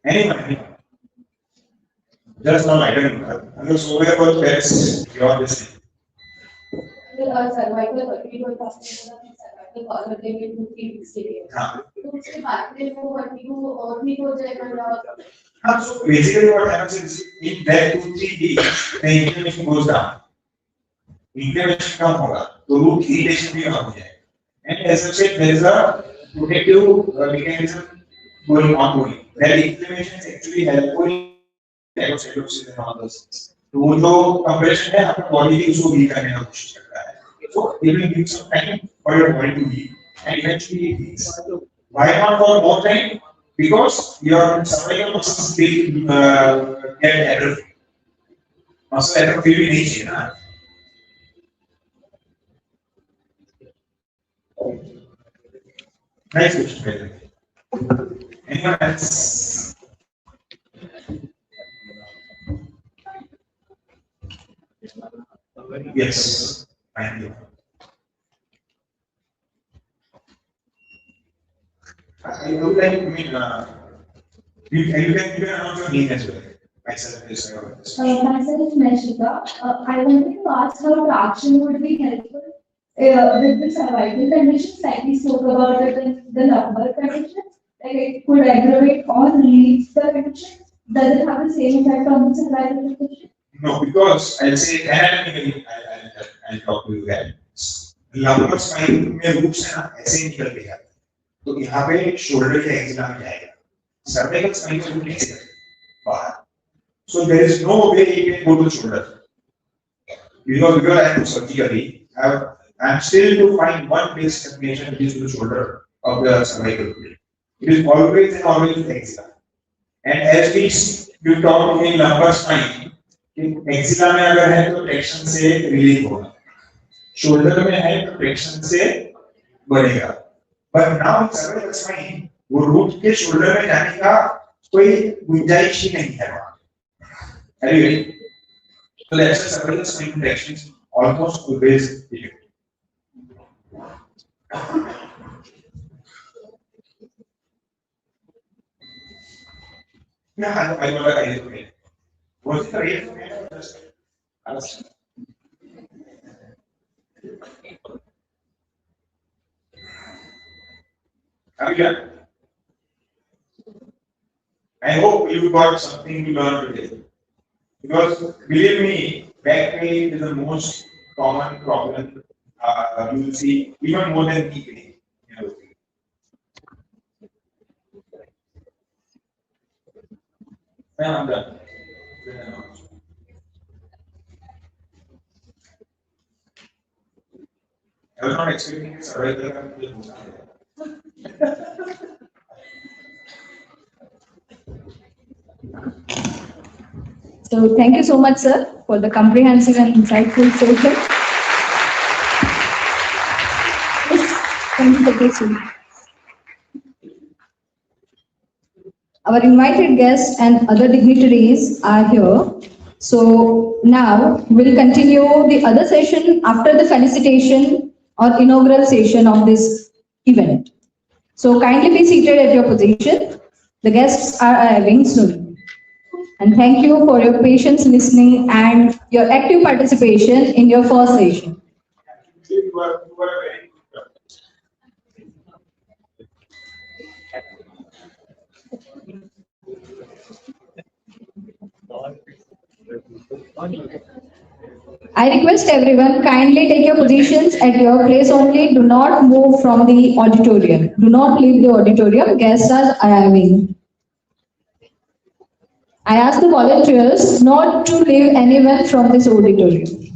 Anyway, just now I don't know. I'm just over for best. You're listening. Cervical vertigo cervical collar देंगे 2-3 weeks के लिए. तो उसके बाद में वो वर्टिगो और भी हो जाएगा. So basically what happens is in that 2-3 weeks the inflammation goes down. Inflammation कम होगा तो root irritation भी कम हो जाएगा. And as I said, there is a protective mechanism ongoing. That inflammation is actually helpful in STENOSIS and all those things. तो वो जो compression है आपका body भी उसको heal करने का कोशिश करता है. So it will give some time for your body to heal and eventually it heals. Why not for more time? Because your cervical muscles will get atrophy. Muscle atrophy भी नहीं चाहिए ना. Nice question. Anyone else? Yes, thank you. I would like to meet, you can announce your name as well. Myself is Myself is Meshika. I wanted to ask how traction would be helpful with the cervical conditions, like we spoke about it in the lumbar conditions. Like it could aggravate or relieve the condition. Does it have the same effect on the cervical condition? No, because I'll say anatomically, I'll talk to you guys. Lumbar spine में roots है ना ऐसे ही निकल के जाते हैं. तो यहाँ पे shoulder के axilla में जाएगा. Cervical spine से root नहीं जाएगा बाहर. So there is no way you can go to the shoulder. Because I am surgically, I'm still to find one base combination which is to the shoulder of the cervical blade. It is always and always the axilla. And as we talk in lumbar spine, axilla में अगर है तो traction से relief होगा. Shoulder में है तो traction से बढ़ेगा. But now in cervical spine, वो root के shoulder में जाने का कोई गुंजाइश ही नहीं है वहाँ. Are you ready? So that's why cervical spine traction is almost always effective. Yeah, I know that I did it. Was it the real I hope you got something to learn today. Because believe me, back pain is the most common problem you will see even more than knee pain. You know. When I'm done. I was not expecting this right there. So thank you so much, sir, for the comprehensive and insightful session. Yes, thank you for this. Our invited guests and other dignitaries are here. So now we'll continue the other session after the felicitation or inaugural session of this event. So kindly be seated at your position. The guests are arriving soon. And thank you for your patience listening and your active participation in your first session. You are very good. I request everyone kindly take your positions at your place only. Do not move from the auditorium. Do not leave the auditorium. Guests are arriving. I ask the volunteers not to leave anyone from this auditorium.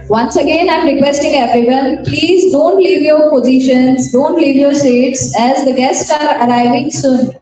Once again, I'm requesting everyone, please don't leave your positions, don't leave your seats as the guests are arriving soon.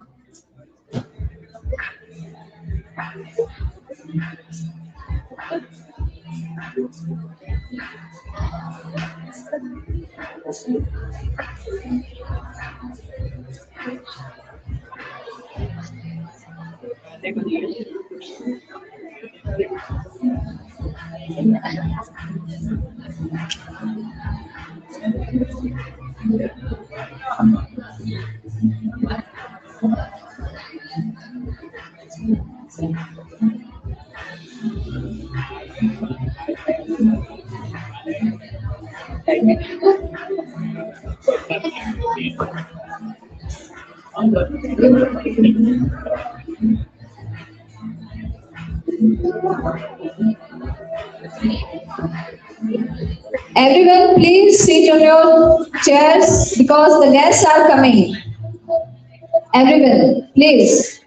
Everyone, please sit on your chairs because the guests are coming. Everyone, please.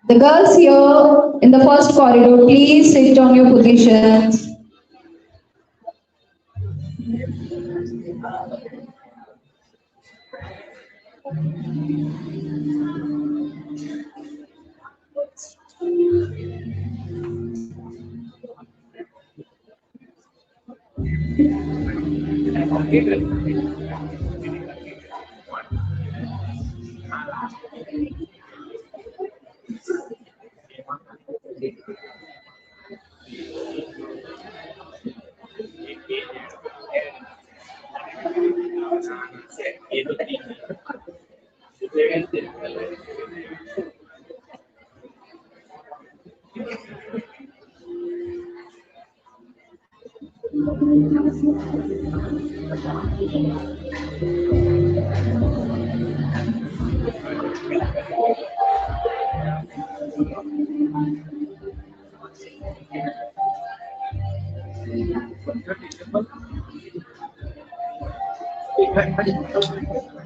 The girls here in the first corridor, please sit on your positions.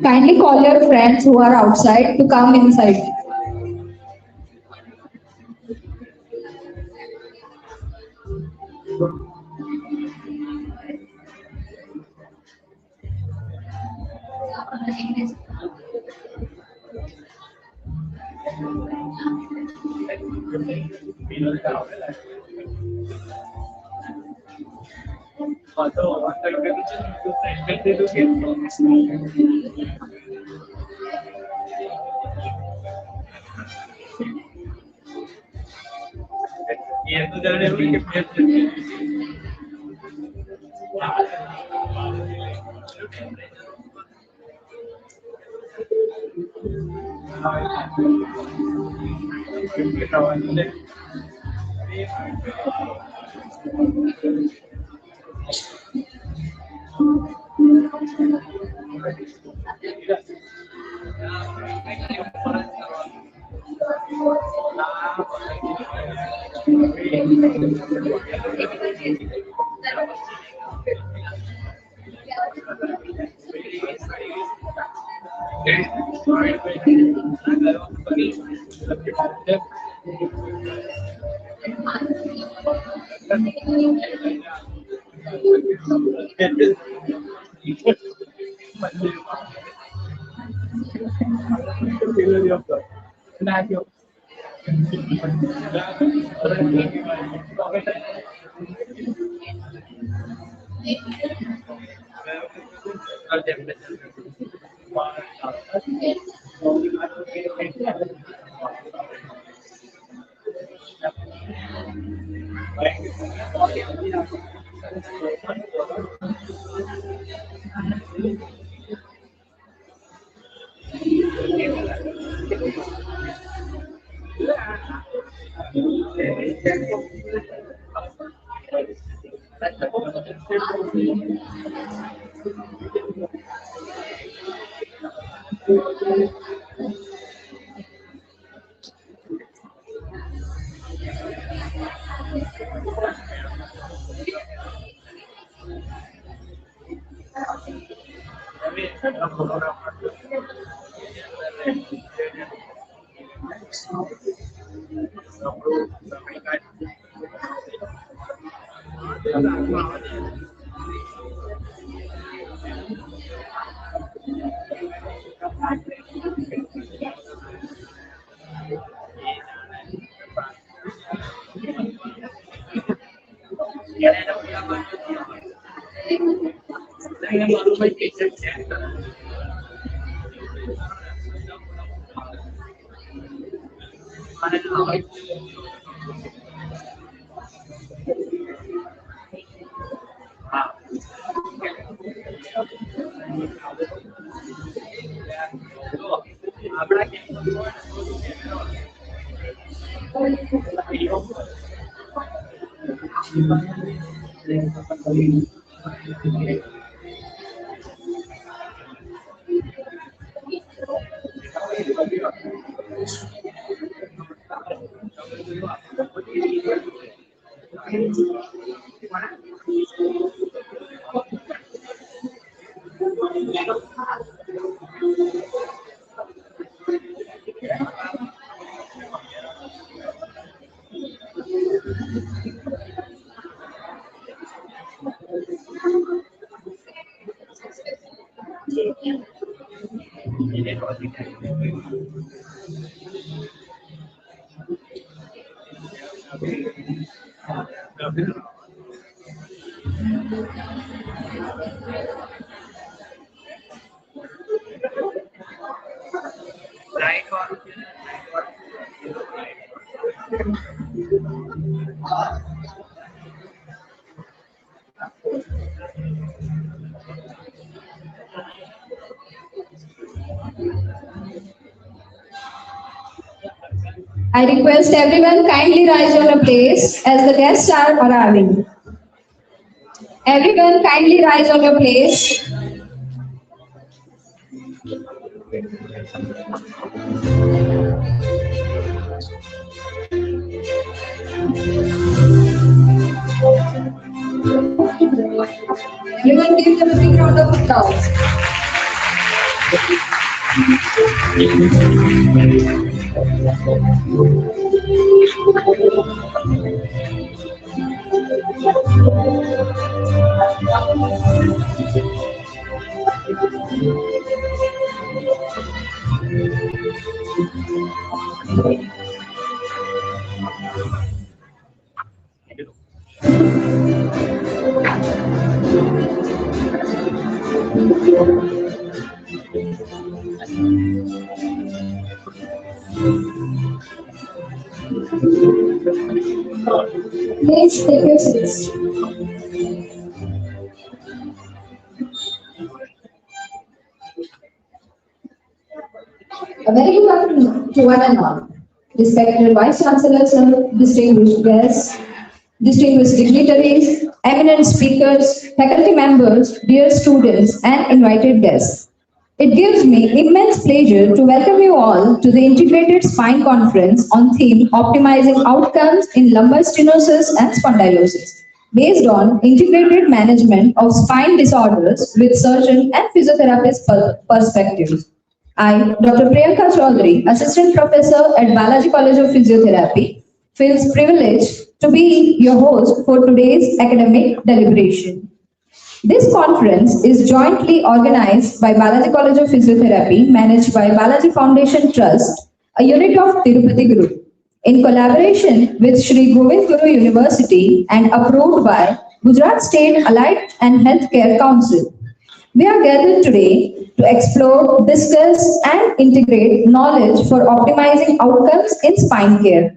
Kindly call your friends who are outside to come inside. I request everyone kindly rise on your place as the guests are arriving. Everyone kindly rise on your place. Everyone give them a big round of applause. Please take your seats. A very good afternoon to one and all. Respected Vice Chancellor, sir, distinguished guests, distinguished dignitaries, eminent speakers, faculty members, dear students, and invited guests. It gives me immense pleasure to welcome you all to the Integrated Spine Conference on theme Optimizing Outcomes in Lumbar Stenosis and Spondylosis, based on integrated management of spine disorders with surgeon and physiotherapist perspectives. I, Dr. Priyanka Chaudhary, Assistant Professor at Balaji College of Physiotherapy, feels privileged to be your host for today's academic deliberation. This conference is jointly organized by Balaji College of Physiotherapy, managed by Balaji Foundation Trust, a unit of Tirupati Group, in collaboration with Sri Govind Guru University and approved by Gujarat State Allied and Healthcare Council. We are gathered today to explore, discuss, and integrate knowledge for optimizing outcomes in spine care.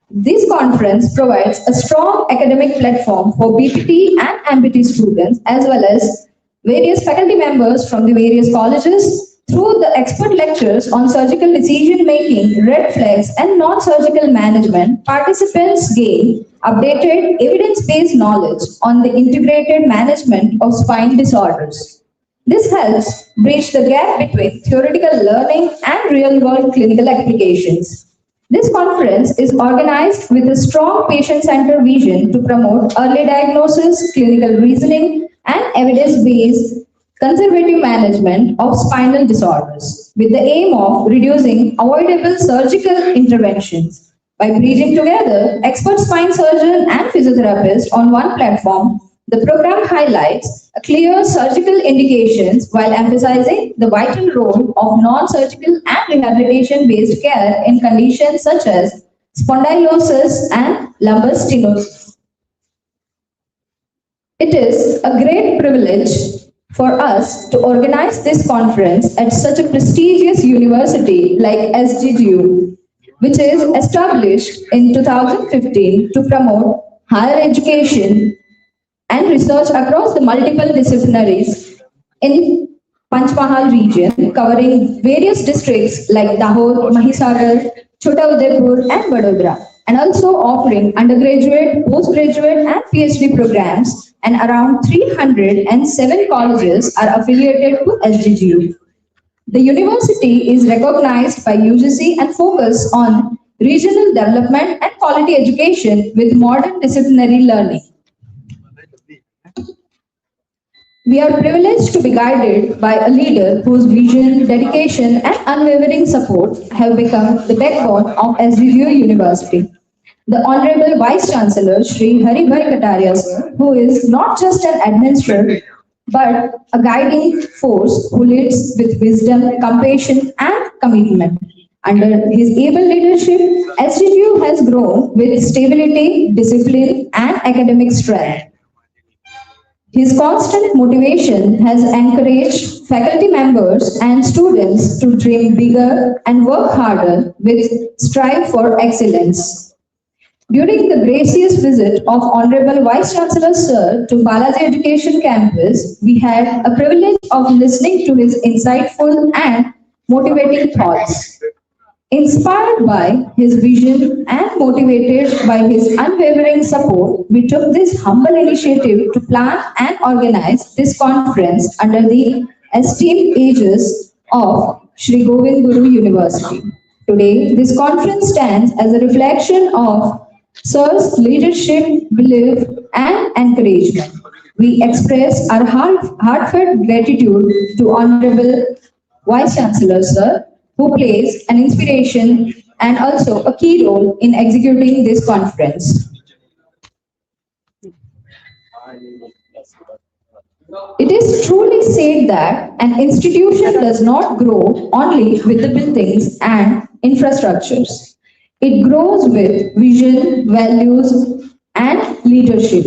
This conference provides a strong academic platform for BPT and MPT students as well as various faculty members from the various colleges. Through the expert lectures on surgical decision making, red flags, and non-surgical management, participants gain updated evidence-based knowledge on the integrated management of spine disorders. This helps bridge the gap between theoretical learning and real-world clinical applications. This conference is organized with a strong patient-centered vision to promote early diagnosis, clinical reasoning, and evidence-based conservative management of spinal disorders, with the aim of reducing avoidable surgical interventions. By bridging together expert spine surgeon and physiotherapist on one platform, the program highlights clear surgical indications while emphasizing the vital role of non-surgical and rehabilitation-based care in conditions such as spondylosis and lumbar stenosis. It is a great privilege for us to organize this conference at such a prestigious university like SGGU, which is established in 2015 to promote higher education and research across the multiple disciplinaries in Panchmahal region, covering various districts like Dahod, Mahisagar, Chota Udaipur, and Vadodara, and also offering undergraduate, postgraduate, and PhD programs, and around 307 colleges are affiliated to SGGU. The university is recognized by UGC and focus on regional development and quality education with modern disciplinary learning. We are privileged to be guided by a leader whose vision, dedication, and unwavering support have become the backbone of SDU University. The Honorable Vice Chancellor, Shri Hari Bhai Kataria sir, who is not just an administrator but a guiding force who leads with wisdom, compassion, and commitment. Under his able leadership, SDU has grown with stability, discipline, and academic strength. His constant motivation has encouraged faculty members and students to dream bigger and work harder with strive for excellence. During the gracious visit of Honorable Vice Chancellor Sir to Balaji Education Campus, we had a privilege of listening to his insightful and motivating thoughts. Inspired by his vision and motivated by his unwavering support, we took this humble initiative to plan and organize this conference under the esteemed aegis of Sri Govind Guru University. Today, this conference stands as a reflection of Sir's leadership, belief, and encouragement. We express our heartfelt gratitude to Honorable Vice Chancellor Sir, who plays an inspiration and also a key role in executing this conference. It is truly said that an institution does not grow only with the buildings and infrastructures. It grows with vision, values, and leadership.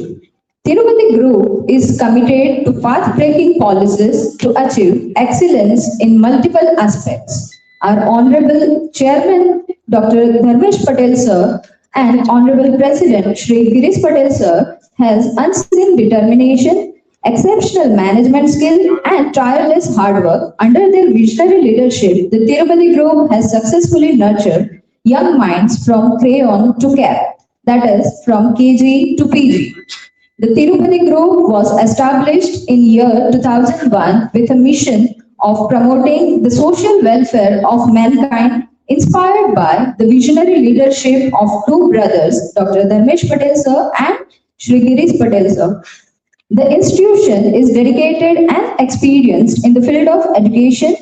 Tirupati Group is committed to path-breaking policies to achieve excellence in multiple aspects. Our Honorable Chairman, Dr. Dharmesh Patel Sir, and Honorable President, Shri Girish Patel Sir, has unseen determination, exceptional management skill, and tireless hard work. Under their visionary leadership, the Tirupati Group has successfully nurtured young minds from crayon to cap, that is, from KG to PG. The Tirupati Group was established in year 2001 with a mission of promoting the social welfare of mankind, inspired by the visionary leadership of two brothers, Dr. Dharmesh Patel Sir and Shri Girish Patel Sir. The institution is dedicated and experienced in the field of education.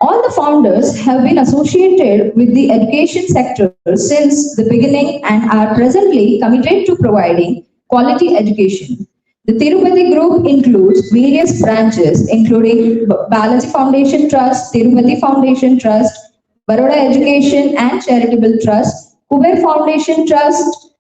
All the founders have been associated with the education sector since the beginning and are presently committed to providing quality education. The Tirupati Group includes various branches including Balaji Foundation Trust, Tirupati Foundation Trust, Baroda Education and Charitable Trust, Kuber Foundation Trust,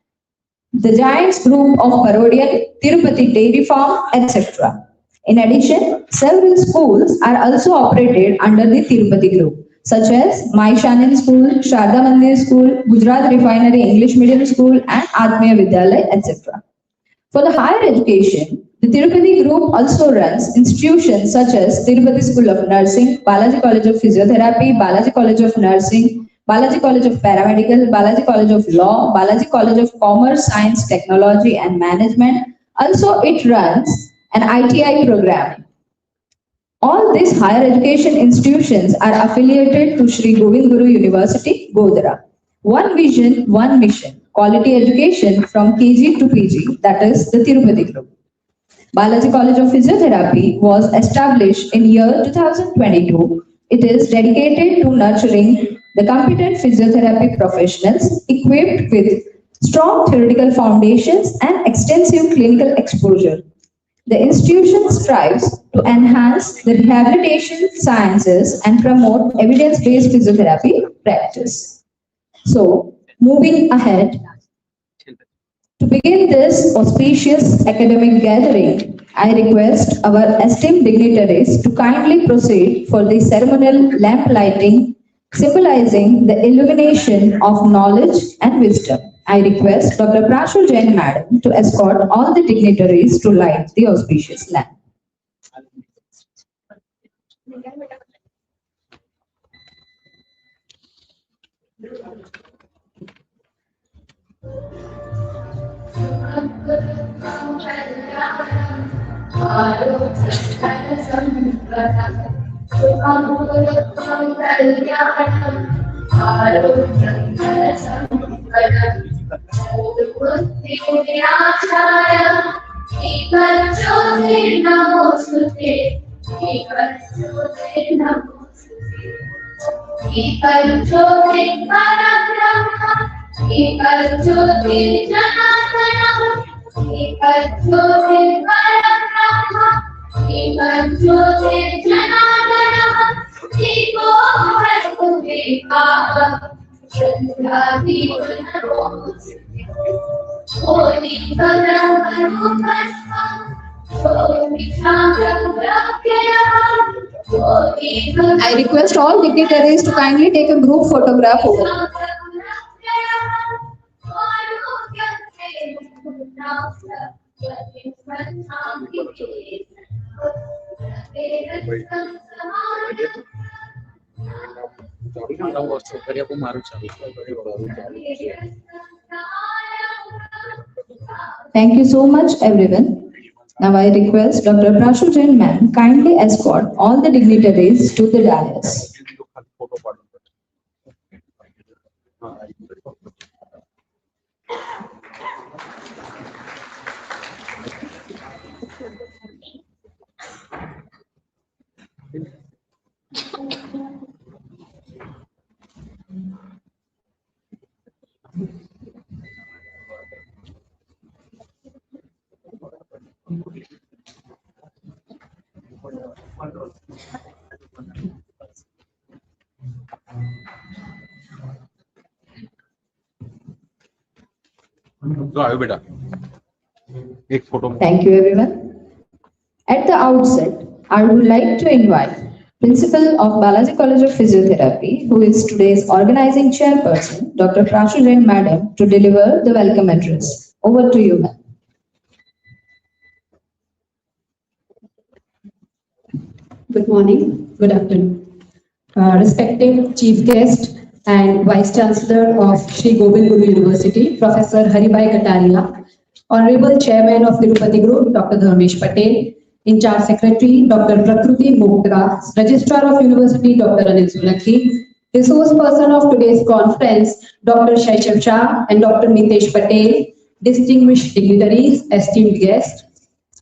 the Giants Group of Parodian, Tirupati Dairy Farm, etc. In addition, several schools are also operated under the Tirupati Group, such as Maishanin School, Sharda Mandir School, Gujarat Refinery English Medium School, and Atmiya Vidyalaya, etc. For the higher education, the Tirupati Group also runs institutions such as Tirupati School of Nursing, Balaji College of Physiotherapy, Balaji College of Nursing, Balaji College of Paramedical, Balaji College of Law, Balaji College of Commerce, Science, Technology and Management. Also, it runs an ITI program. All these higher education institutions are affiliated to Sri Govind Guru University, Godhra. One vision, one mission. Quality education from KG to PG, that is the Tirupati Group. Balaji College of Physiotherapy was established in year 2022. It is dedicated to nurturing the competent physiotherapy professionals equipped with strong theoretical foundations and extensive clinical exposure. The institution strives to enhance the rehabilitation sciences and promote evidence-based physiotherapy practice. So, moving ahead, to begin this auspicious academic gathering, I request our esteemed dignitaries to kindly proceed for the ceremonial lamp lighting, symbolizing the illumination of knowledge and wisdom. I request Dr. Prashul Jain Madam to escort all the dignitaries to light the auspicious lamp. I request all dignitaries to kindly take a group photograph over. Thank you so much, everyone. Now I request Dr. Prashu Jain ma'am kindly escort all the dignitaries to the dais. Thank you, everyone. At the outset, I would like to invite Principal of Balaji College of Physiotherapy, who is today's organizing chairperson, Dr. Prashu Jain Madam, to deliver the welcome address. Over to you, ma'am. Good morning, good afternoon. Respected Chief Guest and Vice Chancellor of Sri Govind Guru University, Professor Haribhai Kataria, Honorable Chairman of Tirupati Group, Dr. Dharmesh Patel, In-charge Secretary, Dr. Prakruti Mukra, Registrar of University, Dr. Anil Solanki, Resource Person of today's conference, Dr. Shaishav Shah and Dr. Mitesh Patel, distinguished dignitaries, esteemed guests,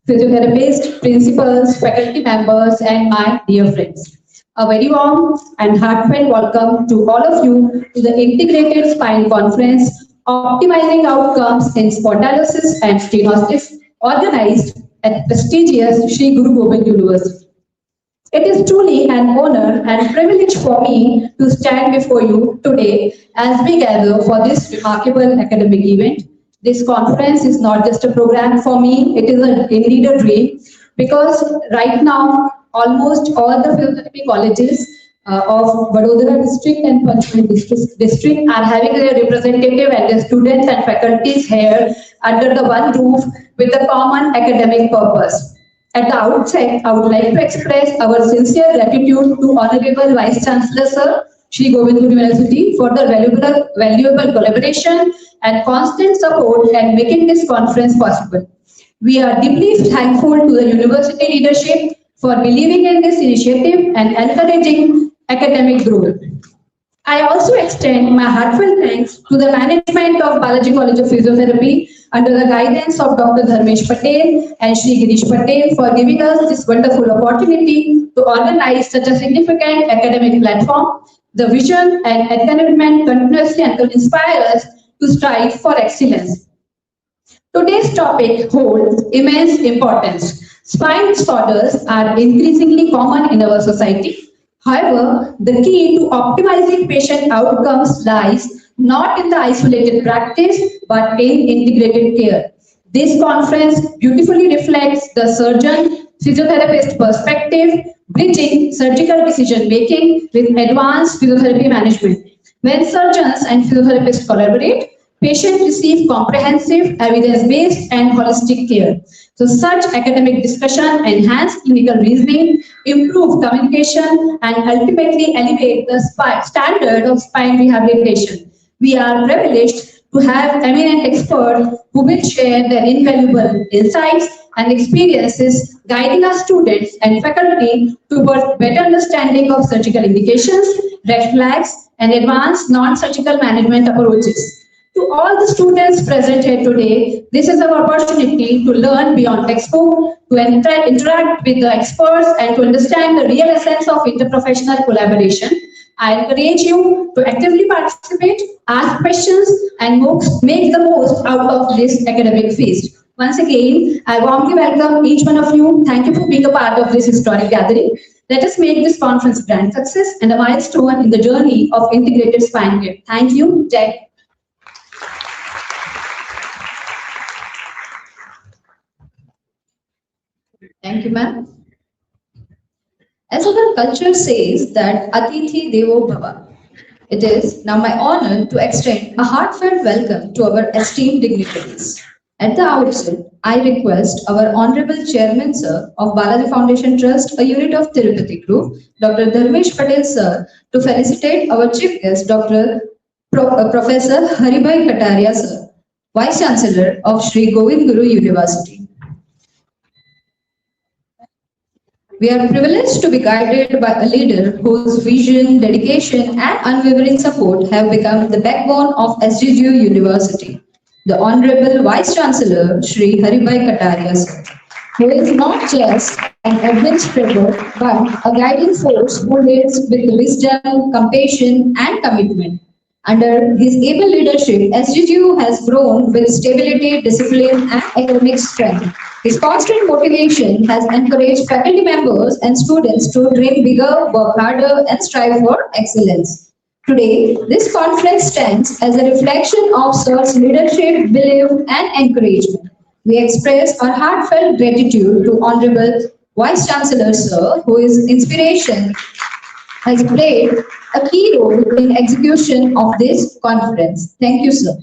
physiotherapists, principals, faculty members, and my dear friends. A very warm and heartfelt welcome to all of you to the Integrated Spine Conference, Optimizing Outcomes in Spondylosis and Stenosis, organized at prestigious Sri Guru Gobind University. It is truly an honor and privilege for me to stand before you today as we gather for this remarkable academic event. This conference is not just a program for me, it is indeed a dream, because right now almost all the physiotherapy colleges of Vadodara district and Panchmahal district are having their representative and their students and faculties here under the one roof with a common academic purpose. At the outset, I would like to express our sincere gratitude to Honorable Vice Chancellor Sir, Sri Govind Guru University, for the valuable collaboration and constant support in making this conference possible. We are deeply thankful to the university leadership for believing in this initiative and encouraging academic growth. I also extend my heartfelt thanks to the management of Balaji College of Physiotherapy under the guidance of Dr. Dharmesh Patel and Shri Girish Patel for giving us this wonderful opportunity to organize such a significant academic platform. The vision and encouragement continuously inspire us to strive for excellence. Today's topic holds immense importance. Spine disorders are increasingly common in our society. However, the key to optimizing patient outcomes lies not in the isolated practice, but in integrated care. This conference beautifully reflects the surgeon physiotherapist perspective, bridging surgical decision-making with advanced physiotherapy management. When surgeons and physiotherapists collaborate, patients receive comprehensive, evidence-based, and holistic care. So such academic discussion enhance clinical reasoning, improve communication, and ultimately elevate the standard of spine rehabilitation. We are privileged to have eminent experts who will share their invaluable insights and experiences guiding our students and faculty towards better understanding of surgical indications, red flags, and advanced non-surgical management approaches. To all the students present here today, this is our opportunity to learn beyond textbook, to interact with the experts, and to understand the real essence of interprofessional collaboration. I encourage you to actively participate, ask questions, and make the most out of this academic feast. Once again, I warmly welcome each one of you. Thank you for being a part of this historic gathering. Let us make this conference a grand success and a milestone in the journey of integrated spine care. Thank you. Jai. Thank you, ma'am. As our culture says that Atithi Devo Bhava, it is now my honor to extend a heartfelt welcome to our esteemed dignitaries. At the outset, I request our Honorable Chairman, Sir, of Balaji Foundation Trust, a unit of Tirupati Group, Dr. Dharmesh Patel, Sir, to felicitate our Chief Guest, Professor Haribhai Kataria, Sir, Vice Chancellor of Sri Govind Guru University. We are privileged to be guided by a leader whose vision, dedication, and unwavering support have become the backbone of SGGU University. The Honorable Vice Chancellor, Sri Haribhai Kataria, Sir, who is not just an administrator but a guiding force who leads with wisdom, compassion, and commitment. Under his able leadership, SGGU has grown with stability, discipline, and academic strength. His constant motivation has encouraged faculty members and students to dream bigger, work harder, and strive for excellence. Today, this conference stands as a reflection of Sir's leadership, belief, and encouragement. We express our heartfelt gratitude to Honorable Vice Chancellor, Sir, whose inspiration has played a key role in execution of this conference. Thank you, sir.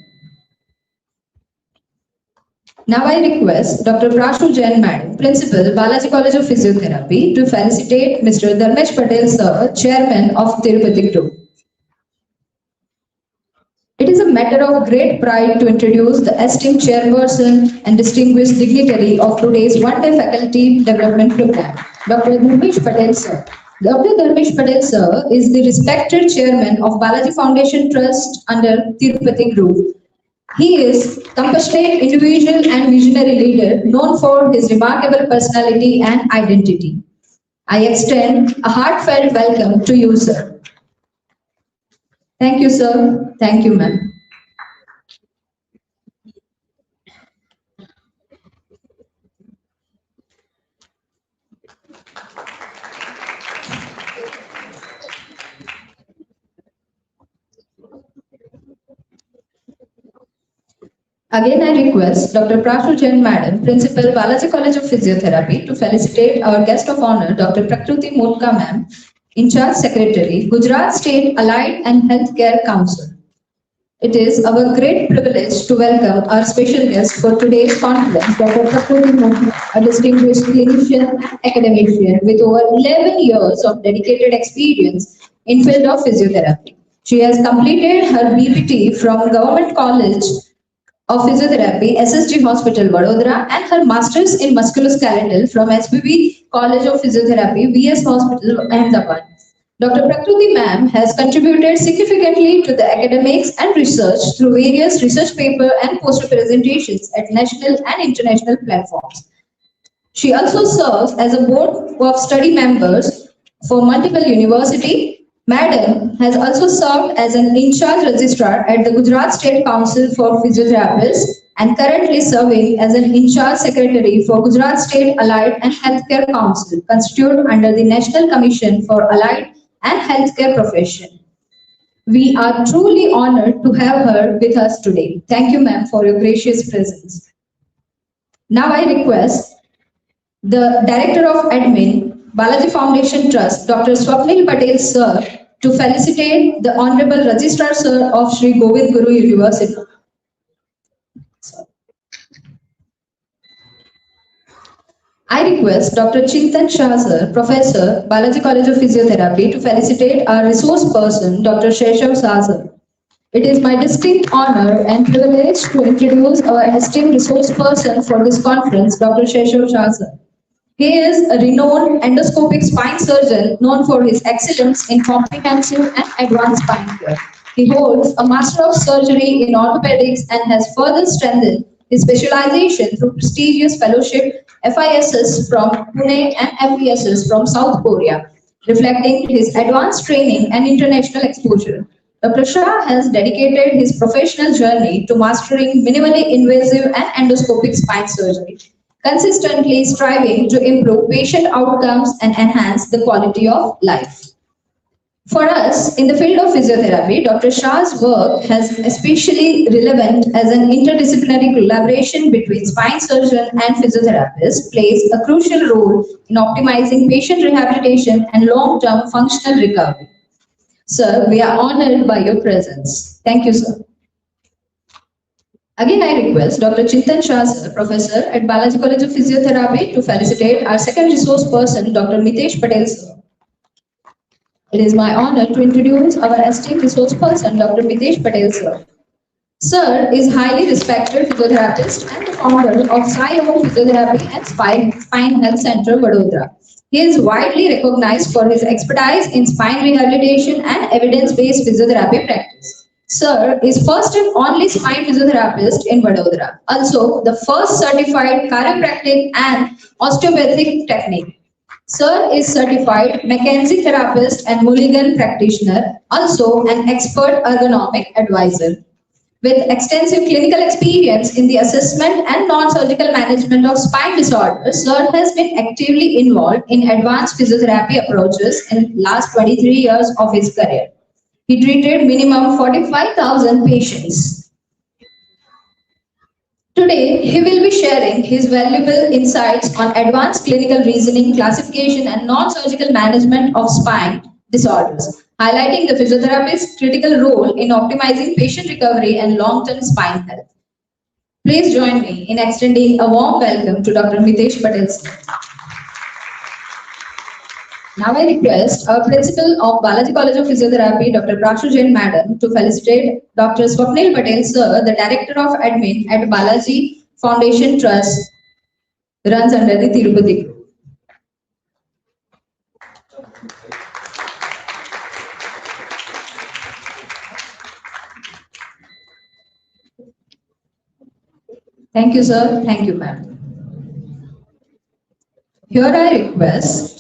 Now I request Dr. Prashu Jain, Madam, Principal, Balaji College of Physiotherapy, to felicitate Mr. Dharmesh Patel, Sir, Chairman of Tirupati Group. It is a matter of great pride to introduce the esteemed chairperson and distinguished dignitary of today's one-day faculty development program, Dr. Dharmesh Patel, Sir. Dr. Dharmesh Patel, Sir, is the respected chairman of Balaji Foundation Trust under Tirupati Group. He is compassionate individual and visionary leader known for his remarkable personality and identity. I extend a heartfelt welcome to you, sir. Thank you, sir. Thank you, ma'am. Again, I request Dr. Prashu Jain, Madam, Principal, Balaji College of Physiotherapy, to felicitate our guest of honor, Dr. Prakruti Motka, Ma'am, In Charge Secretary, Gujarat State Allied and Healthcare Council. It is our great privilege to welcome our special guest for today's conference, Dr. Prakruti Motka, a distinguished clinician and academician with over 11 years of dedicated experience in field of physiotherapy. She has completed her BPT from Government College of Physiotherapy, SSG Hospital, Vadodara, and her Masters in Musculoskeletal from SBB College of Physiotherapy, VS Hospital, Ahmedabad. Dr. Prakruti Ma'am has contributed significantly to the academics and research through various research paper and poster presentations at national and international platforms. She also serves as a board of study members for multiple universities. Madam has also served as an in-charge registrar at the Gujarat State Council for Physiotherapists and currently serving as an in-charge secretary for Gujarat State Allied and Healthcare Council, constituted under the National Commission for Allied and Healthcare Profession. We are truly honored to have her with us today. Thank you, ma'am, for your gracious presence. Now I request the Director of Admin, Balaji Foundation Trust, Dr. Swapnil Patel, Sir, to felicitate the Honorable Registrar, Sir, of Sri Govind Guru University. I request Dr. Chintan Shah, Sir, Professor, Balaji College of Physiotherapy, to felicitate our resource person, Dr. Sheshav Shah, Sir. It is my distinct honor and privilege to introduce our esteemed resource person for this conference, Dr. Sheshav Shah sir. He is a renowned endoscopic spine surgeon known for his excellence in comprehensive and advanced spine care. He holds a Master of Surgery in Orthopedics and has further strengthened his specialization through prestigious fellowship FISS from Pune and FESS from South Korea, reflecting his advanced training and international exposure. Dr. Shah has dedicated his professional journey to mastering minimally invasive and endoscopic spine surgery, consistently striving to improve patient outcomes and enhance the quality of life. For us, in the field of physiotherapy, Dr. Shah's work has especially relevant as an interdisciplinary collaboration between spine surgeon and physiotherapist plays a crucial role in optimizing patient rehabilitation and long-term functional recovery. Sir, we are honored by your presence. Thank you, sir. Again, I request Dr. Chintan Shah, sir, Professor at Balaji College of Physiotherapy, to felicitate our second resource person, Dr. Mitesh Patel, sir. It is my honor to introduce our esteemed resource person, Dr. Mitesh Patel, sir. Sir is highly respected physiotherapist and the founder of Sai Home Physiotherapy and Spine Health Center, Vadodara. He is widely recognized for his expertise in spine rehabilitation and evidence-based physiotherapy practice. Sir is first and only spine physiotherapist in Vadodara. Also, the first certified chiropractic and osteopathic technique. Sir is certified McKenzie therapist and Mulligan practitioner, also an expert ergonomic advisor. With extensive clinical experience in the assessment and non-surgical management of spine disorders, Sir has been actively involved in advanced physiotherapy approaches in the last 23 years of his career. He treated minimum 45,000 patients. Today, he will be sharing his valuable insights on advanced clinical reasoning, classification, and non-surgical management of spine disorders, highlighting the physiotherapist's critical role in optimizing patient recovery and long-term spine health. Please join me in extending a warm welcome to Dr. Mitesh Patel. Now I request our principal of Balaji College of Physiotherapy, Dr. Prashu Jain Madam, to felicitate Dr. Swapnil Patel, sir, the Director of Admin at Balaji Foundation Trust, runs under the Tirupati Group. Thank you, sir. Thank you, ma'am. Here I request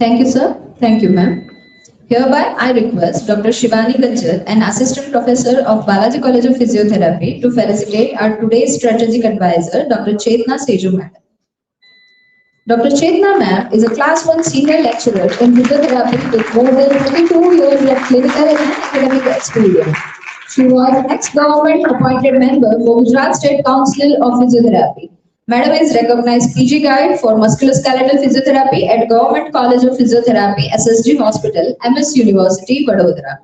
Thank you, sir. Thank you, ma'am. Hereby, I request Dr. Shivani Gajjar, an Assistant Professor of Balaji College of Physiotherapy, to felicitate our today's strategic advisor, Dr. Chetna Seju Madam. Dr. Chetna ma'am is a Class 1 Senior Lecturer in Physiotherapy with more than 22 years of clinical and academic experience. She was ex-government appointed member for Gujarat State Council of Physiotherapy. Madam is recognized PG Guide for Musculoskeletal Physiotherapy at Government College of Physiotherapy, SSG Hospital, MS University, Vadodara.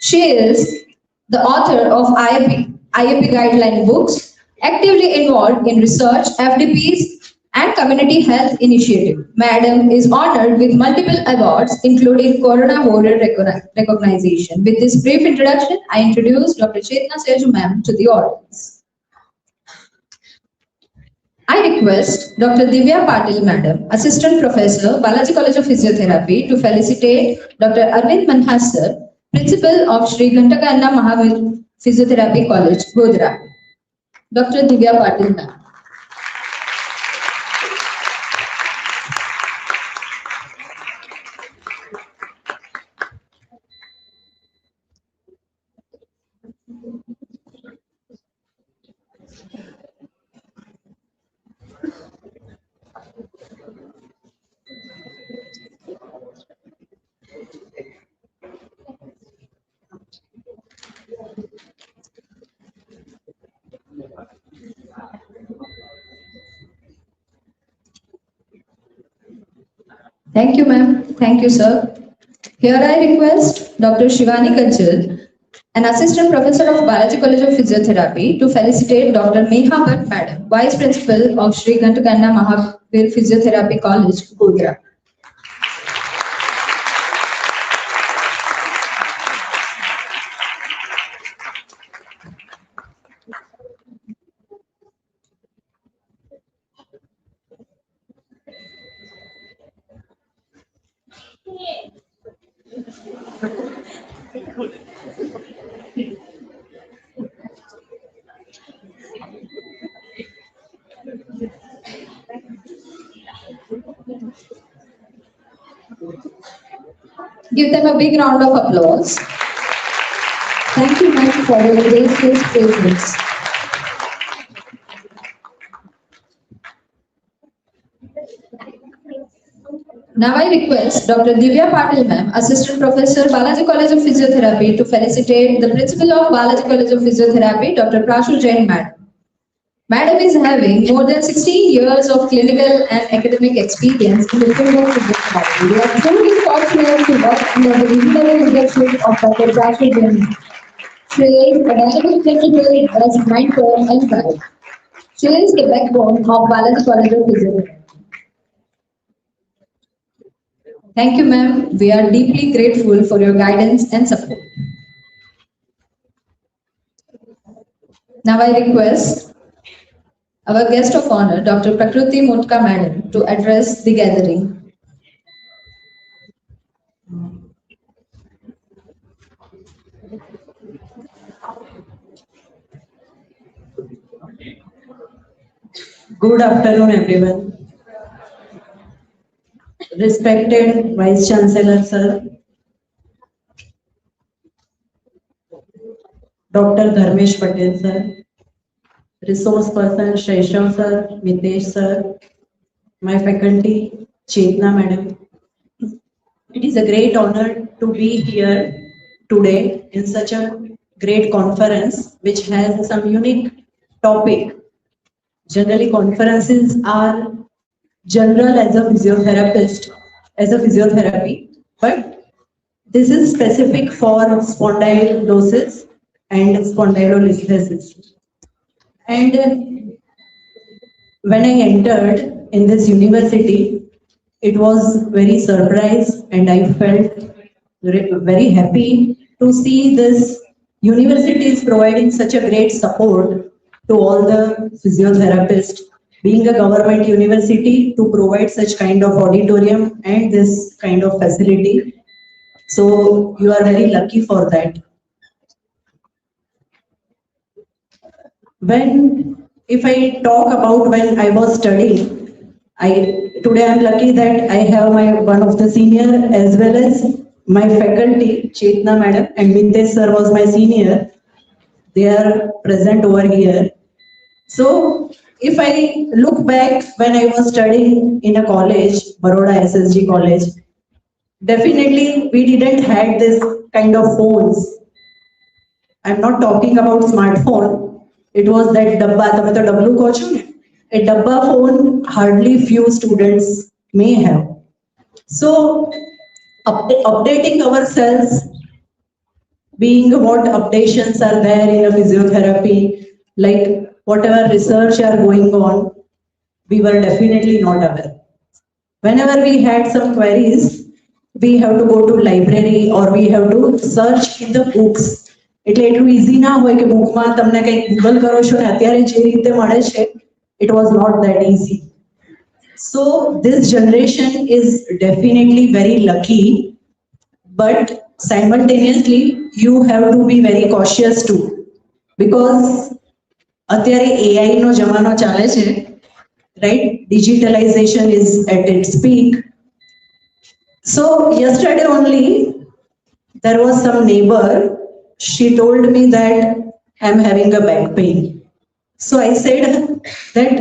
She is the author of IAP guideline books, actively involved in research, FDPs, and community health initiative. Madam is honored with multiple awards, including Corona Warrior recognition. With this brief introduction, I introduce Dr. Chetna Seju ma'am to the audience. I request Dr. Divya Patil Madam, Assistant Professor, Balaji College of Physiotherapy, to felicitate Dr. Arvind Manhas sir, Principal of Sri Ghantakanna Mahavir Physiotherapy College, Godhra. Dr. Divya Patil Madam. Thank you, ma'am. Thank you, sir. Here I request Dr. Shivani Gajjar an Assistant Professor of Biology College of Physiotherapy, to felicitate Dr. Meha Bhatt Madam, Vice Principal of Sri Gantakanna Mahavir Physiotherapy College, Godhra. Give them a big round of applause. Thank you, ma'am, for your gracious presence. Now I request Dr. Divya Patil, ma'am, Assistant Professor, Balaji College of Physiotherapy, to felicitate the Principal of Balaji College of Physiotherapy, Dr. Prashu Jain, madam. Madam is having more than 16 years of clinical and academic experience in the field of physiotherapy. We are truly fortunate to work under the visionary leadership of Dr. Prashu Jain. She is a dynamic secretary as mentor and guide. She is the backbone of Balaji College of Physiotherapy. Thank you, ma'am. We are deeply grateful for your guidance and support. Now I request our guest of honor, Dr. Prakruti Motka Madam, to address the gathering. Good afternoon, everyone. Respected Vice Chancellor, sir, Dr. Dharmesh Patel, sir, Resource Person Shaishav, sir, Mitesh, sir, my faculty, Chetna, madam. It is a great honor to be here today in such a great conference which has some unique topic. Generally, conferences are general as a physiotherapist, as a physiotherapy, but this is specific for spondylosis and spondylolisthesis. And when I entered in this university, it was very surprised and I felt very happy to see this university is providing such a great support to all the physiotherapists, being a government university, to provide such kind of auditorium and this kind of facility. So you are very lucky for that. If I talk about when I was studying, today I'm lucky that I have one of the senior as well as my faculty, Chetna madam and Mitesh sir was my senior. They are present over here. So if I look back when I was studying in a college, Baroda SSG college, definitely we didn't had this kind of phones. I'm not talking about smartphone. It was that dabba, તમે તો ડબલું કહો છો ને, a dabba phone hardly few students may have. So updating ourselves, being what updations are there in a physiotherapy, like whatever research are going on, we were definitely not aware. Whenever we had some queries, we have to go to library or we have to search in the books. એટલે એટલું easy ના હોય કે બુકમાં તમને કંઈક Google કરો છો ને અત્યારે જે રીતે મળે છે, it was not that easy. So this generation is definitely very lucky, but simultaneously you have to be very cautious too, because અત્યારે AI નો જમાનો ચાલે છે, right? Digitalization is at its peak. So yesterday only there was some neighbor, she told me that I'm having a back pain. So I said that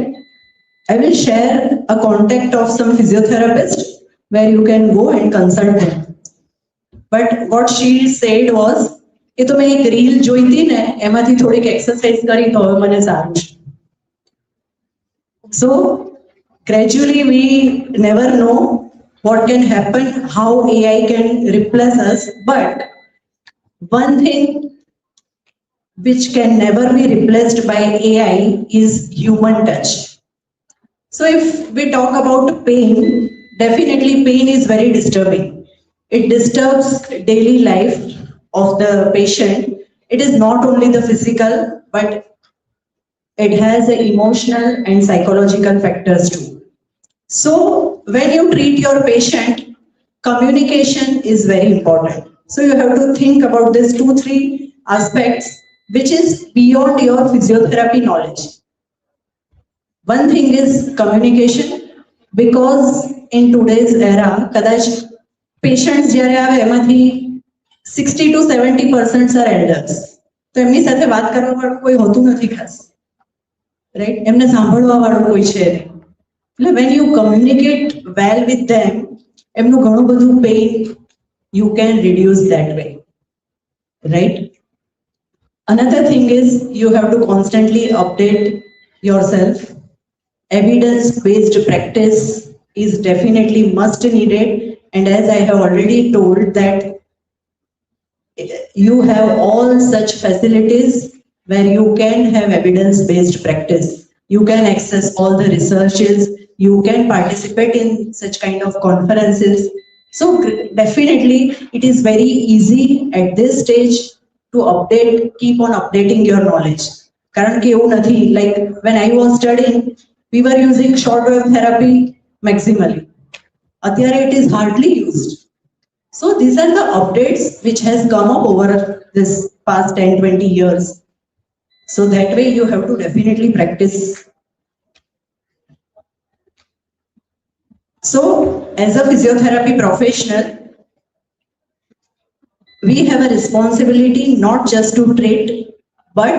I will share a contact of some physiotherapist where you can go and consult them. But what she said was, એ તો મેં એક reel જોઈતી ને એમાંથી થોડીક exercise કરી તો હવે મને સારું છે. So gradually we never know what can happen, how AI can replace us, but one thing which can never be replaced by AI is human touch. So if we talk about pain, definitely pain is very disturbing. It disturbs daily life of the patient. It is not only the physical, but it has the emotional and psychological factors too. So when you treat your patient, communication is very important. So you have to think about these 2-3 aspects which is beyond your physiotherapy knowledge. One thing is communication, because in today's era, કદાચ patients જ્યારે આવે એમાંથી 60 to 70% are elders. તો એમની સાથે વાત કરવા વાળું કોઈ હોતું નથી ખાસ. Right? એમને સાંભળવા વાળું કોઈ છે નહીં. એટલે when you communicate well with them, એમનું ઘણું બધું pain you can reduce that way. Right? Another thing is you have to constantly update yourself. Evidence-based practice is definitely must needed, and as I have already told that you have all such facilities where you can have evidence-based practice. You can access all the researches, you can participate in such kind of conferences. So definitely it is very easy at this stage to update, keep on updating your knowledge. કારણ કે એવું નથી, like when I was studying, we were using shortwave therapy maximally. Atyare it is hardly used. So these are the updates which has come up over this past 10-20 years. So that way you have to definitely practice. So as a physiotherapy professional, we have a responsibility not just to treat, but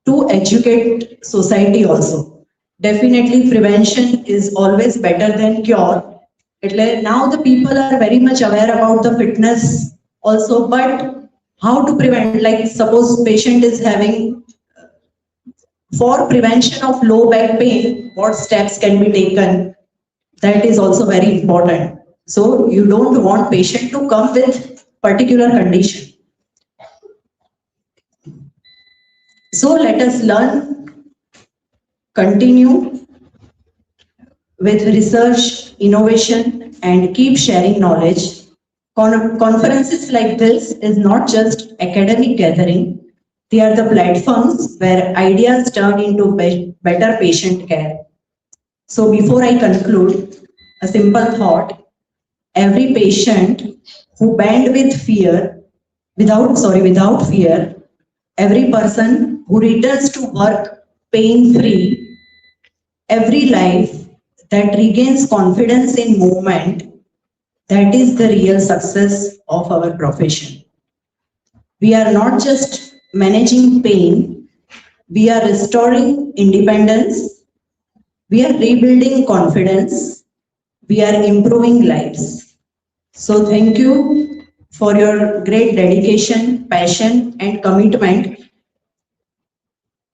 to educate society also. Definitely prevention is always better than cure. Now the people are very much aware about the fitness also, but how to prevent, like suppose patient is having, for prevention of low back pain, what steps can be taken? That is also very important. So you don't want patient to come with particular condition. So let us learn, continue with research, innovation, and keep sharing knowledge. Conferences like this is not just academic gathering, they are the platforms where ideas turn into better patient care. So before I conclude, a simple thought: every patient who bend without fear, every person who returns to work pain-free, every life that regains confidence in movement, that is the real success of our profession. We are not just managing pain, we are restoring independence, we are rebuilding confidence, we are improving lives. So thank you for your great dedication, passion, and commitment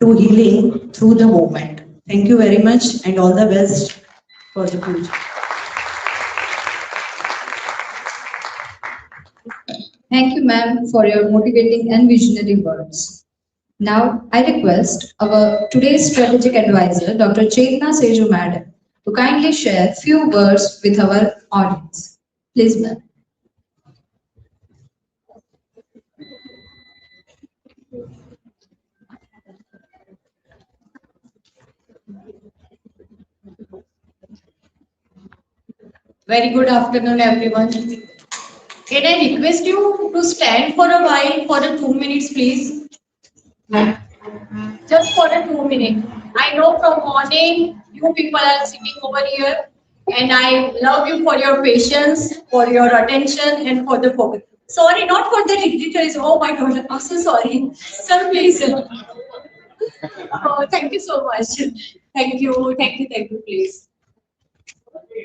to healing through the movement. Thank you very much, and all the best for the future. Thank you, ma'am, for your motivating and visionary words. Now, I request our today's strategic advisor, Dr. Chetna Seju Madam, to kindly share few words with our audience. Please, ma'am. Very good afternoon, everyone. Can I request you to stand for a while for the 2 minutes, please? Just for the 2 minutes. I know from morning you people are sitting over here, and I love you for your patience, for your attention, and for the focus. Sorry, not for the dignitaries. Oh my God, I'm so sorry. Sir, please. Oh, thank you so much. Thank you, please.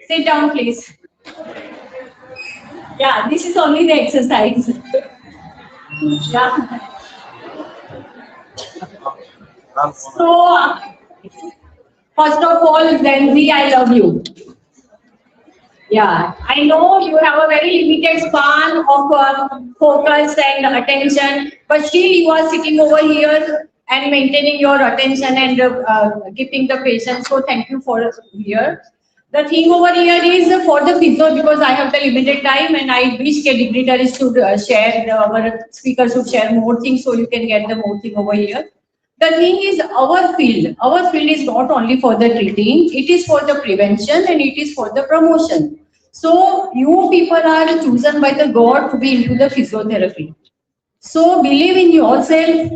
Sit down, please. Yeah, this is only the exercise. Yeah. So, first of all, Zenzi, I love you. Yeah, I know you have a very limited span of focus and attention, but still you are sitting over here and maintaining your attention and keeping the patience. So thank you for here. The thing over here is for the physio, because I have the limited time and I wish dignitaries should share, our speakers should share more things so you can get the more thing over here. The thing is, our field is not only for the treating, it is for the prevention and it is for the promotion. So you people are chosen by the God to be into the physiotherapy. So believe in yourself,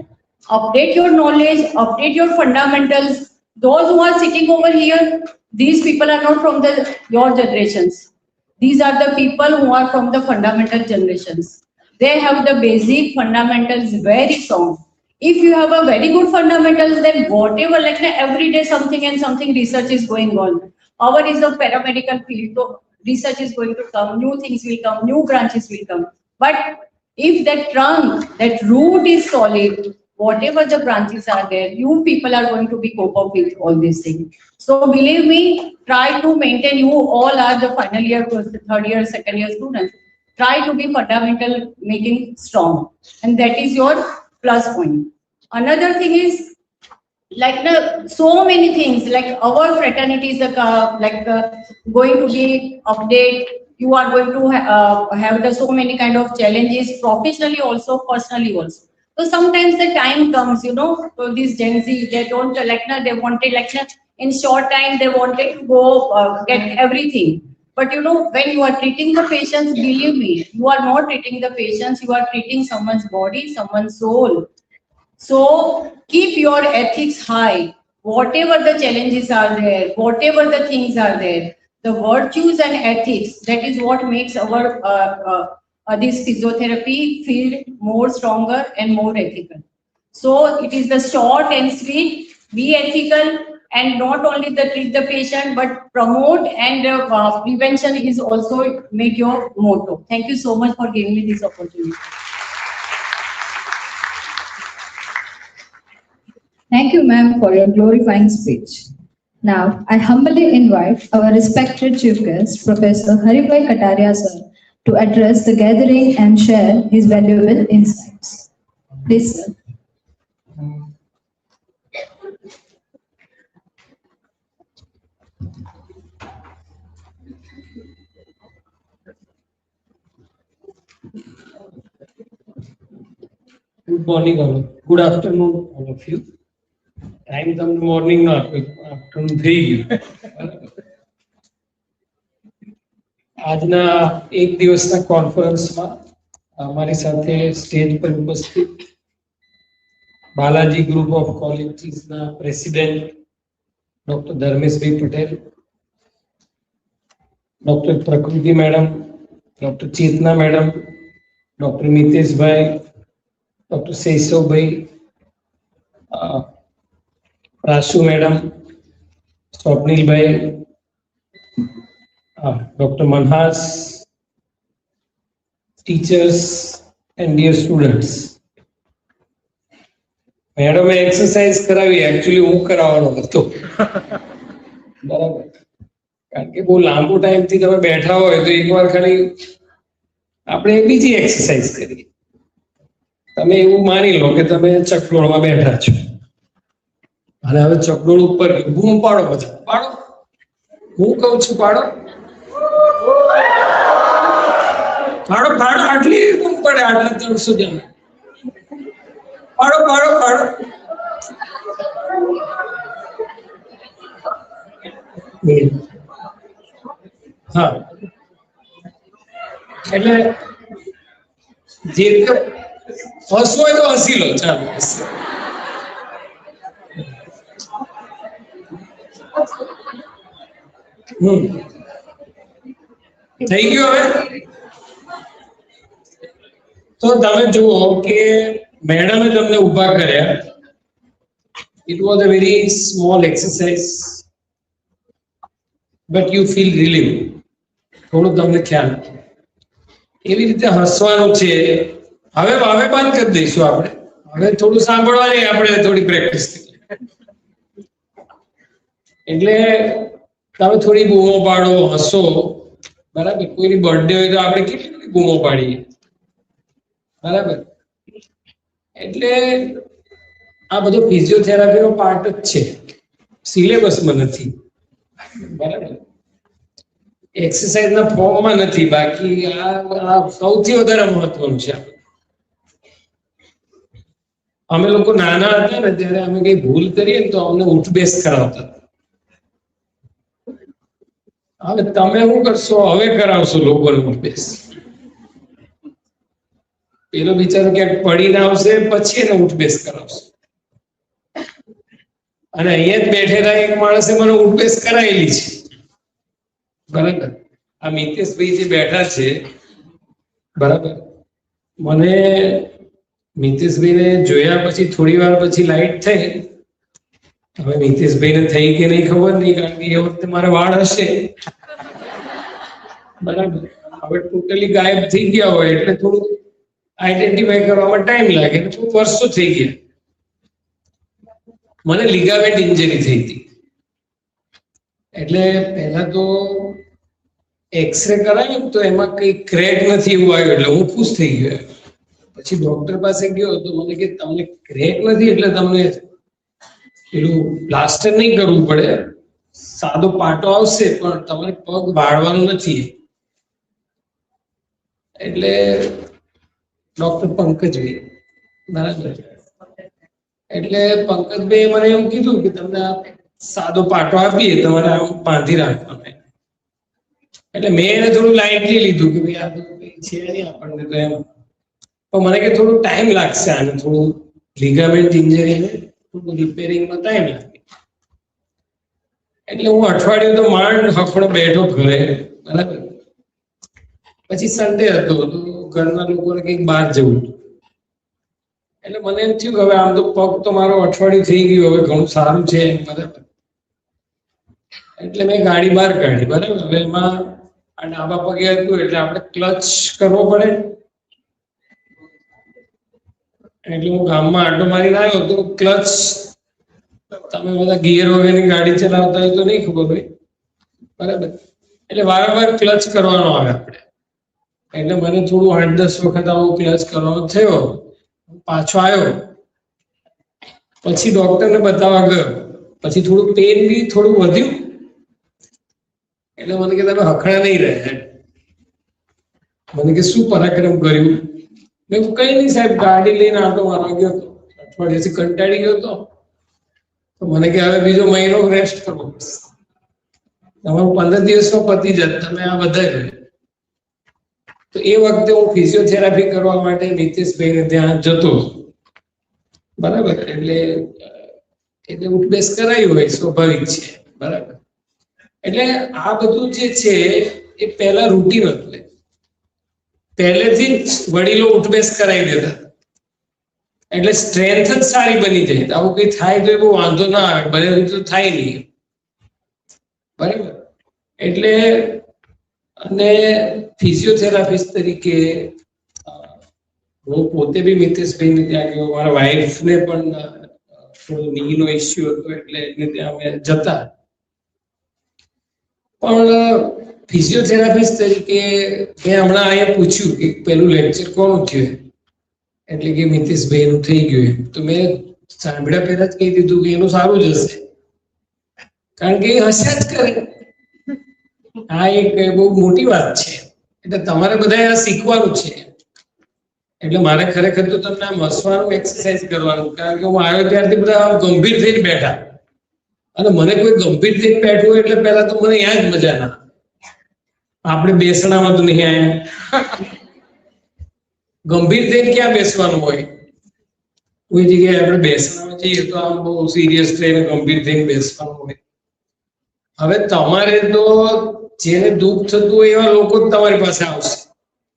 update your knowledge, update your fundamentals. Those who are sitting over here, these people are not from the your generations. These are the people who are from the fundamental generations. They have the basic fundamentals very strong. If you have a very good fundamentals, then whatever, like every day something and something research is going on. Our is a paramedical field, so research is going to come, new things will come, new branches will come. But if that trunk, that root is solid, whatever the branches are there, you people are going to be cope up with all these things. So believe me, try to maintain, you all are the final year, third year, second year students. Try to be fundamental making strong. And that is your plus point. Another thing is, like so many things, like our fraternity is going to be update. You are going to have the so many kind of challenges professionally also, personally also. So sometimes the time comes, so these Gen Z, they don't they wanted in short time they wanted to go get everything. But when you are treating the patients, believe me, you are not treating the patients, you are treating someone's body, someone's soul. So keep your ethics high. Whatever the challenges are there, whatever the things are there, the virtues and ethics, that is what makes our this physiotherapy field more stronger and more ethical. So it is the short and sweet, be ethical, and not only the treat the patient, but promote and prevention is also make your motto. Thank you so much for giving me this opportunity. Thank you, ma'am, for your glorifying speech. Now, I humbly invite our respected chief guest, Professor Haribhai Kataria sir, to address the gathering and share his valuable insights. Please, sir. Good morning, all. Good afternoon, all of you. Time come the morning, not afternoon 3. આજના એક દિવસના કોન્ફરન્સમાં અમારી સાથે stage પર ઉપસ્થિત Balaji group of કોલેજીસના president doctor Dharmeshbhai Patel, doctor Prakruti madam, doctor Chetna madam, doctor Miteshbhai, doctor Shaishavbhai, Rashu madam, Swapnilbhai, Dr. Manhas, teachers and dear students. Madam exercise કરાવી, એકચ્યુઅલી હું કરાવવાનો હતો, બરાબર, કારણ કે બહુ લાંબો ટાઈમ થી તમે બેઠા હોય તો એકવાર ખાલી આપણે બીજી એક્સરસાઇઝ કરીએ. તમે એવું માની લો કે તમે ચકડોળમાં બેઠા છો અને હવે ચકડોળ ઉપર બૂમ પાડો, બધા પાડો, હું કહું છું પાડો, પાડો પાડો, આટલી બૂમ પડે, આટલા 300 જણ, પાડો પાડો પાડો. હા, એટલે જે હસવું હોય તો હસી લો, ચાલો. થઈ ગયું હવે? તો તમે જુઓ કે મેડમે તમને ઊભા કર્યા. It was a very small exercise, but you feel relieved. થોડું તમને ખ્યાલ. એવી રીતે હસવાનું છે. હવે બંધ કરી દઈશું આપણે. હવે થોડું સાંભળવાની આપણે થોડી પ્રેક્ટિસ કરીએ. એટલે તમે થોડી બૂમો પાડો, હસો, બરાબર, કોઈની બર્થડે હોય તો આપણે કેટલી બધી બૂમો પાડીએ, બરાબર. એટલે આ બધો ફિઝિયોથેરાપીનો પાર્ટ જ છે, સિલેબસમાં નથી, બરાબર. એક્સરસાઇઝના ફોર્મમાં નથી, બાકી આ સૌથી વધારે મહત્વનું છે. અમે લોકો નાના હતા ને ત્યારે અમે કઈ ભૂલ કરીએ ને તો અમને ઉઠબેસ કરાવતા. હવે તમે શું કરશો, હવે કરાવશો લોકોને ઉઠબેસ. પેલો બિચારો ક્યાંક પડીને આવશે પછી એને ઉઠબેસ કરાવશે. અને અહીંયા જ બેઠેલા એક માણસે મને ઉઠબેસ કરાયેલી છે, બરાબર. આ મિતેશભાઈ જે બેઠા છે, બરાબર, મને મિતેશભાઈને જોયા પછી થોડી વાર પછી લાઈટ થઈ. હવે મિતેશભાઈને થઈ કે નહીં ખબર નહીં, કારણ કે એ વખતે મારા વાળ હશે, બરાબર. હવે ટોટલી ગાયબ થઈ ગયા હોય એટલે થોડું આઈડેન્ટિફાઈ કરવામાં ટાઈમ લાગે, થોડું વર્ષો થઈ ગયા. મને લિગામેન્ટ ઇન્જરી થઈ હતી, એટલે પહેલા તો એક્સરે કરાવ્યું તો એમાં કઈ ક્રેક નથી એવું આવ્યું, એટલે હું ખુશ થઈ ગયો. પછી ડોક્ટર પાસે ગયો તો મને કે તમને ક્રેક નથી એટલે તમને પેલું પ્લાસ્ટર નહીં કરવું પડે, સાદો પાટો આવશે પણ તમારે પગ વાળવાનો નથી. એટલે ડોક્ટર પંકજભાઈ, બરાબર, એટલે પંકજભાઈ મને એવું કીધું કે તમને સાદો પાટો આપીએ, તમારે આમ બાંધી રાખવાનો. એટલે મેં એને થોડું લાઇટલી લીધું કે ભાઈ આ બધું છે નહીં આપણને તો એમ, પણ મને કે થોડું ટાઈમ લાગશે આને, થોડું લિગામેન્ટ ઇન્જરીને થોડું રિપેરિંગમાં ટાઈમ લાગે. એટલે હું અઠવાડિયું તો માંડ હફળો બેઠો ઘરે, બરાબર. પછી સન્ડે હતો તો ઘરના લોકોને કંઈક બહાર જવું, એટલે મને એમ થયું કે હવે આમ તો પગ તો મારો અઠવાડિયું થઈ ગયું, હવે ઘણું સારું છે, બરાબર. એટલે મેં ગાડી બહાર કાઢી, બરાબર. હવે એમાં આ ડાબા પગે હતું એટલે આપણે ક્લચ કરવો પડે. એટલે હું ગામમાં આટો મારીને આવ્યો તો ક્લચ, તમે બધા ગિયર વગરની ગાડી ચલાવતા હોય તો નહીં ખબર હોય, બરાબર. એટલે વારંવાર ક્લચ કરવાનો આવે આપણે. એટલે મને થોડું 8-10 વખત આવો ક્લચ કરવાનો થયો. પાછો આવ્યો, પછી ડોક્ટરને બતાવવા ગયો, પછી થોડું પેન બી થોડું વધ્યું. એટલે મને કે તમે હખણા નહીં રહ્યા. મને કે શું પરાક્રમ કર્યું? મેં કઈ નહીં સાહેબ, ગાડી લઈને આટો મારવા ગયો હતો, અઠવાડિયાથી કંટાળી ગયો હતો, તો મને કે હવે બીજો મહિનો રેસ્ટ કરવો પડશે, તમારું 15 દિવસમાં પતી જાય, તમે આ વધારે. તો એ વખતે હું ફિઝિયોથેરાપી કરવા માટે નીતિશભાઈને ત્યાં જતો, બરાબર. એટલે ઉઠબેસ કરાયું હોય સ્વાભાવિક છે, બરાબર. એટલે આ બધું જે છે એ પહેલા રૂટીન હતું, પહેલેથી જ વડીલો ઉઠબેસ કરાવી દેતા, એટલે સ્ટ્રેન્થ જ સારી બની જાય. આવું કઈ થાય તો એ બહુ વાંધો ના આવે, બને તો થાય નહીં, બરાબર. એટલે અને ફિઝિયોથેરાપિસ્ટ તરીકે હું પોતે બી મિતેશભાઈને ત્યાં ગયો, મારા વાઈફને પણ થોડો નીનો ઇસ્યુ હતો એટલે એને ત્યાં અમે જતા. પણ ફિઝિયોથેરાપિસ્ટ તરીકે મેં હમણાં અહીંયા પૂછ્યું કે પેલું લેક્ચર કોનું થયું, એટલે કે મિતેશભાઈનું થઈ ગયું. તો મેં સાંભળ્યા પહેલા જ કહી દીધું કે એનું સારું જ હશે, કારણ કે એ હસ્યા જ કરે. આ એક બહુ મોટી વાત છે, એટલે તમારે બધા આ શીખવાનું છે. એટલે મારે ખરેખર તો તમને આમ હસવાનું, એક્સરસાઇઝ કરવાનું, કારણ કે હું આવ્યો ત્યારથી બધા આમ ગંભીર થઈને બેઠા, અને મને કોઈ ગંભીર થઈને બેઠું એટલે પહેલા તો મને યાદ મજા ના, આપણે બેસણામાં તો નહીં આવ્યા. ગંભીર થઈને ક્યાં બેસવાનું હોય, કોઈ જગ્યાએ આપણે બેસણામાં જઈએ તો આમ બહુ સિરિયસ થઈને ગંભીર થઈને બેસવાનું હોય. હવે તમારે તો જેને દુઃખ થતું હોય એવા લોકો જ તમારી પાસે આવશે.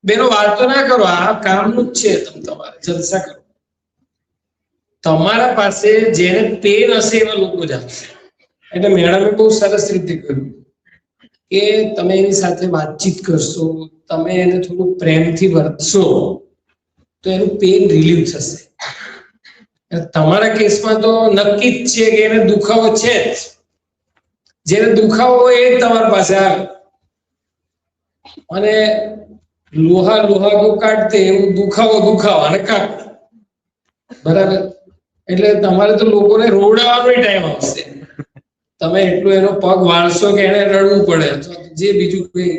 બેનો વાત તો ના કરો, આ કામનું જ છે, તમે તમારે જલસા કરો. તમારા પાસે જેને પેન હશે એવા લોકો જ આવશે. એટલે મેડમે બહુ સરસ રીતે કહ્યું કે તમે એની સાથે વાતચીત કરશો, તમે એને થોડું પ્રેમથી વર્તશો તો એનું પેન રિલીવ થશે. તમારા કેસમાં તો નક્કી જ છે કે એને દુખાવો છે જ, જેને દુખાવો હોય એ જ તમારી પાસે આવે. અને લોહા લોહા કો કાટતે એવું દુખાવો અને કાટ, બરાબર. એટલે તમારે તો લોકોને રોવડાવવાનો ટાઈમ આવશે. તમે એટલું એનો પગ વાળશો કે એને રડવું પડે, અથવા જે બીજું કઈ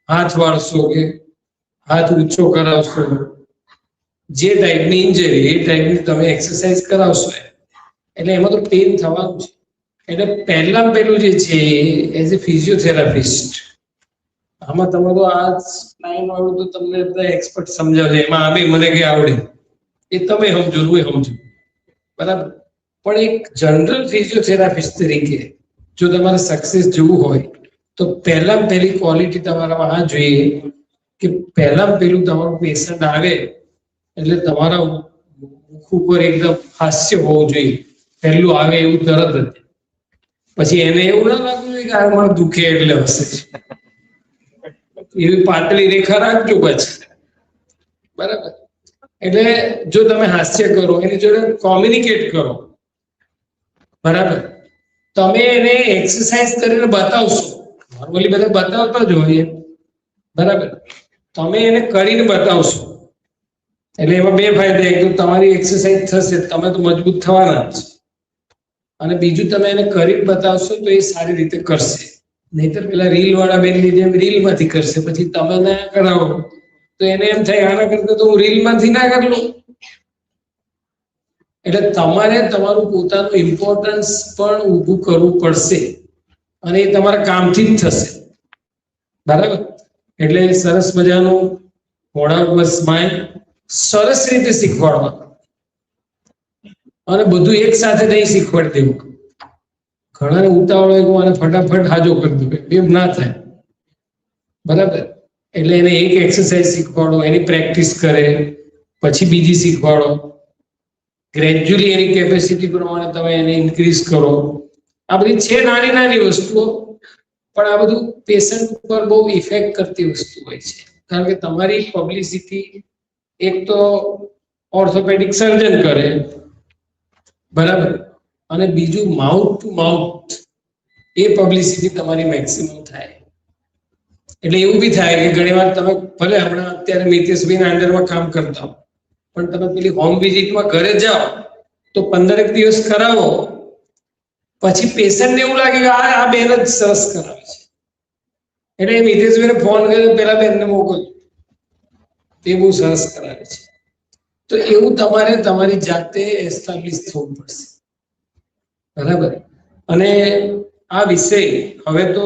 હાથ વાળશો કે હાથ ઊંચો કરાવશો, જે ટાઈપની ઇન્જરી એ ટાઈપની તમે એક્સરસાઇઝ કરાવશો, એટલે એમાં તો પેઇન થવાનું છે. એટલે પહેલું જે છે એઝ એ ફિઝિયોથેરાપિસ્ટ, આમાં તમારું આ સ્પાઇન વાળું તો તમને બધા એક્સપર્ટ સમજાવશે, એમાં આ બી મને કઈ આવડે એ તમે સમજો, હું સમજુ, બરાબર. પણ એક જનરલ ફિઝિયોથેરાપિસ્ટ તરીકે જો તમારે સક્સેસ જોવું હોય તો પહેલી ક્વોલિટી તમારામાં આ જોઈએ કે પહેલું તમારું પેશન્ટ આવે એટલે તમારા મુખ ઉપર એકદમ હાસ્ય હોવું જોઈએ. પહેલું આવે એવું તરત જ, પછી એને એવું ના લાગવું કે આ મને દુખે એટલે હશે, એવી પાતળી રેખા રાખજો પછી, બરાબર. એટલે જો તમે હાસ્ય કરો, એની જોડે કોમ્યુનિકેટ કરો, બરાબર, તમે એને એક્સરસાઇઝ કરીને બતાવશો, નોર્મલી બધા બતાવતા જ હોઈએ, બરાબર, તમે એને કરીને બતાવશો એટલે એમાં બે ફાયદા. એક તો તમારી એક્સરસાઇઝ થશે, તમે તો મજબૂત થવાના જ, અને બીજું તમે એને કરીને બતાવશો તો એ સારી રીતે કરશે. નહીતર પેલા રીલ વાળા બેનની જેમ રીલ માંથી કરશે, પછી તમે ના કરાવો તો એને એમ થાય આના કરતા તો હું રીલ માંથી ના કરી લઉં. એટલે તમારે તમારું પોતાનું ઇમ્પોર્ટન્સ પણ ઊભું કરવું પડશે, અને એ તમારા કામથી જ થશે, બરાબર. એટલે સરસ મજાનું મોઢા ઉપર સ્માઈલ, સરસ રીતે શીખવાડવા, અને બધું એક સાથે નહીં શીખવાડી દેવું. ઘણાને ઉતાવળ હોય અને ફટાફટ હાજો કરી દઉં, એમ ના થાય, બરાબર. એટલે એને એક એક્સરસાઇઝ શીખવાડો, એની પ્રેક્ટિસ કરે, પછી બીજી શીખવાડો, ગ્રેજ્યુઅલી એની કેપેસિટી પ્રમાણે તમે એને ઇન્ક્રીઝ કરો. આ બધી છે નાની નાની વસ્તુઓ, પણ આ બધું પેશન્ટ ઉપર બહુ ઇફેક્ટ કરતી વસ્તુ હોય છે. કારણ કે તમારી પબ્લિસિટી એક તો ઓર્થોપેડિક સર્જન કરે, બરાબર, અને બીજું mouth to mouth A publicity તમારી મેક્સિમમ થાય. એટલે એવું બી થાય કે ઘણી વાર તમે ભલે હમણાં અત્યારે મિતેશભાઈના અંડરમાં કામ કરતા હો, પણ તમે પેલી હોમ વિઝિટમાં ઘરે જાઓ તો 15 દિવસ કરાવો, પછી પેશન્ટને એવું લાગે કે આ બેન જ સરસ કરાવે છે, એટલે એ મિતેશભાઈને ફોન કર્યો, પેલા બેનને મોકલજો, તે બહુ સરસ કરાવે છે. તો એવું તમારે તમારી જાતે એસ્ટાબ્લિશ થવું પડશે, બરાબર. અને આ વિષય હવે તો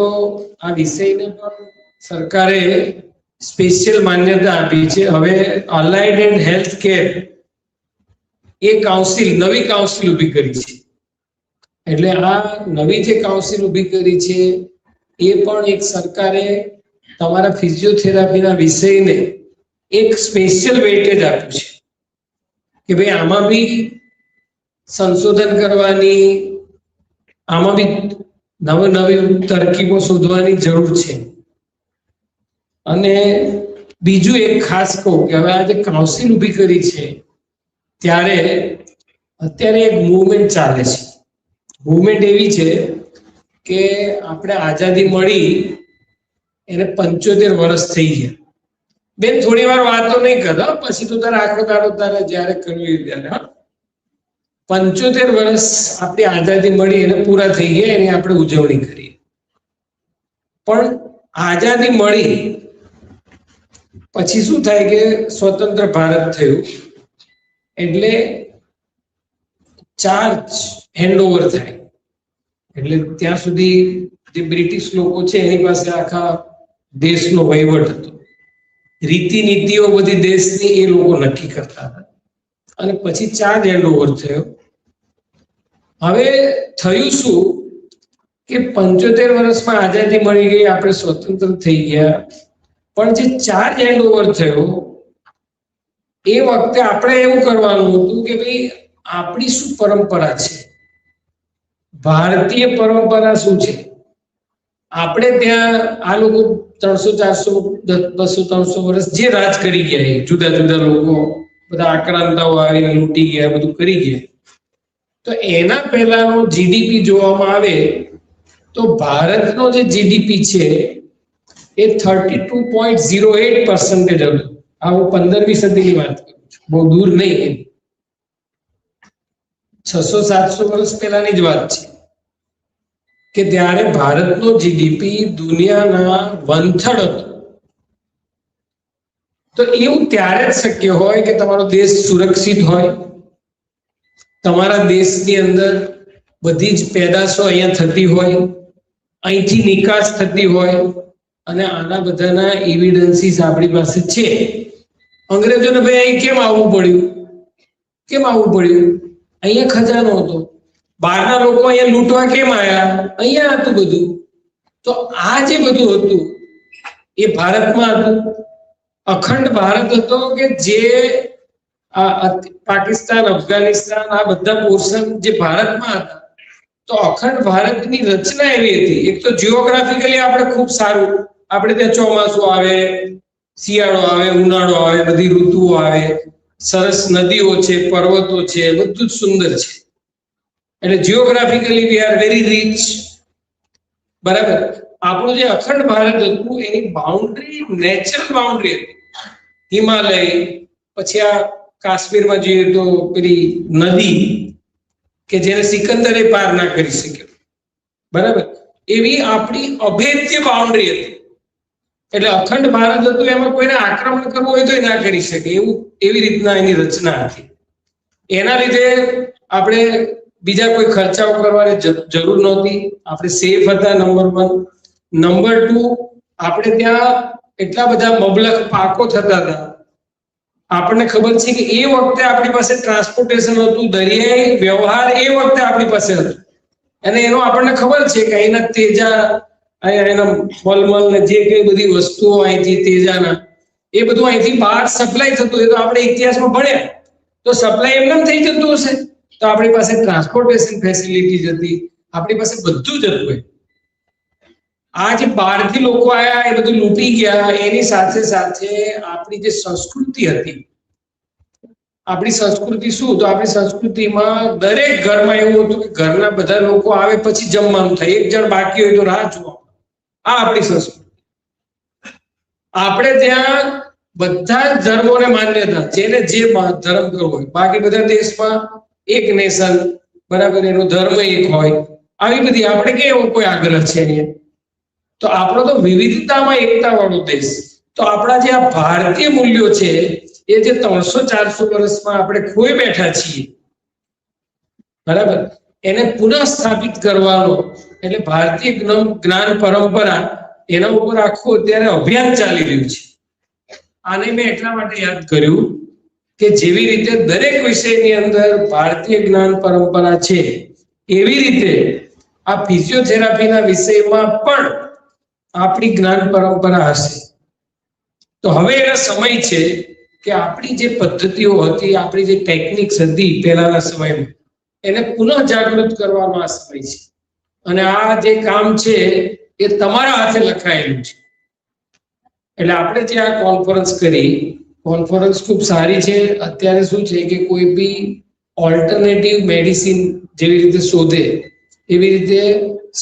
આ વિષયને પણ સરકારે સ્પેશિયલ માન્યતા આપી છે. હવે અલાઇડ એન્ડ હેલ્થ કેર એ કાઉન્સિલ, નવી કાઉન્સિલ ઊભી કરી છે. એટલે આ નવી જે કાઉન્સિલ ઊભી કરી છે એ પણ એક સરકારે તમારા ફિઝિયોથેરાપીના વિષયને એક સ્પેશિયલ વેઇટેજ આપ્યું છે કે ભાઈ આમાં બી સંશોધન કરવાની, આમાં બી નવી તરકીબો શોધવાની જરૂર છે. અને બીજું એક ખાસ કહું કે હવે આ જે કાઉન્સિલ ઊભી કરી છે ત્યારે અત્યારે એક મૂવમેન્ટ ચાલે છે. મૂવમેન્ટ એવી છે કે આપણે આઝાદી મળી એને 75 વર્ષ થઈ ગયા. બેન થોડી વાર વાતો નહીં કરો, પછી તો તારે આખો દાડો તારે જ્યારે કરવી ત્યારે. 75 વર્ષ આપણી આઝાદી મળી એને પૂરા થઈ ગયા, એની આપણે ઉજવણી કરીએ. પણ આઝાદી મળી પછી શું થાય કે સ્વતંત્ર ભારત થયું એટલે ચાર્જ હેન્ડઓવર થાય. એટલે ત્યાં સુધી જે બ્રિટિશ લોકો છે એની પાસે આખા દેશનો વહીવટ હતો, રીતિ નીતિઓ બધી દેશની એ લોકો નક્કી કરતા હતા, અને પછી ચાર્જ હેન્ડઓવર થયો. હવે થયું શું કે 75 વર્ષમાં આઝાદી મળી ગઈ, આપણે સ્વતંત્ર થઈ ગયા, પણ જે ચાર્જ હેન્ડઓવર થયો એ વખતે આપણે એવું કરવાનું હતું કે ભાઈ આપણી શું પરંપરા છે, ભારતીય પરંપરા શું છે. આપણે ત્યાં આ લોકો 300 400 200 300 વર્ષ જે રાજ કરી ગયા, જુદા જુદા લોકો બધા આક્રાંતાઓ આવીને લૂંટી ગયા, બધું કરી ગયા. તો એના પહેલાનો જીડીપી જોવામાં આવે તો ભારતનો જે જીડીપી છે એ 32.08% હતું. આ હું 15મી સદીની વાત કરું છું, બહુ દૂર નહીં, 600-700 વર્ષ પહેલાની જ વાત છે કે ત્યારે ભારતનો જીડીપી દુનિયાના 1/3 હતો. તો એવું ત્યારે જ શક્ય હોય કે તમારો દેશ સુરક્ષિત હોય, તમારા દેશની અંદર બધી જ પેદાશો અહીંયા થતી હોય, અહીંથી નિકાસ થતી હોય, અને આના બધાના એવિડન્સીસ આપણી પાસે છે. અંગ્રેજોને ભાઈ અહીં કેમ આવવું પડ્યું? કેમ આવવું પડ્યું? અહીંયા ખજાનો હતો. બહારના લોકો અહીંયા લૂંટવા કેમ આવ્યા? અહીંયા હતું બધું. તો આ જે બધું હતું એ ભારતમાં હતું. અખંડ ભારત હતો કે જે પાકિસ્તાન, અફઘાનિસ્તાન, આ બધા પોર્શન જે ભારતમાં હતા. તો અખંડ ભારતની રચના એવી હતી, એક તો જીઓગ્રાફિકલી આપણે ખૂબ સારું, આપણે ત્યાં ચોમાસું આવે, શિયાળો આવે, ઉનાળો આવે, બધી ઋતુઓ આવે, સરસ નદીઓ છે, પર્વતો છે, બધું જ સુંદર છે. એટલે જીઓગ્રાફિકલી વી આર વેરી રીચ. બરાબર. આપણું જે અખંડ ભારત હતું એની બાઉન્ડ્રી નેચરલ બાઉન્ડ્રી હતી. હિમાલય, પછી આ કાશ્મીરમાં જોઈએ તો પેલી નદી કે જેને સિકંદરે પાર ના કરી શક્યો, બરાબર, એવી આપણી અભેદ્ય બાઉન્ડ્રી હતી. એટલે અખંડ ભારત હતું, એમાં કોઈને આક્રમણ કરવું હોય તો ના કરી શકે એવું, એવી રીતના એની રચના હતી. એના લીધે આપણે બીજા કોઈ ખર્ચાઓ કરવાની જરૂર નહોતી. આપણે સેફ હતા, નંબર 1. નંબર 2, આપણે ત્યાં એટલા બધા મબલખ પાકો થતા હતા. આપણને ખબર છે કે એ વખતે આપણી પાસે ટ્રાન્સપોર્ટેશન હતું, દરિયાઈ વ્યવહાર એ વખતે આપણી પાસે હતો. અને એનો આપણને ખબર છે કે અહીંના તેજા, એના મલમલ ને જે કઈ બધી વસ્તુઓ અહીંથી તેજાના, એ બધું અહીંથી બહાર સપ્લાય થતું. એ તો આપણે ઇતિહાસમાં ભણ્યા. તો સપ્લાય એમને થઈ જતું હશે તો આપણી પાસે ટ્રાન્સપોર્ટેશન ફેસિલિટી હતી, આપણી પાસે બધું જ હતું. આ જે બહારથી લોકો આયા એ બધું લૂંટી ગયા. એની સાથે સાથે આપણી જે સંસ્કૃતિ હતી, આપણી સંસ્કૃતિ શું? તો આપણી સંસ્કૃતિમાં દરેક ઘરમાં એવું હતું કે ઘરના બધા લોકો આવે પછી જમવાનું થાય, એક જણ બાકી હોય તો રાહ જોવા. આ આપણી સંસ્કૃતિ. આપણે ત્યાં બધા જ ધર્મોને માન્યતા, જેને જે ધર્મ કરવો હોય. બાકી બધા દેશમાં એક નેશન, બરાબર, એનો ધર્મ એક હોય. આવી બધી આપણે કેવો કોઈ આગ્રહ છે અહીંયા? તો આપણો તો વિવિધતામાં એકતા વાળો દેશ. તો આપણા જે આ ભારતીય મૂલ્યો છે એ જે 300-400 વર્ષમાં આપણે ખોઈ બેઠા છીએ, બરાબર, એને પુનઃ સ્થાપિત કરવાનો, એટલે ભારતીય જ્ઞાન પરંપરા, એના ઉપર આખું અત્યારે અભિયાન ચાલી રહ્યું છે. આને મેં એટલા માટે યાદ કર્યું કે જેવી રીતે દરેક વિષયની અંદર ભારતીય જ્ઞાન પરંપરા છે, એવી રીતે આ ફિઝિયોથેરાપીના વિષયમાં પણ આપણી જ્ઞાન પરંપરા હશે. તો હવે એનો સમય છે કે આપણી જે પદ્ધતિઓ હતી, આપણી જે ટેકનિક્સ હતી પહેલાના સમયમાં, એને પુનઃ જાગૃત કરવાનો આ સમય છે. અને આ જે કામ છે એ તમારા હાથે લખાયેલું છે. એટલે આપણે જે આ કોન્ફરન્સ કરી, કોન્ફરન્સ ખૂબ સારી છે. અત્યારે શું છે કે કોઈ બી ઓલ્ટરનેટિવ મેડિસિન જેવી રીતે શોધે એવી રીતે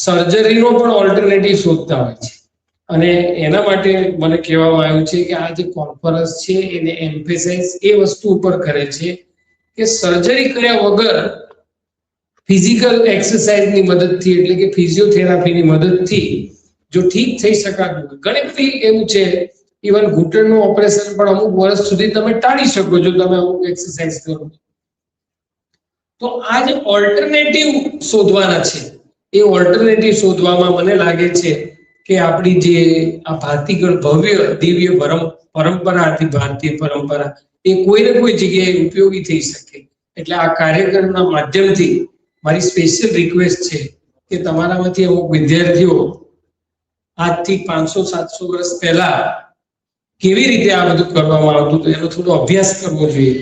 સર્જરીનો પણ ઓલ્ટરનેટિવ શોધતા હોય છે. અને એના માટે મને કહેવામાં આવ્યું છે કે આ જે કોન્ફરન્સ છે એને એમ્ફેસાઇઝ એ વસ્તુ ઉપર કરે છે કે સર્જરી કર્યા વગર ફિઝિકલ એક્સરસાઇઝની મદદથી, એટલે કે ફિઝિયોથેરાપીની મદદથી જો ઠીક થઈ શકાતું હોય. ઘણી બધી એવું છે, ઇવન ઘૂંટણનું ઓપરેશન પણ અમુક વર્ષ સુધી તમે ટાળી શકો જો તમે અમુક એક્સરસાઇઝ કરો. તો આ જે ઓલ્ટરનેટિવ શોધવાના છે, એ ઓલ્ટરનેટિવ શોધવામાં મને લાગે છે કે આપણી જે આ ભારતીય ભવ્ય દિવ્ય પરંપરા હતી, ભારતીય પરંપરા, એ કોઈ ને કોઈ જગ્યાએ ઉપયોગી થઈ શકે. એટલે આ કાર્યક્રમના માધ્યમથી મારી સ્પેશિયલ રિક્વેસ્ટ છે કે તમારામાંથી અમુક વિદ્યાર્થીઓ આજથી 500-700 વર્ષ પહેલા કેવી રીતે આ બધું કરવામાં આવતું હતું એનો થોડો અભ્યાસ કરવો જોઈએ.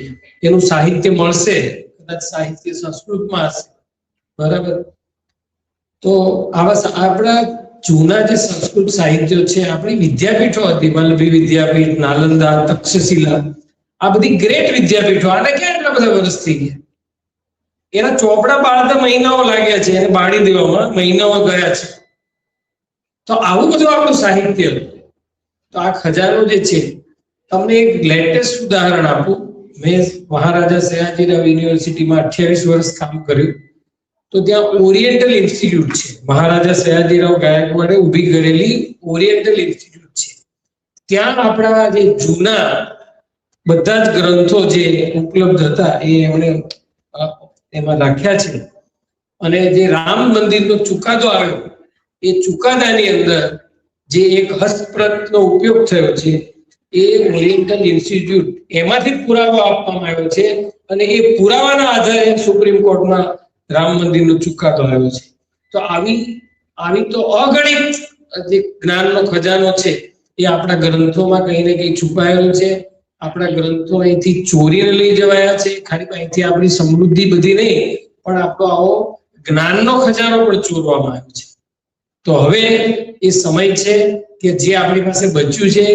એનું સાહિત્ય મળશે, કદાચ સાહિત્ય સંસ્કૃતમાં હશે, બરાબર. તો આવા આપણા જૂના જે સંસ્કૃત સાહિત્યો છે, આપણી વિદ્યાપીઠો હતી, વલ્લભી વિદ્યાપીઠ, નાલંદા, તક્ષશિલા, આ બધી ગ્રેટ વિદ્યાપીઠો, આને ક્યાં એટલા બધા વર્ષ થઈ ગયા? એના ચોપડા બાળતા મહિનાઓ લાગ્યા છે, એને બાળી દેવામાં મહિનાઓ ગયા છે. તો આવું બધું આપણું સાહિત્ય, તો આ ખજાનો જે છે, તમને એક લેટેસ્ટ ઉદાહરણ આપું. મેં મહારાજા સયાજીરાવ યુનિવર્સિટીમાં 28 વર્ષ કામ કર્યું. તો ત્યાં ઓરિએન્ટલ ઇન્સ્ટિટ્યૂટ છે, મહારાજા સયાજીરાવ ગાયકવાડે ઊભી કરેલી ઓરિએન્ટલ ઇન્સ્ટિટ્યૂટ છે. ત્યાં આપણા જે જૂના બધા જ ગ્રંથો જે ઉપલબ્ધ હતા એ એમણે એમાં રાખ્યા છે. અને જે રામ મંદિરનો ચુકાદો આવ્યો, એ ચુકાદાની અંદર જે એક હસ્તપ્રતનો ઉપયોગ થયો છે એ ઓરિએન્ટલ ઇન્સ્ટિટ્યૂટ એમાંથી પુરાવો આપવામાં આવ્યો છે. અને એ પુરાવાના આધારે સુપ્રીમ કોર્ટમાં રામ મંદિરનો ચુકાદો આવ્યો છે. તો આવી તો અગણિત જે જ્ઞાનનો ખજાનો છે એ આપણા ગ્રંથોમાં કંઈ ને કંઈ છુપાયેલો છે. આપણા ગ્રંથો અહીંથી ચોરીને લઈ જવાયા છે. ખાલી અહીંથી આપણી સમૃદ્ધિ બધી નહીં, પણ આપણો આવો જ્ઞાનનો ખજાનો પણ ચોરવામાં આવ્યો છે. તો હવે એ સમય છે કે જે આપણી પાસે બચ્યું છે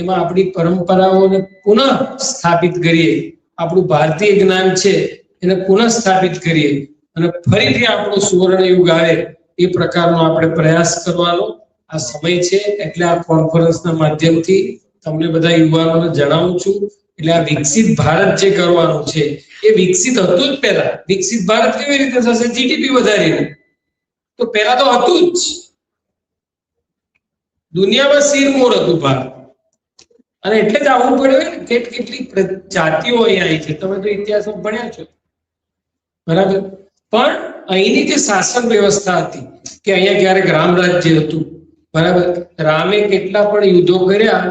એમાં આપણી પરંપરાઓને પુનઃ સ્થાપિત કરીએ. આપણું ભારતીય જ્ઞાન છે એને પુનઃ સ્થાપિત કરીએ અને ફરીથી આપણો સુવર્ણ યુગ આવે એ પ્રકારનો આપણે પ્રયાસ કરવાનો આ સમય છે. એટલે આ કોન્ફરન્સના માધ્યમથી તમને બધા યુવાનોને જણાવું છું. એટલે આ વિકસિત ભારત જે કરવાનું છે એ વિકસિત હતું જ પહેલા. વિકસિત ભારત કેવી રીતે થશે? જીડીપી વધારીને. તો પહેલા તો હતું જ. દુનિયામાં શિરમોર હતું ભારત, અને એટલે જ આવવું પડ્યું ને. કેટલી જાતિઓ અહીંયા આવી છે, તમે તો ઇતિહાસમાં ભણ્યા છો, બરાબર. પણ અહીંની જે શાસન વ્યવસ્થા હતી કે અહીંયા ક્યારેક રામ રાજ્ય હતું, બરાબર. રામે કેટલા પણ યુદ્ધો કર્યા,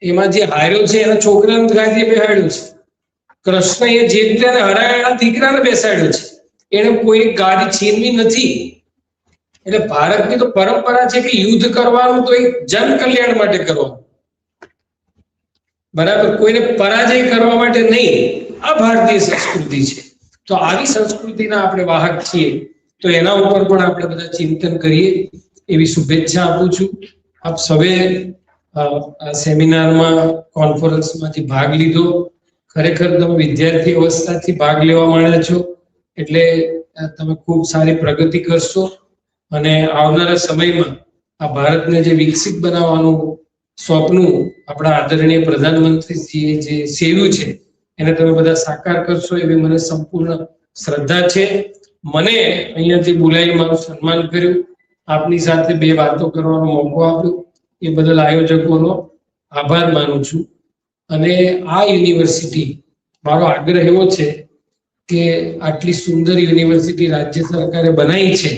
એમાં જે હાર્યો છે એના છોકરાને ગાદીએ બેસાડ્યો છે. કૃષ્ણએ જે રીતે હરાયા દીકરાને બેસાડ્યો છે. એને કોઈ ગાદી છીનવી નથી. એટલે ભારતની તો પરંપરા છે કે યુદ્ધ કરવાનું તો એક જન કલ્યાણ માટે કરવાનું, બરાબર. કોઈને પરાજય કરવા માટે નહીં. આ ભારતીય સંસ્કૃતિ છે. તો આવી સંસ્કૃતિના આપણે વાહક છીએ. તો એના ઉપર પણ આપણે બધા ચિંતન કરીએ એવી શુભેચ્છા આપું છું. આપ સૌએ આ સેમિનારમાં, કોન્ફરન્સમાં જે ભાગ લીધો, ખરેખર તમે વિદ્યાર્થી અવસ્થાથી ભાગ લેવા માંડ્યા છો. એટલે તમે ખૂબ સારી પ્રગતિ કરશો અને આવનારા સમયમાં આ ભારતને જે વિકસિત બનાવવાનું સ્વપ્નું આપણા આદરણીય પ્રધાનમંત્રીજીએ જે સેવ્યું છે એને તમે બધા સાકાર કરશો એવી મને સંપૂર્ણ શ્રદ્ધા છે. મને અહીંયા જે બોલાવી મારું સન્માન કર્યું, આપની સાથે બે વાતો કરવાનો મોકો આપ્યો, એ બદલ આયોજકોનો આભાર માનું છું. અને આ યુનિવર્સિટી, મારો આગ્રહ એવો છે કે આટલી સુંદર યુનિવર્સિટી રાજ્ય સરકારે બનાવી છે.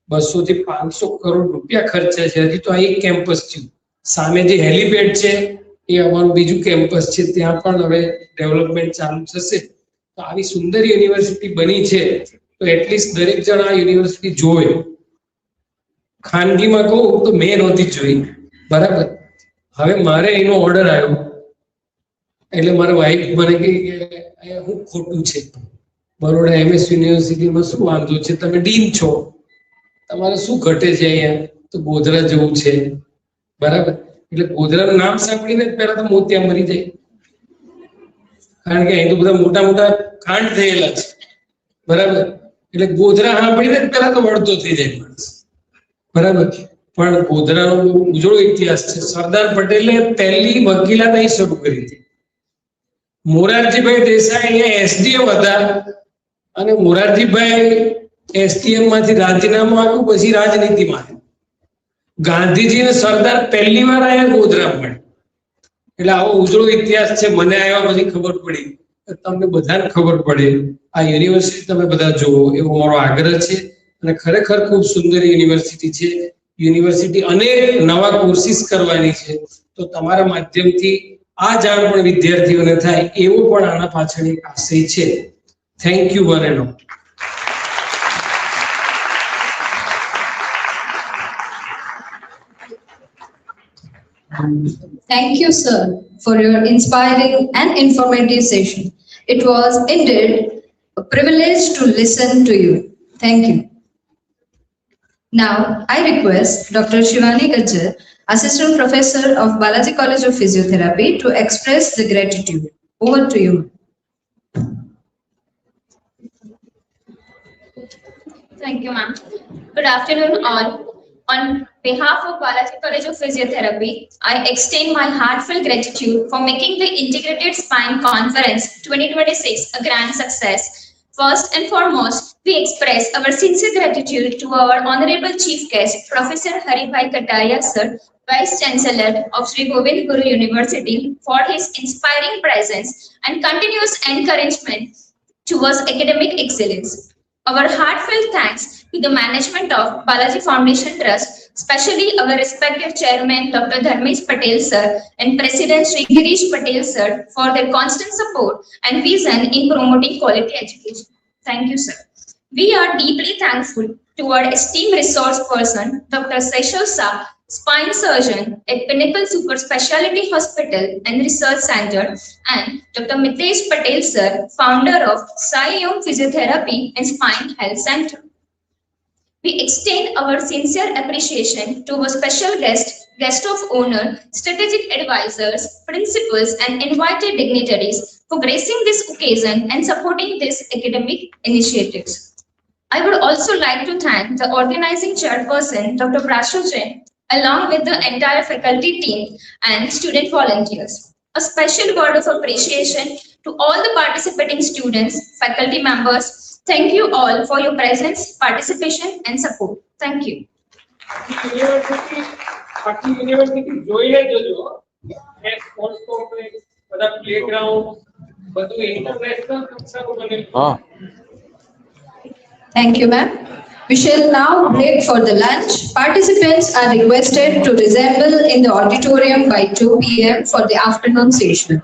200 થી 500 કરોડ રૂપિયા ખર્ચ્યા છે. હજી તો આ એક કેમ્પસ છે. સામે જે હેલીપેડ છે એ અમારું બીજું કેમ્પસ છે, ત્યાં પણ હવે ડેવલપમેન્ટ ચાલુ થશે. તો આવી સુંદર યુનિવર્સિટી બની છે તો એટલીસ્ટ દરેક જણ આ યુનિવર્સિટી જોવે. ખાનગીમાં કહું તો મેં નહોતી જોઈ, બરાબર. હવે મારે એનો ઓર્ડર આવ્યો એટલે મારા વાઈફ મને કહે કે અહીંયા શું ખોટું છે, બરોડા MS યુનિવર્સિટીમાં શું વાંધો છે, તમે ડીન છો, તમારે શું ઘટે છે અહીંયા? તો ગોધરા જવું છે, બરાબર. એટલે ગોધરાનું નામ સાંભળીને પહેલા તો મોતિયા મરી જાય, કારણ કે અહીં તો બધા મોટા મોટા કાંડ થયેલા છે, બરાબર. એટલે ગોધરા સાંભળીને પહેલા તો વળતો થઈ જાય માણસ, બરાબર. પણ ગોધરાનો ઉજળો ઇતિહાસ છે. સરદાર પટેલે પહેલી વકીલાત અહીં શરૂ કરી હતી. મોરારજીભાઈ દેસાઈ અહીંયા SDM હતા અને મોરારજીભાઈ STM માંથી રાજીનામું આપ્યું, પછી રાજનીતિમાં. ગાંધીજી ને સરદાર પહેલી વાર આયા ગોધરા પણ. એટલે આવો ઉજળો ઇતિહાસ છે. મને આવ્યા પછી ખબર પડી, તમને બધાને ખબર પડે. આ યુનિવર્સિટી તમે બધા જુઓ એવો મારો આગ્રહ છે. અને ખરેખર ખૂબ સુંદર યુનિવર્સિટી છે. યુનિવર્સિટી અનેક નવા કોર્સિસ કરવાની છે. તો તમારા માધ્યમથી આ જાણ પણ વિદ્યાર્થીઓને થાય એવો પણ આના પાછળ એક આશય છે. Thank you one and all. Thank you, sir, for your inspiring and informative session. It was indeed a privilege to listen to you. Thank you. Now, I request Dr. Shivani Gajjar, Assistant Professor of Balaji College of Physiotherapy, to express the gratitude. Over to you. Thank you, ma'am. Good afternoon, all. On behalf of Balaji College of Physiotherapy, I extend my heartfelt gratitude for making the Integrated Spine Conference 2026 a grand success. First and foremost, we express our sincere gratitude to our Honorable Chief Guest, Professor Haribhai Kataria Sir, Vice Chancellor of Sri Govind Guru University, for his inspiring presence and continuous encouragement towards academic excellence. Our heartfelt thanks to the management of Balaji Foundation Trust, especially our respected Chairman Dr. Dharmesh Patel Sir and President Sri Girish Patel Sir, for their constant support and vision in promoting quality education. Thank you, sir. We are deeply thankful to our esteemed resource person, Dr. Seshal Shah, spine surgeon at Pinnacle Super Speciality Hospital and Research Center, and Dr. Mitesh Patel Sir, founder of Sai Om Physiotherapy and Spine Health Center. We extend our sincere appreciation to our special guest of honor, strategic advisors, principals, and invited dignitaries for gracing this occasion and supporting these academic initiatives. I would also like to thank the organizing chairperson, Dr. Prashu Jain, along with the entire faculty team and student volunteers. A special word of appreciation to all the participating students, faculty members. Thank you all for your presence, participation, and support. Thank you. University જોઈને જોજો એ sports complex બધા playground બધું international કક્ષાનું બનેલું. Thank you, ma'am. We shall now break for the lunch. Participants are requested to reassemble in the auditorium by 2 p.m. for the afternoon session.